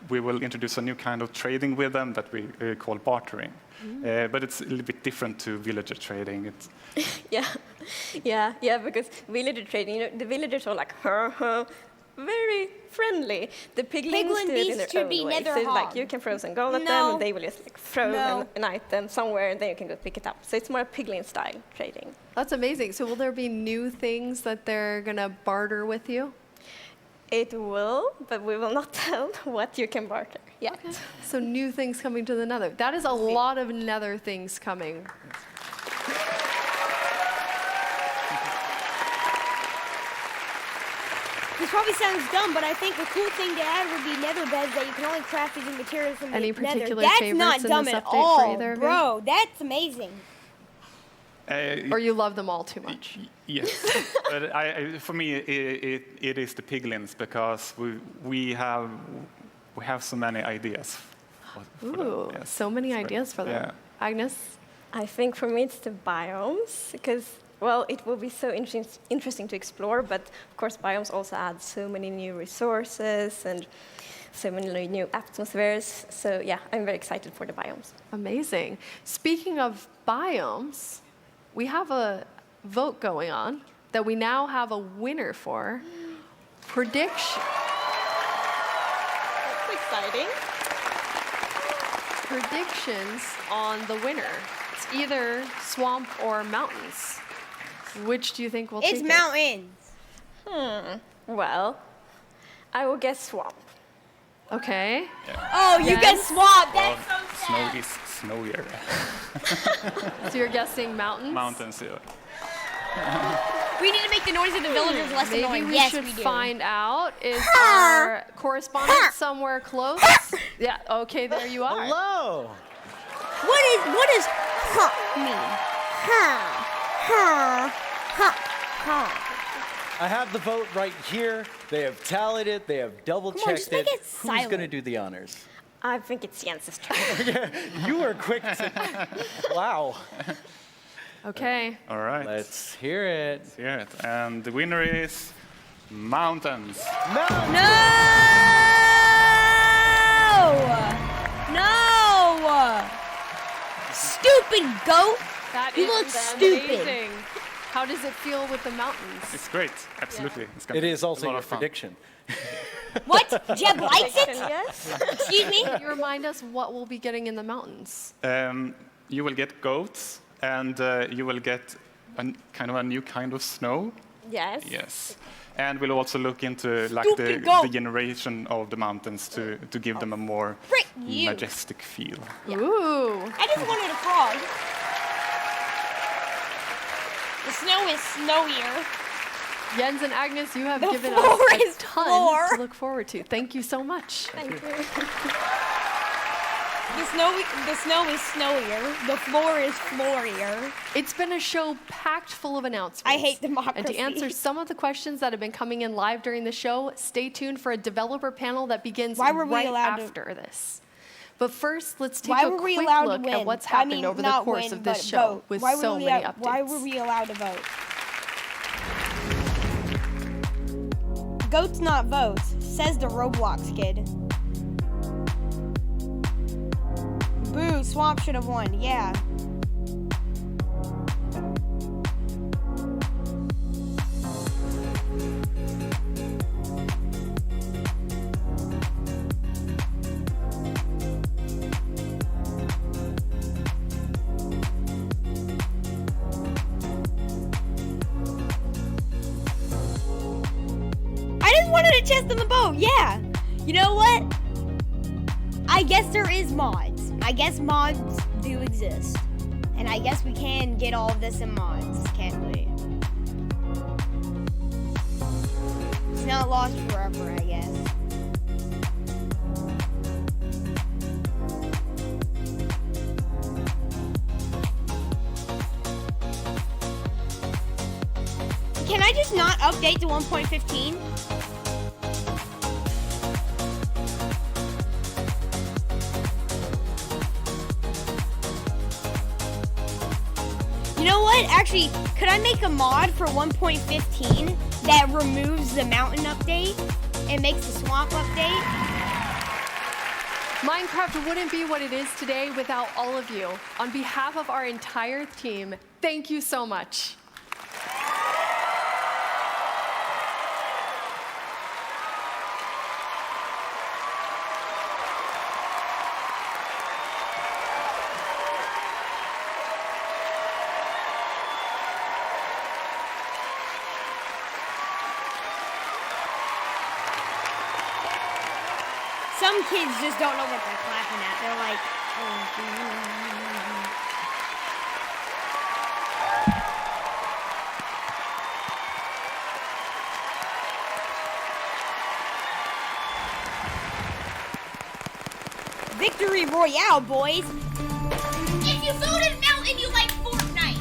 we will introduce a new kind of trading with them that we call bartering. But it's a little bit different to villager trading. Yeah. Yeah, because villager trading, the villagers are like, very friendly. The piglins Piglin do it in beasts their should own be way. nether So like hog. you can throw some gold at them, and they will just like throw an item somewhere, and then you can go pick it up. So it's more a piglin style trading. That's amazing. So will there be new things that they're gonna barter with you? It will, but we will not tell what you can barter yet. Okay. So new things coming to the nether. That is a lot of nether things coming. This probably sounds dumb, but I think a cool thing to add would be nether beds that you can only craft using materials from Any the nether. particular That's favorites not in dumb this at update for all, either of you? bro. That's amazing. Or you love them all too much? Yes, but for me it is the piglins because we have so many ideas. For them. Ooh, Yes. so many ideas for them. Yeah. Agnes? I think for me it's the biomes, because, well, it will be so interesting to explore, but of course biomes also add so many new resources and so many new atmospheres. So yeah, I'm very excited for the biomes. Amazing. Speaking of biomes, we have a vote going on that we now have a winner for. Prediction. That's exciting. Predictions on the winner. It's either swamp or mountains. Which do you think will take it? It's mountains. Well, I will guess swamp. Okay. Oh, you guessed swamp. That's so Snow is snowier. So you're guessing mountains? Mountains, yeah. We need to make the noise of the villagers less Maybe annoying. we Yes, should we do. find out. Is our correspondent somewhere close? Yeah, okay, there you are. Hello. What is huh mean? Huh. I have the vote right here. They have tallied it. They have double-checked just make it Who's silent. going to do the honors? I think it's Jens's turn. You were quick to... Wow. Okay. All right. Let's hear it. Let's hear it. And the winner is mountains. No! No! Stupid goat! That You is look stupid. amazing. How does it feel with the mountains? It's great. Absolutely. It's gonna It be is a also lot your of fun. prediction. What? Jeb likes it? Yes. Excuse me? Can you remind us what we'll be getting in the mountains? You will get goats, and you will get kind of a new kind of snow. Yes. Yes. And we'll also look into like Stupid the goat. generation of the mountains to give them a more Frick you. majestic feel. Ooh. I just wanted a frog. The snow is snowier. Jens and Agnes, you have The given us floor a is ton floor. to look forward to. Thank you so much. Thank you. The snow is snowier. The floor is floorier. It's been a show packed full of announcements. I hate democracy. And to answer some of the questions that have been coming in live during the show, stay tuned for a developer panel that begins Why were we right allowed to- after this. But first, let's take Why a were we quick allowed look to win? at what's I happened mean, over the not course win, of this but show vote. with Why were so we many out- updates. Why were we allowed to vote? Goats not votes, says the Roblox kid. Boo, Swamp should have won, yeah. I just wanted a chest on the boat, yeah. You know what? I guess there is mods. I guess mods do exist. And I guess we can get all of this in mods, can't we? It's not lost forever, I guess. Can I just not update to 1.15? You know what? Actually, could I make a mod for 1.15 that removes the mountain update and makes the swamp update? Minecraft wouldn't be what it is today without all of you. On behalf of our entire team, thank you so much. some kids just don't know what they're clapping at. They're like, oh, Victory Royale, boys! If you voted Mountain, you like Fortnite.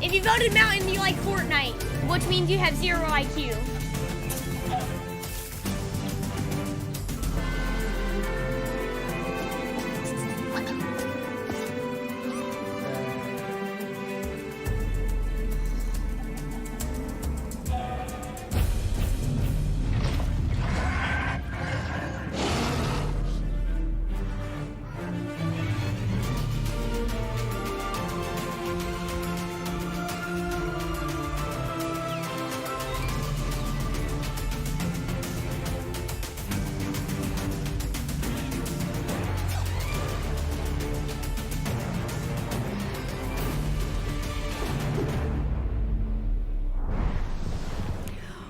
If you voted Mountain, you like Fortnite, which means you have 0 IQ.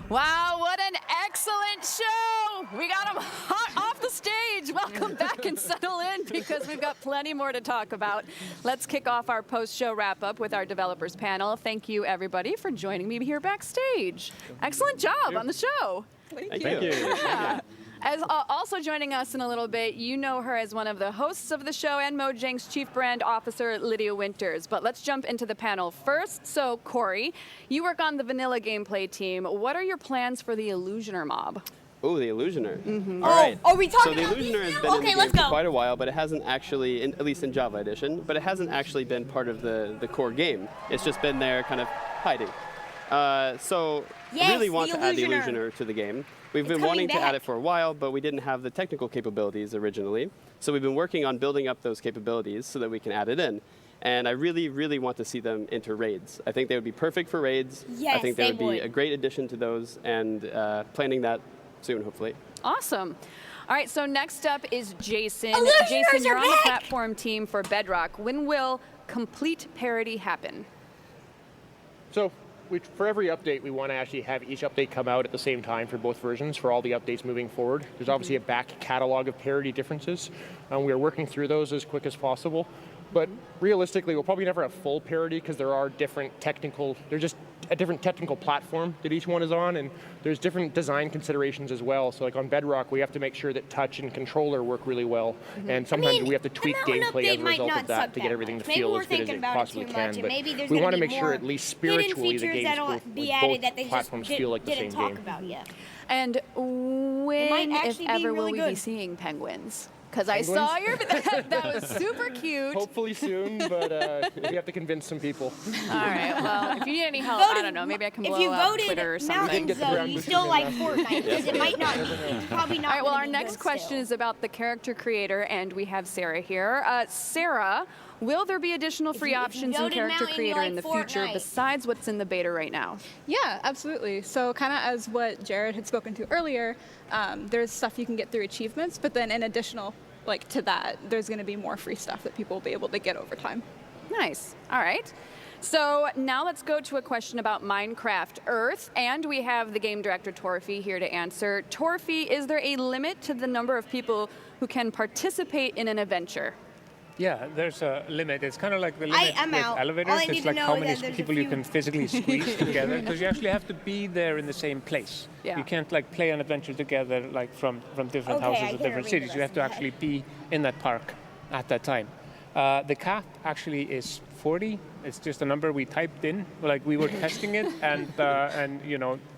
Wow, what an excellent show! We got them hot off the stage. Welcome back and settle in because we've got plenty more to talk about. Let's kick off our post-show wrap-up with our developers panel. Thank you, everybody, for joining me here backstage. Excellent job on the show. Thank you. Yeah. As also joining us in a little bit, you know her as one of the hosts of the show and Mojang's Chief Brand Officer, Lydia Winters. But let's jump into the panel first. So, Corey, you work on the vanilla gameplay team. What are your plans for the Illusioner mob? Oh, the Illusioner. Mm-hmm. All right. Are we talking so the about Illusioner has been in the game for quite a while, but it hasn't actually, at least in Java Edition, but it hasn't actually been part of the core game. It's just been there kind of hiding. So Yes, really want the to add the Illusioner. Illusioner to the game. We've It's been coming wanting to add back. it for a while, but we didn't have the technical capabilities originally. So we've been working on building up those capabilities so that we can add it in. And I really, really want to see them enter raids. I think they would be perfect for raids. I Yes, think they they would be would. a great addition to those, and planning that soon, hopefully. Awesome. All right, so next up is Jason. Illusioners Jason, you're are on the back! platform team for Bedrock. When will complete parity happen? So for every update, we want to actually have each update come out at the same time for both versions for all the updates moving forward. There's obviously a back catalog of parity differences. We are working through those as quick as possible. But realistically, we'll probably never have full parity because there are different technical, there's just a different technical platform that each one is on, and there's different design considerations as well. So like on Bedrock, we have to make sure that touch and controller work really well, and sometimes we have to tweak gameplay as a result of that to get everything to feel as good as it possibly can. But we want to make sure at least spiritually the games both platforms feel like the same game. And when, if actually be ever, will really we good. be seeing penguins? Because I saw your, that was super cute. Hopefully soon, but we have to convince some people. All right, well, if you need any help, I don't know, maybe I can blow up Twitter or something. Mountains, though, you still like Fortnite because it might not, probably not. All right, well, gonna our be next good question still. is about the character creator, and we have Sarah here. Sarah, will there be additional free options in voted character Mountain, you creator like in the future Fortnite. besides what's in the beta right now? Yeah, absolutely. So kind of as what Jared had spoken to earlier, there's stuff you can get through achievements, but then in additional to that, there's going to be more free stuff that people will be able to get over time. Nice. All right. So now let's go to a question about Minecraft Earth, and we have the game director Torfi here to answer. Torfi, is there a limit to the number of people who can participate in an adventure? Yeah, there's a limit. It's kind of like the limit I'm with out. elevators. All I need It's to like know how is many that there's a people you few- can physically squeeze together, because you actually have to be there in the same place. Yeah. You can't play an adventure together from different Okay, I houses of can different read the cities. You have rest to of that. actually be in that park at that time. The cap actually is 40. It's just a number we typed in. We were testing it, and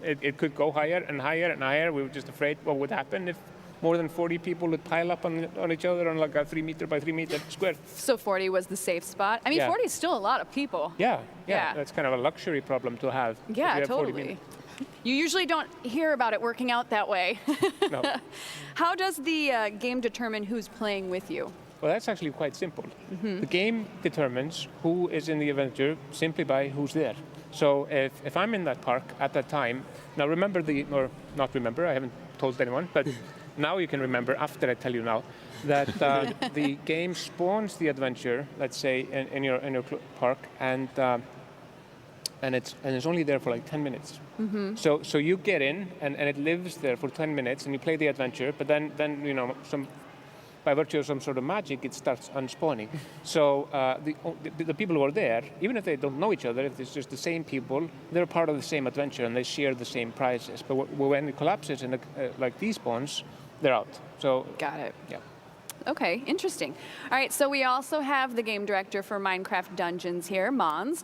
it could go higher and higher and higher. We were just afraid what would happen if more than 40 people would pile up on each other on a 3 meter by 3 meter square. So 40 was the safe spot. I mean, Yeah. 40 is still a lot of people. Yeah. Yeah. That's kind of a luxury problem to have. if Yeah, you have 40 totally. minutes. You usually don't hear about it working out that way. No. How does the game determine who's playing with you? Well, that's actually quite simple. Mhm. The game determines who is in the adventure simply by who's there. So if I'm in that park at that time, now remember or not remember, I haven't told anyone, but now you can remember after I tell you now that the game spawns the adventure, let's say in your park, and and it's only there for like 10 minutes. So you get in, and it lives there for 10 minutes, and you play the adventure. But then by virtue of some sort of magic, it starts unspawning. So the people who are there, even if they don't know each other, if it's just the same people, they're part of the same adventure and they share the same prizes. But when it collapses and like despawns, they're out. So got it. Yeah. Okay, interesting. All right, so we also have the game director for Minecraft Dungeons here, Mons.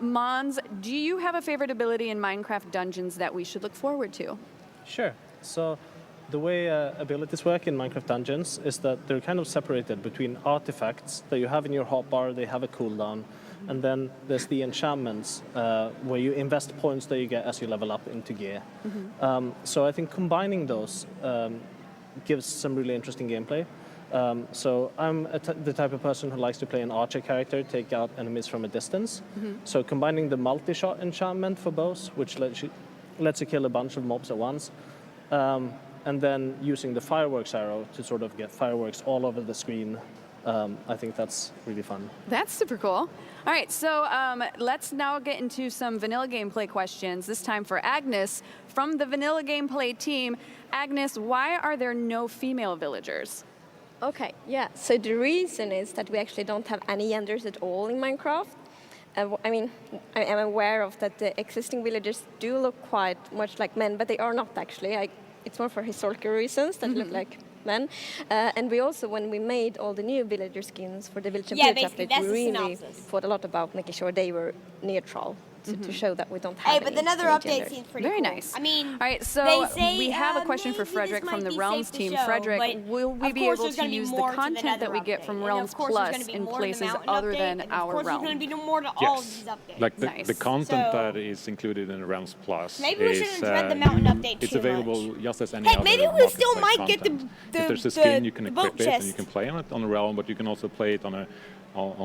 Mons, do you have a favorite ability in Minecraft Dungeons that we should look forward to? Sure. So the way abilities work in Minecraft Dungeons is that they're kind of separated between artifacts that you have in your hotbar, they have a cooldown, and then there's the enchantments where you invest points that you get as you level up into gear. So I think combining those gives some really interesting gameplay. So I'm the type of person who likes to play an archer character, take out enemies from a distance. So combining the multi-shot enchantment for bows, which lets you kill a bunch of mobs at once, and then using the fireworks arrow to sort of get fireworks all over the screen. I think that's really fun. That's super cool. All right, so let's now get into some vanilla gameplay questions, this time for Agnes from the vanilla gameplay team. Agnes, why are there no female villagers? Okay, yeah. So the reason is that we actually don't have any genders at all in Minecraft. I mean, I am aware of that the existing villagers do look quite much like men, but they are not actually. It's more for historical reasons that look like men. And we also, when we made all the new villager skins for the Village and Village update, we really thought a lot about making sure they were neutral. To show that we don't have Hey, but the other update seems pretty Very cool. nice. I mean, all right, so we have a question for Frederick from the Realms team. Frederick, will we be able to use the content that we get from Realms Plus in places other than our realm? There's going to be more to all of these updates. Like the content that is included in Realms Plus maybe we shouldn't dread the mountain update it's too available much. just as any other maybe we still might get the if there's a skin, you can the equip boat it chest. and you can play on it on the realm, but you can also play it on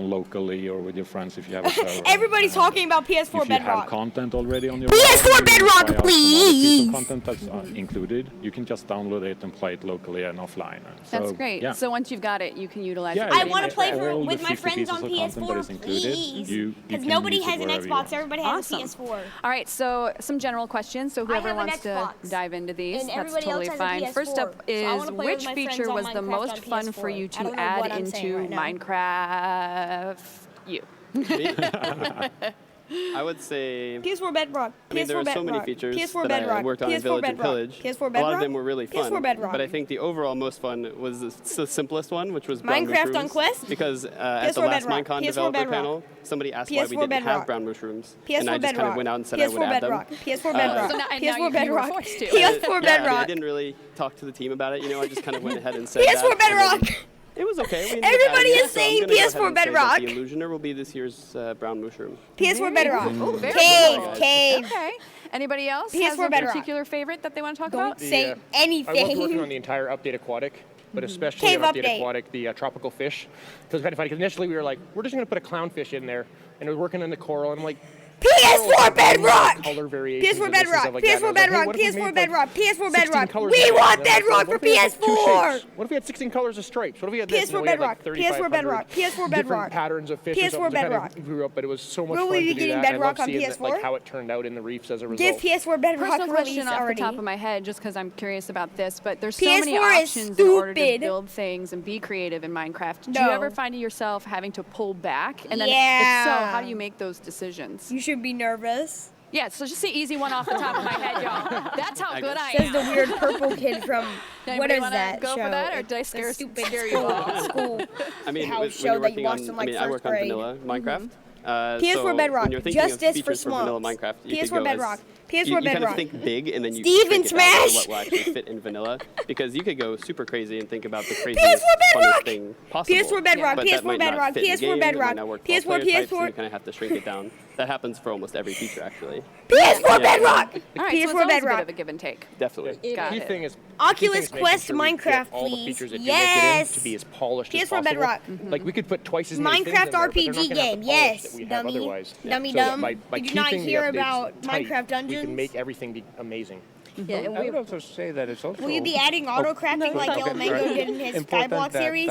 locally or with your friends if you have a server. Everybody's talking about PS4 if you Bedrock. have content already on your PS4 Bedrock, please! Content that's included, you can just download it and play it locally and offline. That's great. Yeah. So once you've got it, you can utilize it. I want to play all with the my 50 friends pieces on of content that is PS4, included, please. you Because can nobody use it has an wherever you Xbox, want. everybody has Awesome. a PS4. All right, so some general questions. So whoever have an wants to Xbox. dive into these, And that's everybody totally else has a fine. PS4. First up So I is wanna play with which my friends feature on was the Minecraft most on fun for PS4? you I to don't know add what I'm saying into right now. Minecraft? I would say PS4 Bedrock. I mean, there are so many features PS4 that I Bedrock. worked on in PS4 Village and Bedrock. Pillage. PS4 A lot Bedrock. of them were really fun. PS4 Bedrock. But I think the overall most fun was the simplest one, which was brown Minecraft mushrooms. on Quest? Because at the PS4 last Bedrock. Minecon PS4 developer Bedrock. panel, somebody asked why we PS4 didn't Bedrock. have brown mushrooms. PS4 and I just kind Bedrock. of went out and said I PS4 would add them. Bedrock. PS4 Bedrock. So now PS4 you were Bedrock. forced to. PS4 Yeah, I mean, Bedrock. I didn't really talk to the team about it. I just kind of went ahead and said PS4 that. Bedrock. It was okay. We Everybody is so I'm saying gonna go ahead PS4 and say that Bedrock. The Illusioner will be this year's brown mushroom. PS4 Bedrock. Oh, very Cave, cool. cave. Okay. Anybody else PS4 has a Bedrock. particular favorite that they want to talk Don't about? say anything. I loved working on the entire Update Aquatic, but especially Cave on Update update. Aquatic, the tropical fish. So it's kind of funny because initially we were like, we're just going to put a clownfish in there, and it was working in the coral, and I'm like, PS4 Bedrock! Color variations PS4 of this and Bedrock! stuff like that. And I PS4 was like, hey, Bedrock! what if we PS4 made, like, Bedrock! PS4 16 Bedrock! colors We of want stripes? And I was like, Bedrock what for if we had, like, two PS4! shapes? What if we had 16 colors of stripes? What if we had this? PS4 And we had, like, Bedrock! PS4 Bedrock! 3,500 PS4 different Bedrock! patterns of fish. PS4 or something to kind of Bedrock. grew up, but it was so much Will fun we to be do getting that. And I Bedrock love on seeing that, like PS4? how it turned out in the reefs as a result. Give PS4 Bedrock Personal question release off already. the top of my head, just because I'm curious about this, but there's so many PS4 is options in order to stupid. build things and be creative in Minecraft. Do No. you ever find yourself having to pull back? And then, if Yeah. so, how do you make those decisions? You should be nervous. Yeah, so just the easy one off the top of my head, y'all. That's how good I Says am. the weird purple kid from Anybody what is wanna that go show? for that, or It's did I the scare stupid you school, off? school I mean, house when show you're that you working watched on, in like I mean, I first work on grade. vanilla Minecraft. PS4 so Bedrock, when you're thinking Justice of for features for vanilla Swamps. Minecraft, you could PS4 go Bedrock. as, PS4 you kind Bedrock. of think big, and then you Steven shrink it down to Smash! what will actually fit in vanilla, because you could go super crazy and think about the craziest, PS4 Bedrock! funnest thing possible. PS4 Bedrock, but that PS4 might not Bedrock, fit in the PS4 game, it Bedrock, might not work for all PS4, player types, PS4. and you kind of have to shrink it down. That happens for almost every feature, actually. PS4 Bedrock! All right, so it's PS4 always a bit Bedrock. of a give and take. Definitely. Got Key it. thing is Oculus making Quest sure we get Minecraft, all the please. features that Yes. you make it in to be as polished as PS4 possible. Bedrock. Like we could put twice as many things in Minecraft there, but they're not RPG gonna have the game, polish yes, that we have dummy. otherwise. Dummy So dumb. by Did you not keeping the hear updates about tight, Minecraft we Dungeons? can make everything be amazing. Yeah, and I would also say that it's also Will you be adding auto crafting like Okay, El Mango right. did in his Important Skyblock that, series?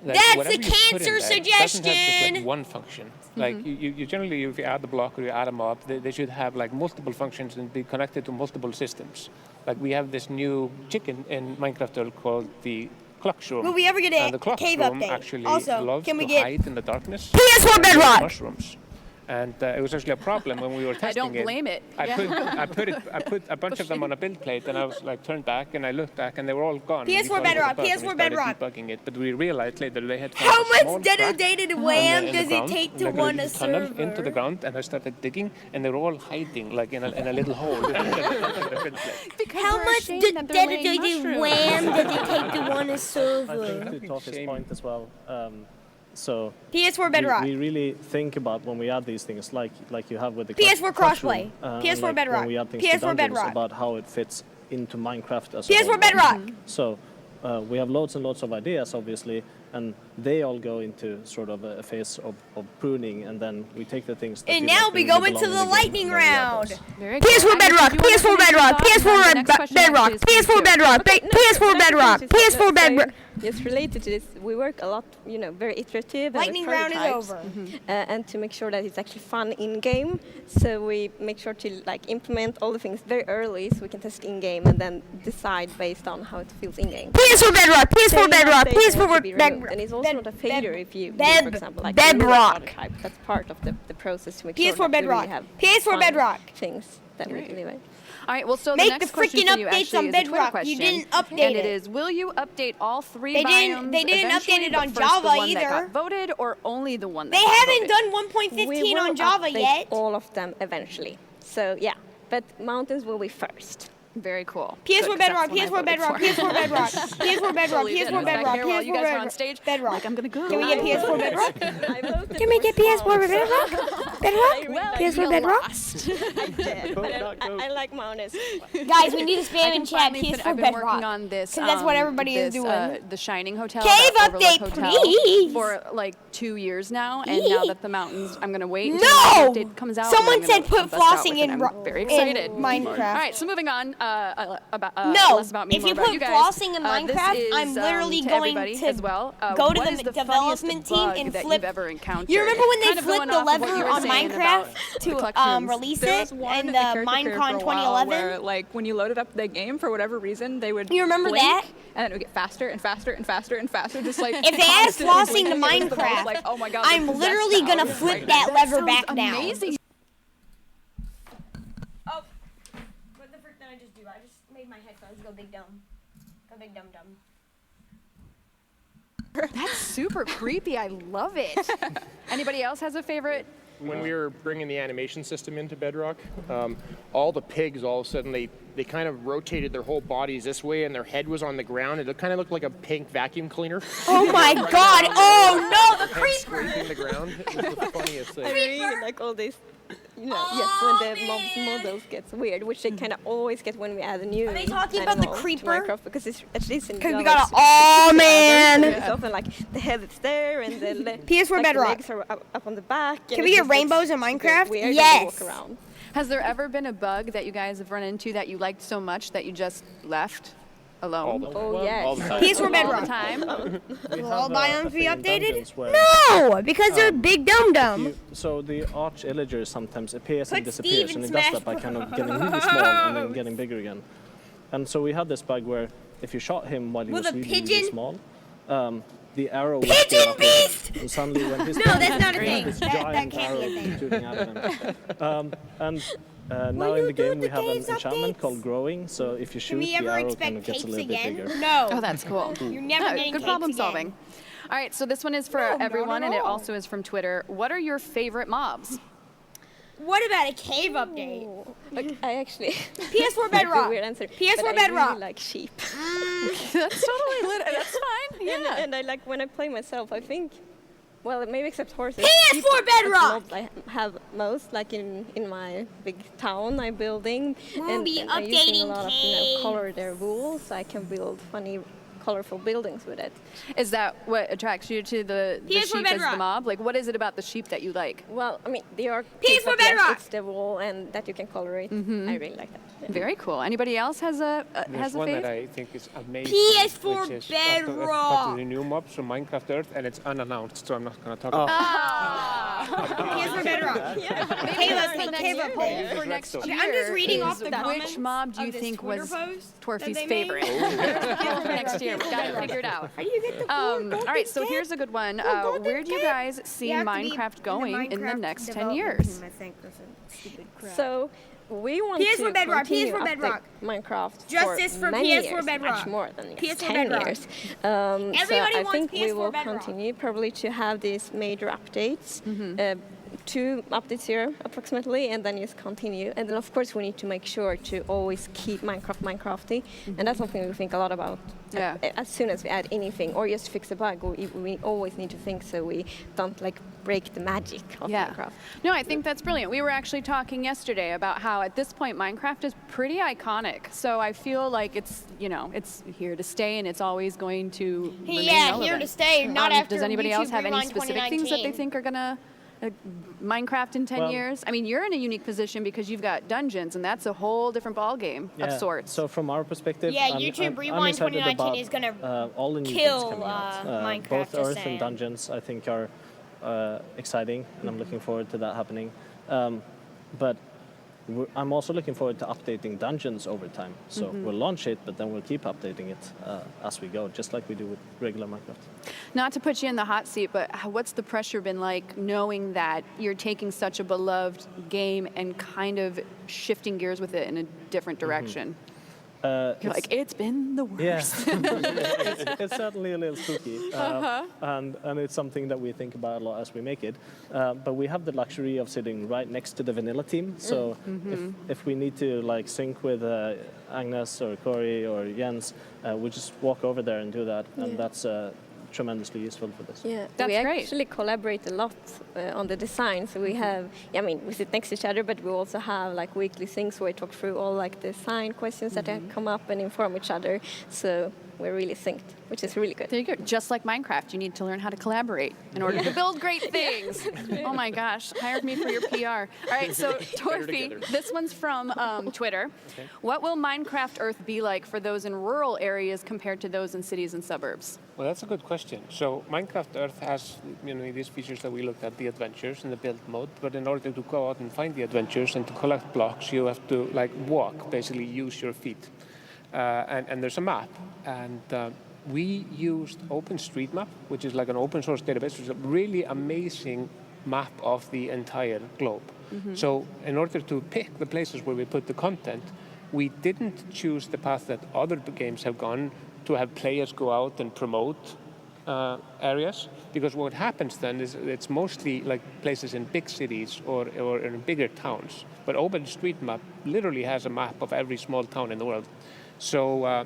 Like, That's whatever a you put in cancer there doesn't have just suggestion. like one function. Like you generally, if you add the block or you add them up, they should have like multiple functions and be connected to multiple systems. Like we have this new chicken in Minecraft called the clock shroom. Will we ever get a and the clock cave shroom update? actually Also, loves can we to get hide in the darkness. PS4 and Bedrock? mushrooms. And it was actually a problem when we were testing I don't blame it. I put a bunch of them on a build plate, and I was like turned back, and I looked back, and they were all gone. PS4 We thought it was a Bedrock, bug, and we PS4 started Bedrock. debugging it, but we realized later they had found How a small much crack dedicated in wham the does it ground, take to like run a little tunnel server? into the ground, and I started digging, and they were all hiding like in a little hole. How much dedicated wham does it take to run a I server? think to Toffee's point as well. So PS4 Bedrock. We really think about when we add these things, like you have with the PS4 Classroom, crossplay. and PS4 like Bedrock. When we add things PS4 to dungeons, Bedrock. about how it fits into Minecraft as a PS4 whole. Bedrock. So we have loads and loads of ideas, obviously, and they all go into sort of a phase of pruning, and then we take the things. That And we now like we that go really into belong the in game, lightning and then we add round. those. PS4 Bedrock. PS4 Bedrock. PS4 Bedrock. PS4 Bedrock. PS4 Bedrock. PS4 Bedrock. Yes, related to this, we work a lot, very iterative. Lightning and with round is prototypes, over. And to make sure that it's actually fun in game, so we make sure to implement all the things very early, so we can test in game and then decide based on how it feels in game. PS4 Bedrock. PS4 Bedrock. PS4 Bedrock. And it's also not a failure if you, for example, like Bedrock. prototype. That's part of the process to make PS4 sure that we Bedrock. really have PS4 fun Bedrock. things that we deliver. All right, well, so Make the next the question freaking for you updates actually on is a Twitter Bedrock. question. You didn't update and it. it is, will you update all three They biomes didn't eventually, update it but on first Java the one either. that got voted or only the one that They got haven't voted? done We 1.15 will on Java update yet. all of them eventually. So yeah, but mountains will be first. Very cool. PS4 Bedrock, PS4 Bedrock, PS4 Bedrock, PS4 Bedrock, Totally did. I PS4 was back Bedrock, here while you guys were on PS4 stage. Bedrock. Like, I'm gonna go. Can we get PS4 Bedrock? Can Can we get PS4 Bedrock? Bedrock? Well, PS4 Bedrock? I did, but I like mountains. Guys, we need to I spam can in chat finally PS4 I've been Bedrock. working on this. 'Cause that's what everybody is this, doing. The Shining Hotel. Cave that Overlook update, Hotel, please. For like 2 years now, and now that the mountains, I'm gonna wait until No! the update comes out. Someone and then I'm said gonna put bust out flossing with it. in I'm very in excited. Minecraft. All right, so moving on. No, less about me, if more you about put you guys. flossing in This Minecraft, is, I'm literally to going everybody to as well. go to what the is the development funniest team bug and that flip. you've ever encountered? You remember when they Kind of flipped going the off of what lever you were on saying about Minecraft the to collections. release There it was one in the character creator for Minecon a while 2011? where, like, when you loaded up the game for whatever reason, they would. You remember blink, that? And then it would get faster and faster and faster and faster, just like. If they add constantly flossing to blinking. It was the most, Minecraft, like, oh my God, I'm they're literally possessed gonna now. flip Right that now. lever sounds back down. amazing. Oh, what the frick did I just do? I just made my headphones go big dumb. Go big dumb dumb. That's super creepy. I love it. Anybody else has a favorite? When we were bringing the animation system into Bedrock, all the pigs, all of a sudden, they kind of rotated their whole bodies this way, and their head was on the ground. It kind of looked like a pink vacuum cleaner. Oh my God! Oh no, the creeper! Scraping the ground. It was the funniest thing. I really like all this. Yes, when the mobs models gets weird, which they kind of always get when we add a new. Are they talking about the animal to creeper? Minecraft, because it's at least in. Because we Java, got it's- a. Oh it's man! It's often like the head is there and the PS4 like Bedrock. The legs are up on the back. Can we get rainbows in Minecraft? Weird Yes. Walk around. Has there ever been a bug that you guys have run into that you liked so much that you just left alone? Oh yes. All the time. PS4 All the Bedrock. time? We Will all have, a biomes be thing in updated? dungeons where, No, because they're big dum dum. So the arch illager sometimes appears Put and disappears, Steve and in it does Smash that by kind of getting really small and then getting bigger again. And so we had this bug where if you shot him while he With was a really, pigeon? really small, the arrow would Pigeon stay up with beast! him. And suddenly when his No, that's not a we thing. had this That giant can't be a arrow thing. shooting out of him. Now in the game we have an caves enchantment updates? called growing, so if you shoot, we the ever arrow expect kind of gets a cakes little bit again? bigger. No. Oh, that's cool. You're never Yeah, getting good cakes problem again. solving. All right, so this one is for No, not everyone, at and it all. also is from Twitter. What are your favorite mobs? What about a cave update? I actually. PS4 Bedrock. Weird answer. PS4 but I Bedrock. really like sheep. That's totally lit. That's fine. Yeah. And I like when I play myself. I think. Well, maybe except horses. PS4 sheep are the Bedrock! mobs I have most, like in my big town I'm building. We'll and be and I'm using a updating lot of caves. color their wool, so I can build funny colorful buildings with it. Is that what attracts you to the sheep as the mob? Like, what is it about the sheep that you like? Well, I mean, they are PS4 but Bedrock! yes, it's the wall and that you can colorate. I really like that. Yeah. Very cool. Anybody else has a There's one fave? that I think is amazing. PS4 which is Bedrock! the new mobs from Minecraft Earth, and it's unannounced, so I'm not going to talk about it. PS4 Bedrock. Caleb, Poll for next year. I'm just reading off the comments Which mob do you of this think Twitter was post Torfy's that they made. favorite? Poll for next year. We got it figured out. All right, so here's a good one. Where do you guys see Minecraft going in the next 10 years? So we want PS4 to Bedrock, continue PS4 Bedrock. Minecraft Justice for many PS4 years, Bedrock. much more than PS4 10 Bedrock. years. Everybody so I wants think we PS4 will Bedrock. continue probably to have these major updates. 2 updates here approximately, and then just continue. And then of course we need to make sure to always keep Minecraft Minecrafty, and that's something we think a lot about. Yeah. As soon as we add anything or just fix a bug, we always need to think so we don't like break the magic of Minecraft. No, I think that's brilliant. We were actually talking yesterday about how at this point Minecraft is pretty iconic. So I feel like it's, you know, it's here to stay and it's always going to remain relevant. Here to stay. Not after Does anybody else YouTube have any Rewind specific things that they 2019. think are gonna Minecraft in 10 Well- years? I mean, you're in a unique position because you've got dungeons, and that's a whole different ball game of sorts. So from our perspective, Yeah, I'm YouTube I'm Rewind excited 2019 about, is gonna all the new kill, things coming out. Minecraft, Both just Earth saying. and Dungeons, I think, are exciting, and I'm looking forward to that happening. But I'm also looking forward to updating Dungeons over time. So we'll launch it, but then we'll keep updating it as we go, just like we do with regular Minecraft. Not to put you in the hot seat, but what's the pressure been like knowing that you're taking such a beloved game and kind of shifting gears with it in a different direction? You're like, it's been the worst. Yeah. it's certainly a little spooky, and it's something that we think about a lot as we make it. But we have the luxury of sitting right next to the vanilla team, so if we need to like sync with Agnes or Corey or Jens, we just walk over there and do that, and that's tremendously useful for this. Yeah, That's we great. actually collaborate a lot on the design. So we have, I mean, we sit next to each other, but we also have like weekly things where we talk through all like design questions that come up and inform each other. So we're really synced, which is really good. There you go. Just like Minecraft, you need to learn how to collaborate in order to build great things. Oh my gosh, hire me for your PR. All right, so Torfy, this one's from Twitter. Okay. What will Minecraft Earth be like for those in rural areas compared to those in cities and suburbs? Well, that's a good question. So Minecraft Earth has, you know, these features that we looked at, the adventures and the build mode. But in order to go out and find the adventures and to collect blocks, you have to like walk, basically use your feet. And there's a map. And we used OpenStreetMap, which is like an open source database, which is a really amazing map of the entire globe. So in order to pick the places where we put the content, we didn't choose the path that other games have gone to have players go out and promote areas, because what happens then is it's mostly like places in big cities or in bigger towns. But OpenStreetMap literally has a map of every small town in the world. So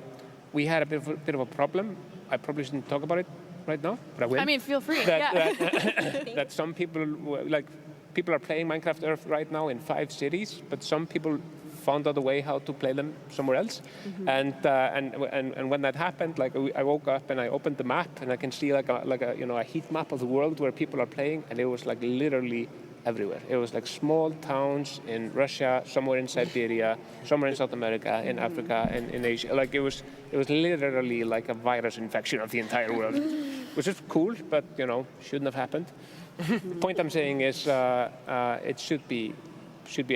we had a bit of a problem. I probably shouldn't talk about it right now, but I will. I mean, feel free. That some people, like, people are playing Minecraft Earth right now in 5 cities, but some people found out a way how to play them somewhere else. And when that happened, like I woke up and I opened the map and I can see like a heat map of the world where people are playing, and it was like literally everywhere. It was like small towns in Russia, somewhere in Siberia, somewhere in South America, in Africa, and in Asia. Like it was literally like a virus infection of the entire world, which is cool, but shouldn't have happened. The point I'm saying is it should be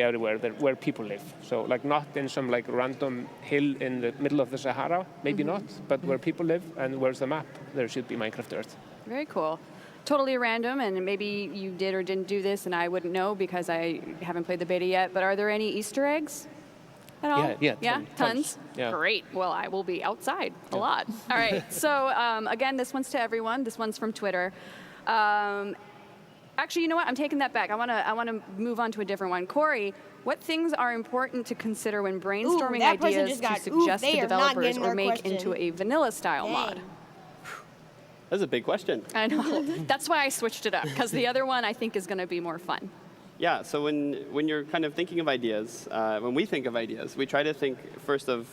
everywhere where people live. So like not in some like random hill in the middle of the Sahara, maybe not, but where people live and where's the map, there should be Minecraft Earth. Very cool. Totally random, and maybe you did or didn't do this and I wouldn't know because I haven't played the beta yet, but are there any Easter eggs at all? Yeah, tons? Yeah. Great. Well, I will be outside a lot. All right. So again, this one's to everyone. This one's from Twitter. Actually, you know what? I'm taking that back. I want to move on to a different one. Corey, what things are important to consider when brainstorming ideas to suggest to developers or make into a vanilla-style mod? That's a big question. I know. That's why I switched it up, because the other one I think is going to be more fun. Yeah, so when you're kind of thinking of ideas, when we think of ideas, we try to think first of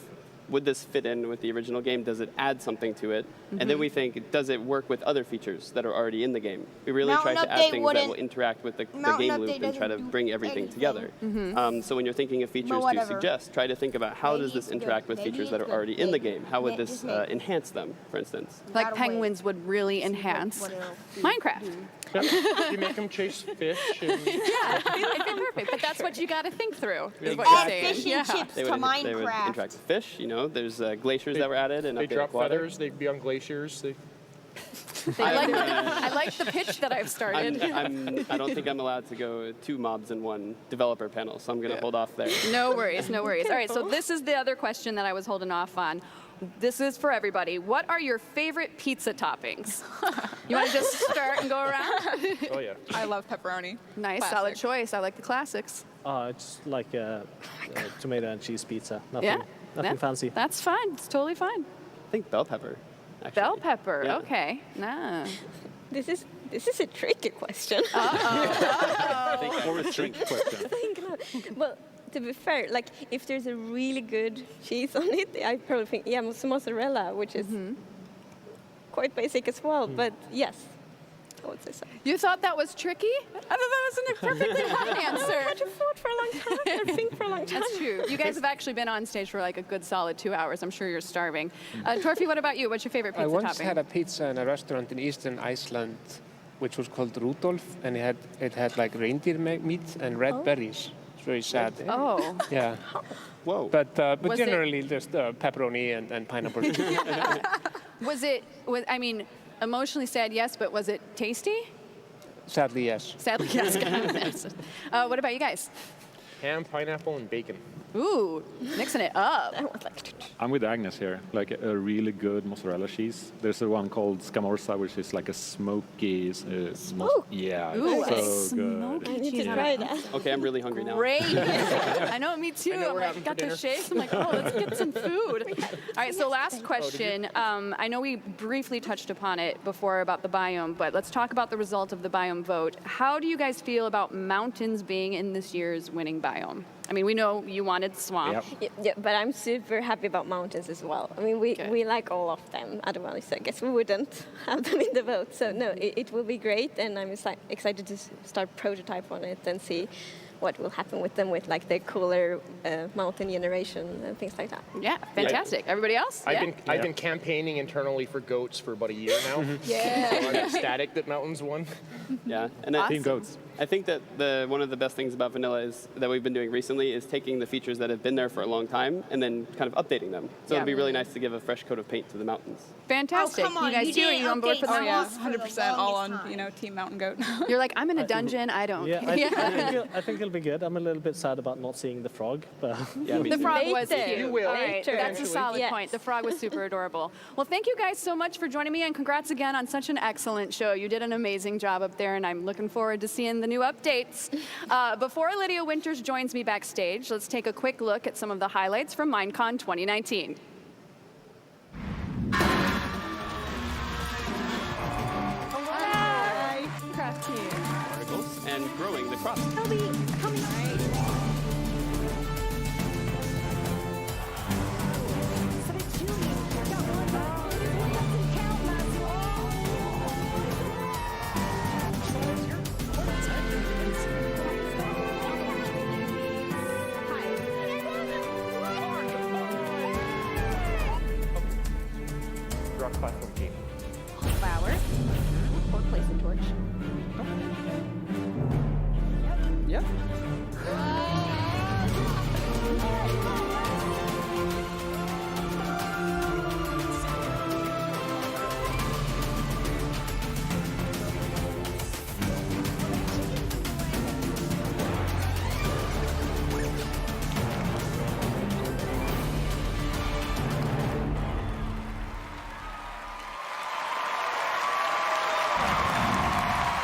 would this fit in with the original game? Does it add something to it? And then we think, does it work with other features that are already in the game? We really try to add things that will interact with the game loop and try to bring everything together. So when you're thinking of features to suggest, try to think about how does this interact with features that are already in the game? How would this enhance them, for instance? Like penguins would really enhance Minecraft. You make them chase fish. And Yeah, it'd be perfect. But that's what you got to think through. Is what you're saying. Fish and chips They to would Minecraft. interact with fish. You know, there's glaciers that were added and they updated drop water. feathers. They'd be on glaciers. I like the pitch that I've started. I don't think I'm allowed to go 2 mobs in 1 developer panel, so I'm going to hold off there. No worries, no worries. All right, so this is the other question that I was holding off on. This is for everybody. What are your favorite pizza toppings? You want to just start and go around? Oh, yeah. I love pepperoni. Nice, Classic. solid choice. I like the classics. It's like a tomato and cheese pizza. Nothing, Yeah, nothing fancy. That's fine. It's totally fine. I think bell pepper. Actually. Bell pepper. Yeah. Okay. Nah. This is a tricky question. Or a trick question. Well, to be fair, like if there's a really good cheese on it, I probably think mozzarella, which is quite basic as well. But yes, I would say so. You thought that was tricky? I thought that was a perfectly fine answer. I had to thought for a long time. I think for a long time. That's true. You guys have actually been on stage for like a good solid 2 hours. I'm sure you're starving. Torfi, what about you? What's your favorite pizza I once topping? had a pizza in a restaurant in eastern Iceland, which was called Rudolf, and it had like reindeer meat and red berries. It's very sad. Oh. Yeah. Whoa. But Was it- generally just pepperoni and pineapple. I mean, emotionally sad, yes, but was it tasty? Sadly, yes. Sadly, yes. What about you guys? Ham, pineapple, and bacon. Ooh, mixing it up. I'm with Agnes here. Like a really good mozzarella cheese. There's a one called Scamorza, which is like a smoky. Yeah, Ooh, it's so smoky good. I need to try that. Okay, I'm really hungry now. Great. I know, me too. I'm we're like, having got for the dinner. shakes. I'm like, oh, let's get some food. All right, so last question. I know we briefly touched upon it before about the biome, but let's talk about the result of the biome vote. How do you guys feel about mountains being in this year's winning biome? I mean, we know you wanted swamp. Yeah, but I'm super happy about mountains as well. I mean, we like all of them. Otherwise, I guess we wouldn't have them in the vote. So no, it will be great, and I'm excited to start prototype on it and see what will happen with them, with like the cooler mountain generation and things like that. Yeah, fantastic. Everybody else? I've been campaigning internally for goats for about a year now. Yeah. So I'm ecstatic that mountains won. Yeah, and Team goats. I think that one of the best things about vanilla is that we've been doing recently is taking the features that have been there for a long time and then kind of updating them. So it'd be really nice to give a fresh coat of paint to the mountains. Fantastic. Oh, come on, you guys you too? Are didn't you on board update for the that? Oh yeah, mouse for the 100% all on longest Team Mountain Goat. You're like, I'm in a dungeon. I don't Yeah, care. I think it'll be good. I'm a little bit sad about not seeing the frog, but Yeah, me The too. frog was Later. cute. You will. All right, Later. that's a solid Yes. point. The frog was super adorable. Well, thank you guys so much for joining me, and congrats again on such an excellent show. You did an amazing job up there, and I'm looking forward to seeing the new updates. Before Lydia Winters joins me backstage, let's take a quick look at some of the highlights from Minecon 2019. Hi, craft team. Particles and growing the crops. Rock platform team. Flower. Or place a torch. Yep.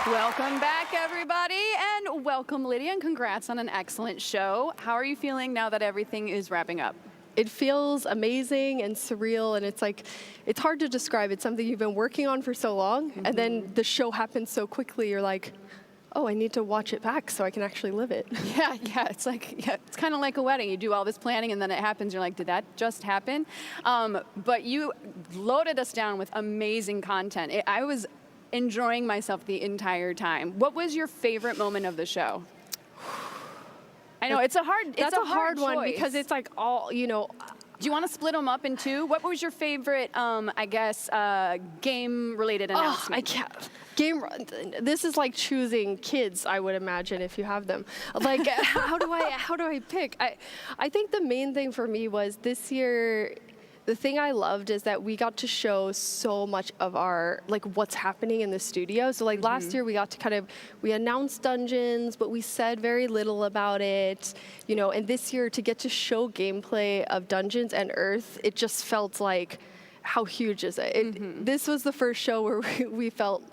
Welcome back, everybody, and welcome, Lydia, and congrats on an excellent show. How are you feeling now that everything is wrapping up? It feels amazing and surreal, and it's like, it's hard to describe. It's something you've been working on for so long, and then the show happens so quickly. You're like, oh, I need to watch it back so I can actually live it. Yeah, it's kind of like a wedding. You do all this planning and then it happens. You're like, did that just happen? But you loaded us down with amazing content. I was enjoying myself the entire time. What was your favorite moment of the show? I know it's a hard one choice. because it's like all, you know. Do you want to split them up in two? What was your favorite, game-related announcement? I can't. This is like choosing kids, I would imagine, if you have them. Like, how do I pick? I think the main thing for me was this year. The thing I loved is that we got to show so much of our, like, what's happening in the studio. So, like, last year we got to we announced Dungeons, but we said very little about it, you know, and this year to get to show gameplay of Dungeons and Earth, it just felt like, how huge is it? This was the first show where we felt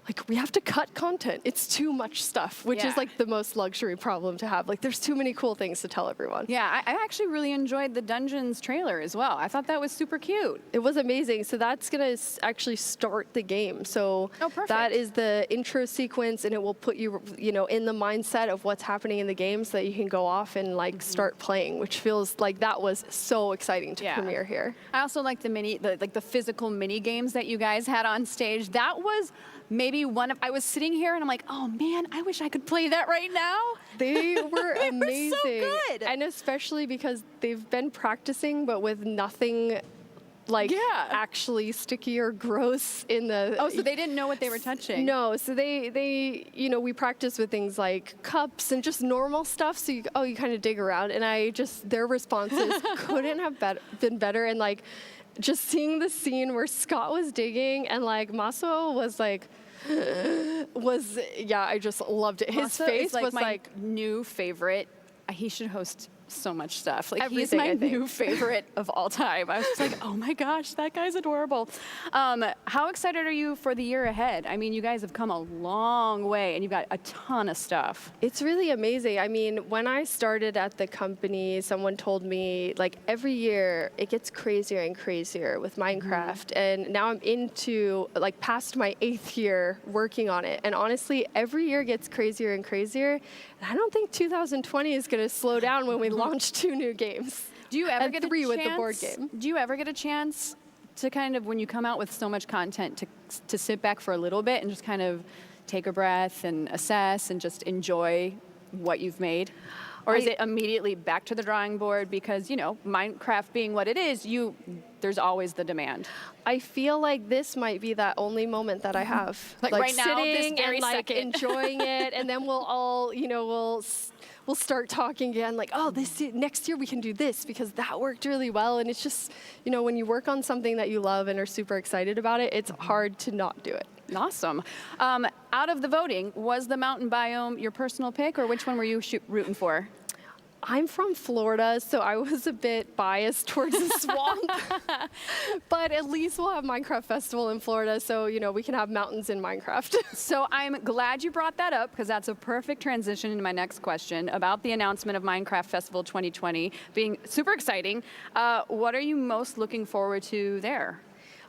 like we have to cut content. It's too much stuff, which is like the most luxury problem to have. Like there's too many cool things to tell everyone. Yeah, I actually really enjoyed the Dungeons trailer as well. I thought that was super cute. It was amazing. So that's gonna actually start the game. So that is the intro sequence, and it will put you, in the mindset of what's happening in the game, so that you can go off and like start playing, which feels like that was so exciting to premiere here. I also like the physical mini games that you guys had on stage. That was maybe I was sitting here and I'm like, oh man, I wish I could play that right now. They were amazing. Were so good. And especially because they've been practicing, but with nothing actually sticky or gross in the... Oh, so they didn't know what they were touching? No, so they we practice with things like cups and just normal stuff, so you kind of dig around, and their responses couldn't have been better, and like, just seeing the scene where Scott was digging and like Masuo was like, I just loved it. His Masuo face is like was my new favorite. He should host so much stuff. Like Everything, he's my new favorite of all time. I was just like, oh my gosh, that guy's adorable. How excited are you for the year ahead? I mean, you guys have come a long way and you've got a ton of stuff. It's really amazing. I mean, when I started at the company, someone told me like every year it gets crazier and crazier with Minecraft. And now I'm into like past my 8th year working on it. And honestly, every year gets crazier and crazier. And I don't think 2020 is going to slow down when we launch 2 new games. Do you ever get 3 a with chance, the board game. Do you ever get a chance to kind of, when you come out with so much content, to sit back for a little bit and just kind of take a breath and assess and just enjoy what you've made? Or is it immediately back to the drawing board because, Minecraft being what it is, there's always the demand? I feel like this might be that only moment that I have. Like right now, sitting this very and like second. enjoying it, and then we'll all, we'll start talking again like, oh, next year we can do this because that worked really well. And it's just, when you work on something that you love and are super excited about it, it's hard to not do it. Awesome. Out of the voting, was the mountain biome your personal pick, or which one were you rooting for? I'm from Florida, so I was a bit biased towards the swamp. But at least we'll have Minecraft Festival in Florida, so, we can have mountains in Minecraft. So I'm glad you brought that up, because that's a perfect transition into my next question about the announcement of Minecraft Festival 2020 being super exciting. What are you most looking forward to there?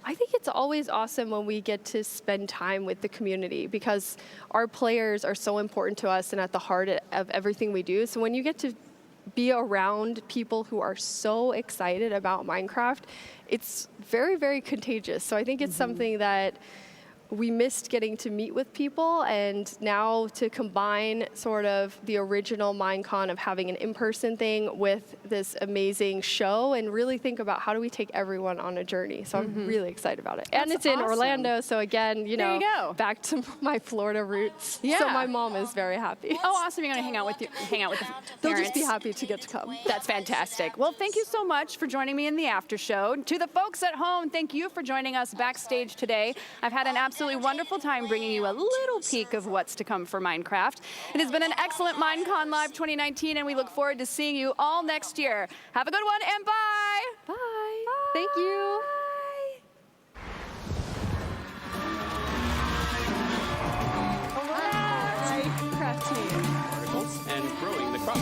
I think it's always awesome when we get to spend time with the community, because our players are so important to us and at the heart of everything we do. So when you get to be around people who are so excited about Minecraft, it's very, very contagious. So I think it's something that we missed getting to meet with people, and now to combine sort of the original Minecon of having an in-person thing with this amazing show, and really think about how do we take everyone on a journey. So I'm really excited about it. And it's in Orlando, so again, there you go. Back to my Florida roots. Yeah. So my mom is very happy. Oh, awesome. You're going to hang out with the parents. They'll just be happy to get to come. That's fantastic. Well, thank you so much for joining me in the after show. To the folks at home, thank you for joining us backstage today. I've had an absolutely wonderful time bringing you a little peek of what's to come for Minecraft. It has been an excellent Minecon Live 2019, and we look forward to seeing you all next year. Have a good one, and bye. Bye. Bye. Thank you. Craft team. And growing the crop.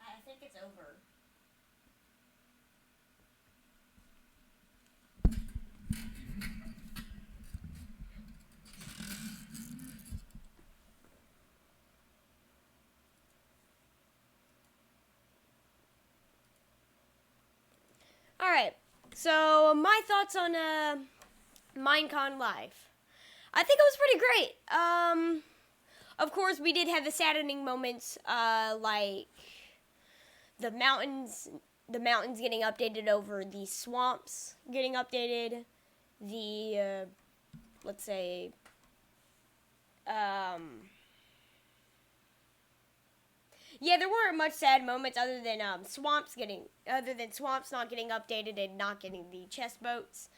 I think it's over. All right. So my thoughts on Minecon Live. I think it was pretty great. Of course, we did have the saddening moments, like the mountains getting updated over the swamps getting updated. The let's say yeah, there weren't much sad moments other than swamps not getting updated and not getting the chest boats.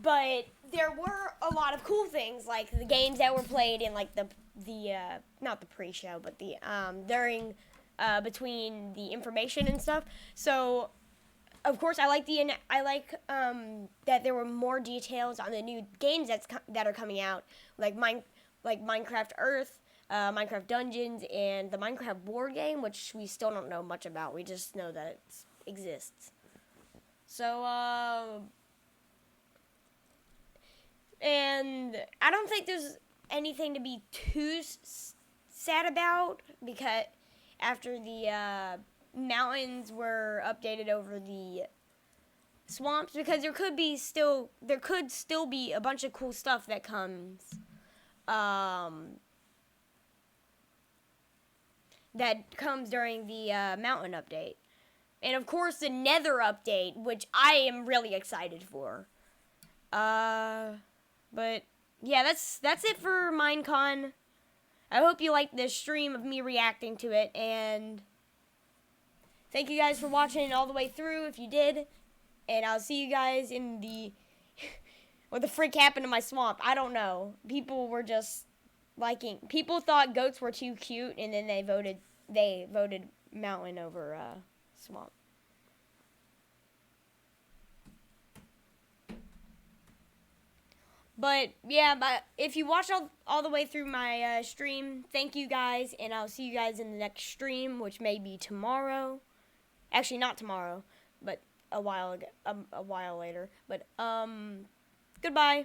But there were a lot of cool things, like the games that were played in like the not the pre-show, but the during between the information and stuff. So of course I like that there were more details on the new games that are coming out, like Minecraft Earth, Minecraft Dungeons, and the Minecraft board game, which we still don't know much about. We just know that it exists. So and I don't think there's anything to be too sad about, because after the mountains were updated over the swamps, because there could still be a bunch of cool stuff that comes during the mountain update. And of course the Nether update, which I am really excited for. But yeah, that's it for Minecon. I hope you liked this stream of me reacting to it, and thank you guys for watching all the way through if you did. And I'll see you guys in the what the frick happened to my swamp? I don't know. People were just people thought goats were too cute, and then they voted mountain over swamp. But yeah, if you watched all the way through my stream, thank you guys, and I'll see you guys in the next stream, which may be tomorrow. Actually, not tomorrow, but a while later. But goodbye.